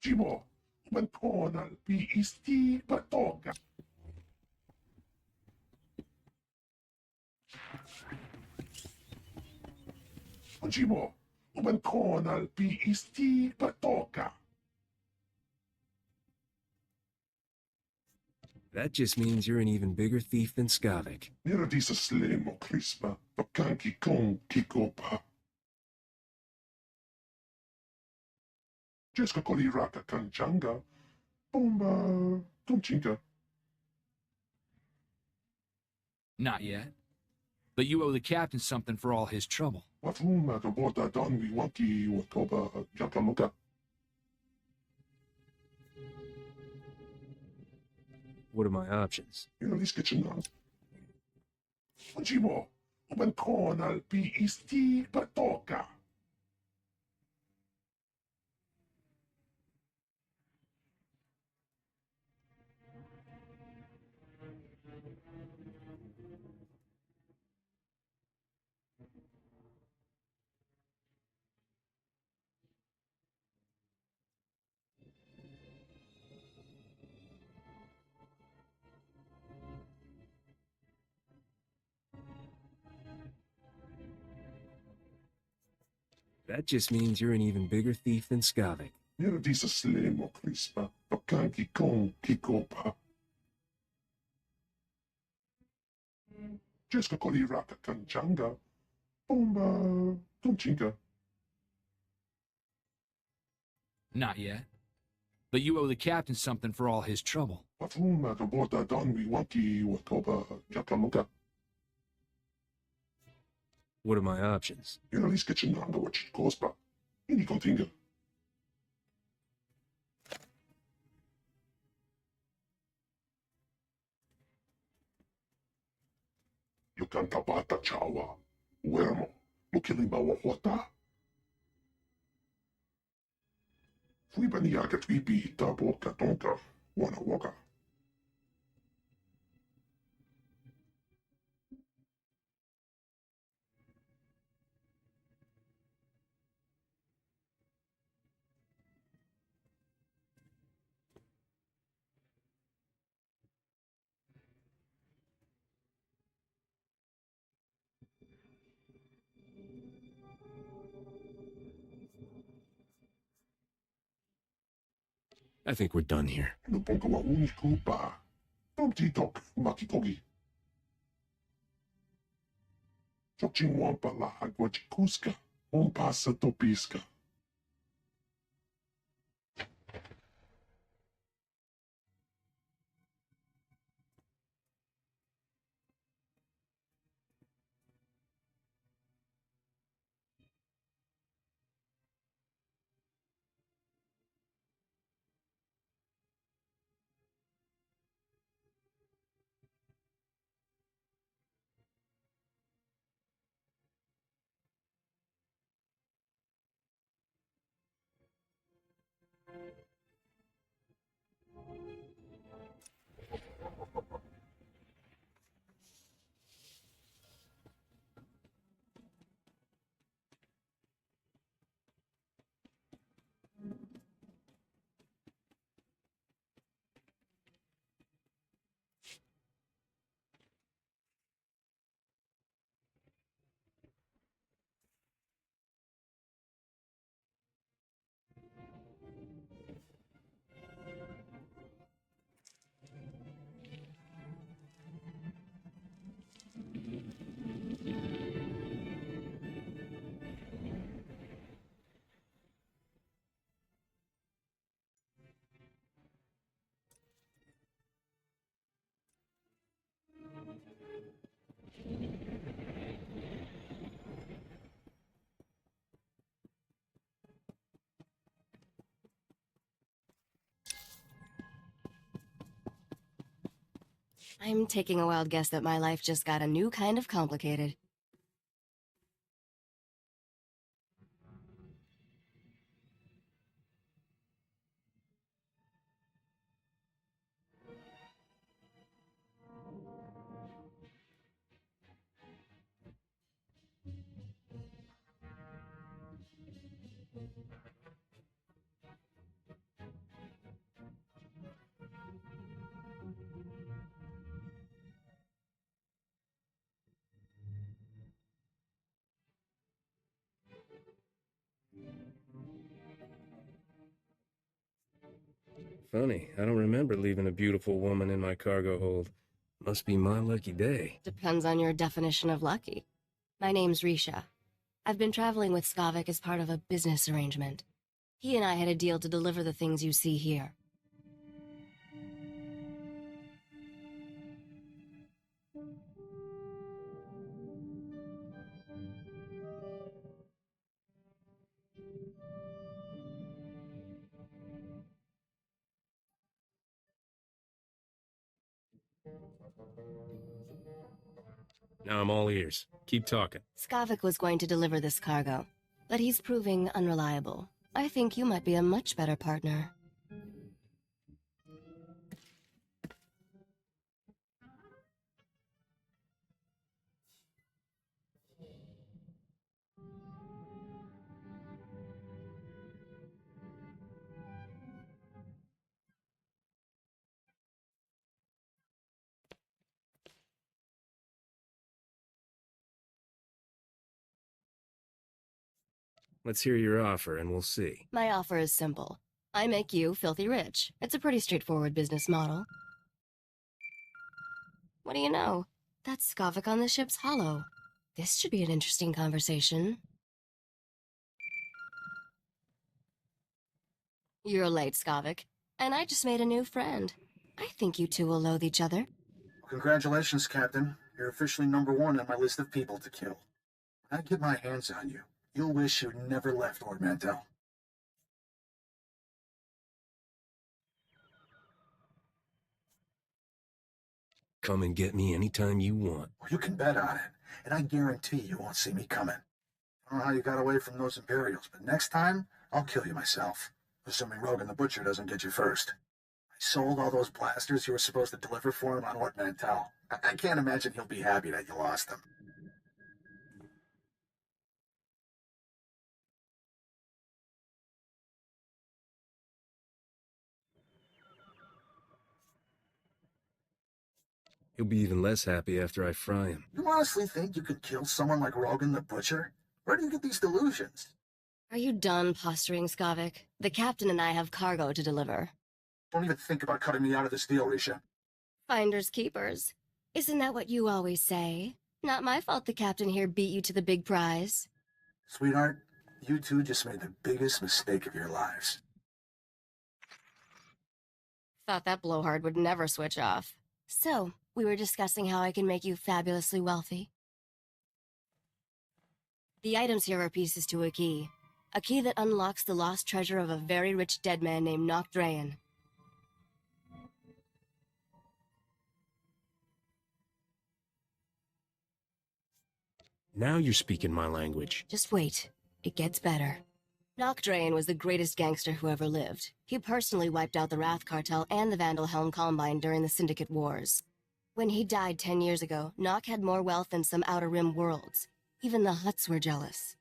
Jimo, mantonal pi isti patoka. Jimo, mantonal pi isti patoka. That just means you're an even bigger thief than Skavik. Niradisa slemo crispa, pakanki kon kikopa. Jeska koliraka kanchanga, bomba tunchinka. Not yet. But you owe the captain something for all his trouble. Wafuma kabota donwi waki wakoba jakamuka. What are my options? Niradis kitchenan. Jimo, mantonal pi isti patoka. That just means you're an even bigger thief than Skavik. Niradisa slemo crispa, pakanki kon kikopa. Jeska koliraka kanchanga, bomba tunchinka. Not yet. But you owe the captain something for all his trouble. Wafuma kabota donwi waki wakoba jakamuka. What are my options? Niradis kitchenanga wachit kospa. Ini kontinga. Yukanta bata chawa. Uermo. Mukilimba wahota. Fui baniaga twipi tabo katonka. Wana waka. I think we're done here. Nuponka wa unikupa. Tomti tok makikogi. Chokchin wampa la agwachikuska. Ompasa topiska. I'm taking a wild guess that my life just got a new kind of complicated. Funny, I don't remember leaving a beautiful woman in my cargo hold. Must be my lucky day. Depends on your definition of lucky. My name's Risha. I've been traveling with Skavik as part of a business arrangement. He and I had a deal to deliver the things you see here. Now I'm all ears. Keep talking. Skavik was going to deliver this cargo, but he's proving unreliable. I think you might be a much better partner. Let's hear your offer and we'll see. My offer is simple. I make you filthy rich. It's a pretty straightforward business model. What do you know? That's Skavik on the ship's hollow. This should be an interesting conversation. You're late, Skavik. And I just made a new friend. I think you two will loathe each other. Well, congratulations, Captain. You're officially #1 on my list of people to kill. When I get my hands on you, you'll wish you'd never left Ord Mantell. Come and get me anytime you want. Well, you can bet on it, and I guarantee you won't see me coming. I don't know how you got away from those Imperials, but next time, I'll kill you myself. Assuming Rogan the Butcher doesn't get you first. I sold all those blasters you were supposed to deliver for him on Ord Mantell. I can't imagine he'll be happy that you lost them. He'll be even less happy after I fry him. You honestly think you could kill someone like Rogan the Butcher? Where do you get these delusions? Are you done posturing, Skavik? The captain and I have cargo to deliver. Don't even think about cutting me out of this deal, Risha. Finders keepers. Isn't that what you always say? Not my fault the captain here beat you to the big prize. Sweetheart, you two just made the biggest mistake of your lives. Thought that blowhard would never switch off. So, we were discussing how I can make you fabulously wealthy. The items here are pieces to a key that unlocks the lost treasure of a very rich dead man named Nocdrayan. Now you're speaking my language. Just wait. It gets better. Nocdrayan was the greatest gangster who ever lived. He personally wiped out the Wrath Cartel and the Vandalhelm Combine during the Syndicate Wars. When he died 10 years ago, Nock had more wealth than some Outer Rim worlds. Even the Hutts were jealous.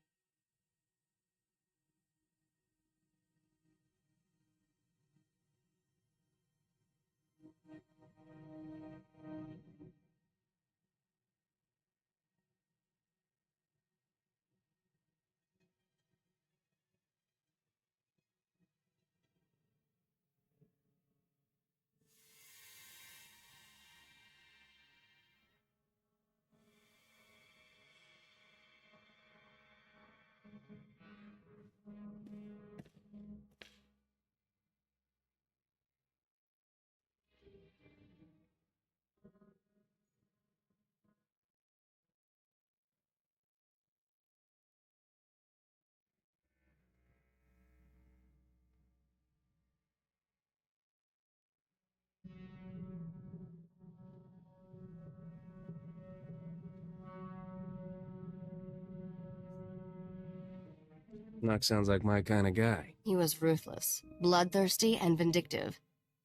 Nock sounds like my kind of guy. He was ruthless, bloodthirsty, and vindictive.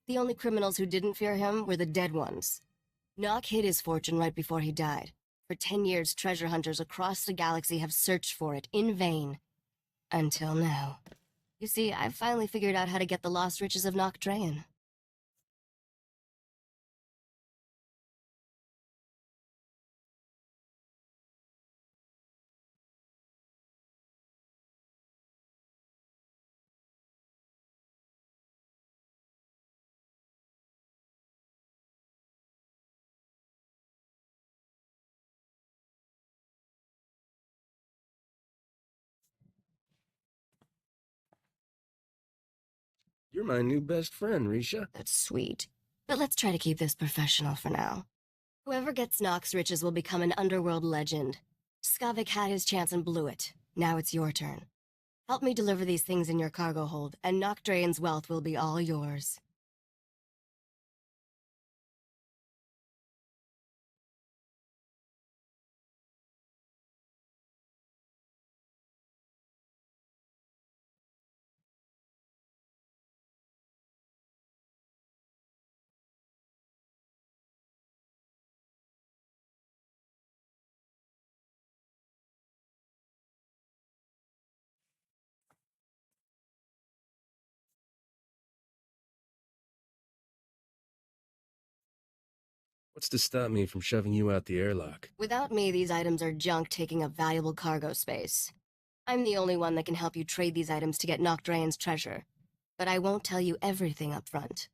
The only criminals who didn't fear him were the dead ones. Nock hid his fortune right before he died. For 10 years, treasure hunters across the galaxy have searched for it in vain. Until now. You see, I've finally figured out how to get the lost riches of Nock Drayen. You're my new best friend, Risha. That's sweet. But let's try to keep this professional for now. Whoever gets Nock's riches will become an underworld legend. Skavik had his chance and blew it. Now it's your turn. Help me deliver these things in your cargo hold, and Nock Drayen's wealth will be all yours. What's to stop me from shoving you out the airlock? Without me, these items are junk taking up valuable cargo space. I'm the only one that can help you trade these items to get Nock Drayen's treasure. But I won't tell you everything up front.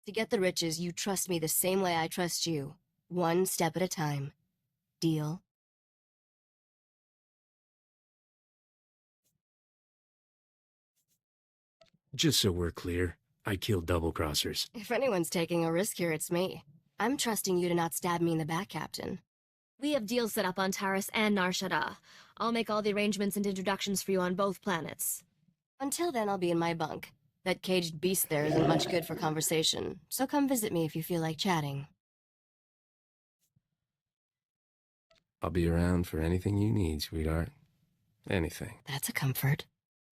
To get the riches, you trust me the same way I trust you. One step at a time. Deal? Just so we're clear, I killed double-crossers. If anyone's taking a risk here, it's me. I'm trusting you to not stab me in the back, Captain. We have deals set up on Taris and Nar Shaddaa. I'll make all the arrangements and introductions for you on both planets. Until then, I'll be in my bunk. That caged beast there isn't much good for conversation, so come visit me if you feel like chatting. I'll be around for anything you need, sweetheart. Anything. That's a comfort.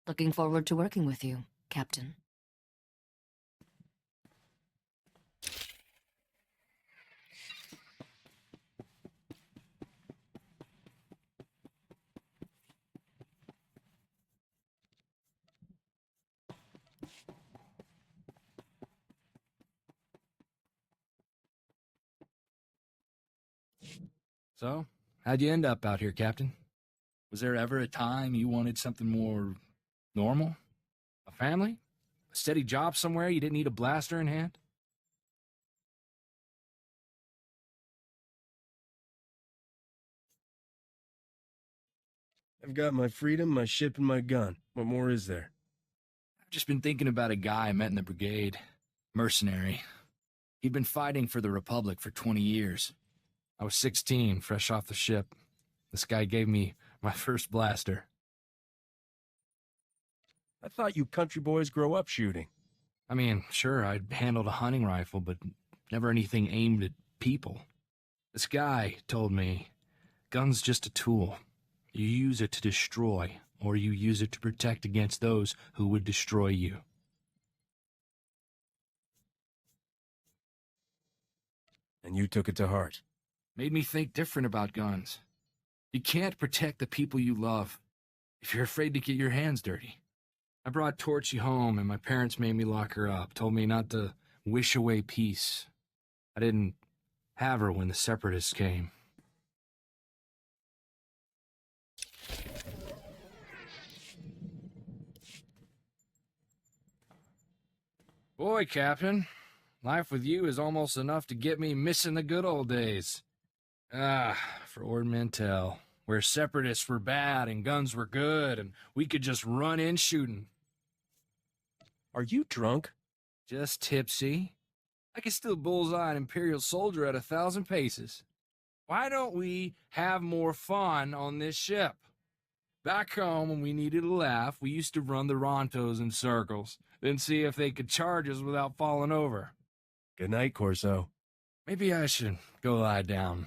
Looking forward to working with you, Captain. So, how'd you end up out here, Captain? Was there ever a time you wanted something more normal? A family? A steady job somewhere you didn't need a blaster in hand? I've got my freedom, my ship, and my gun. What more is there? I've just been thinking about a guy I met in the brigade. Mercenary. He'd been fighting for the Republic for 20 years. I was 16, fresh off the ship. This guy gave me my first blaster. I thought you country boys grow up shooting. I mean, sure, I'd handled a hunting rifle, but never anything aimed at people. This guy told me, gun's just a tool. You use it to destroy, or you use it to protect against those who would destroy you. And you took it to heart. Made me think different about guns. You can't protect the people you love if you're afraid to get your hands dirty. I brought Torchy home, and my parents made me lock her up, told me not to wish away peace. I didn't have her when the Separatists came. Boy, Captain, life with you is almost enough to get me missing the good old days. For Ord Mantell, where Separatists were bad and guns were good, and we could just run in shooting. Are you drunk? Just tipsy. I can still bullseye an Imperial soldier at 1,000 paces. Why don't we have more fun on this ship? Back home, when we needed a laugh, we used to run the Rontos in circles, then see if they could charge us without falling over. Good night, Corso. Maybe I should go lie down.